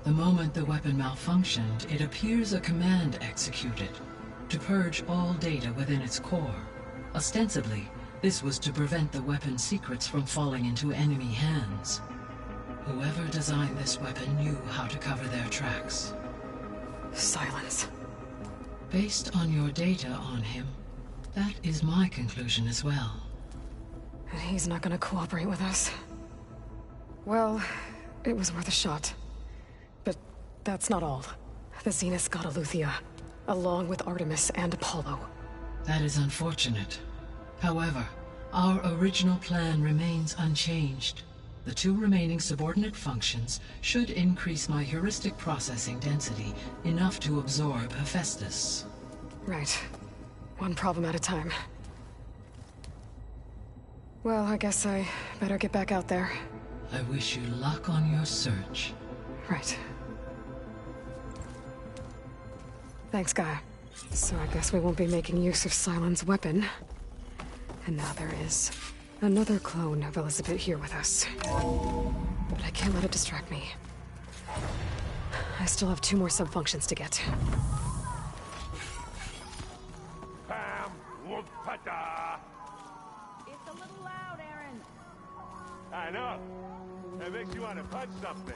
The moment the weapon malfunctioned, it appears a command executed to purge all data within its core. Ostensibly, this was to prevent the weapon's secrets from falling into enemy hands. Whoever designed this weapon knew how to cover their tracks.
Silence.
Based on your data on him, that is my conclusion as well.
And he's not gonna cooperate with us. Well, it was worth a shot. But that's not all. The Zeniths got Eleuthia, along with Artemis and Apollo.
That is unfortunate. However, our original plan remains unchanged. The 2 remaining subordinate functions should increase my heuristic processing density enough to absorb Hephaestus.
Right. One problem at a time. Well, I guess I better get back out there.
I wish you luck on your search.
Right. Thanks, Gaia. So I guess we won't be making use of Cylon's weapon. And now there is another clone of Elizabeth here with us. But I can't let it distract me. I still have 2 more subfunctions to get.
Pam, whoop-pata.
It's a little loud, Aaron.
I know. That makes you want to punch something.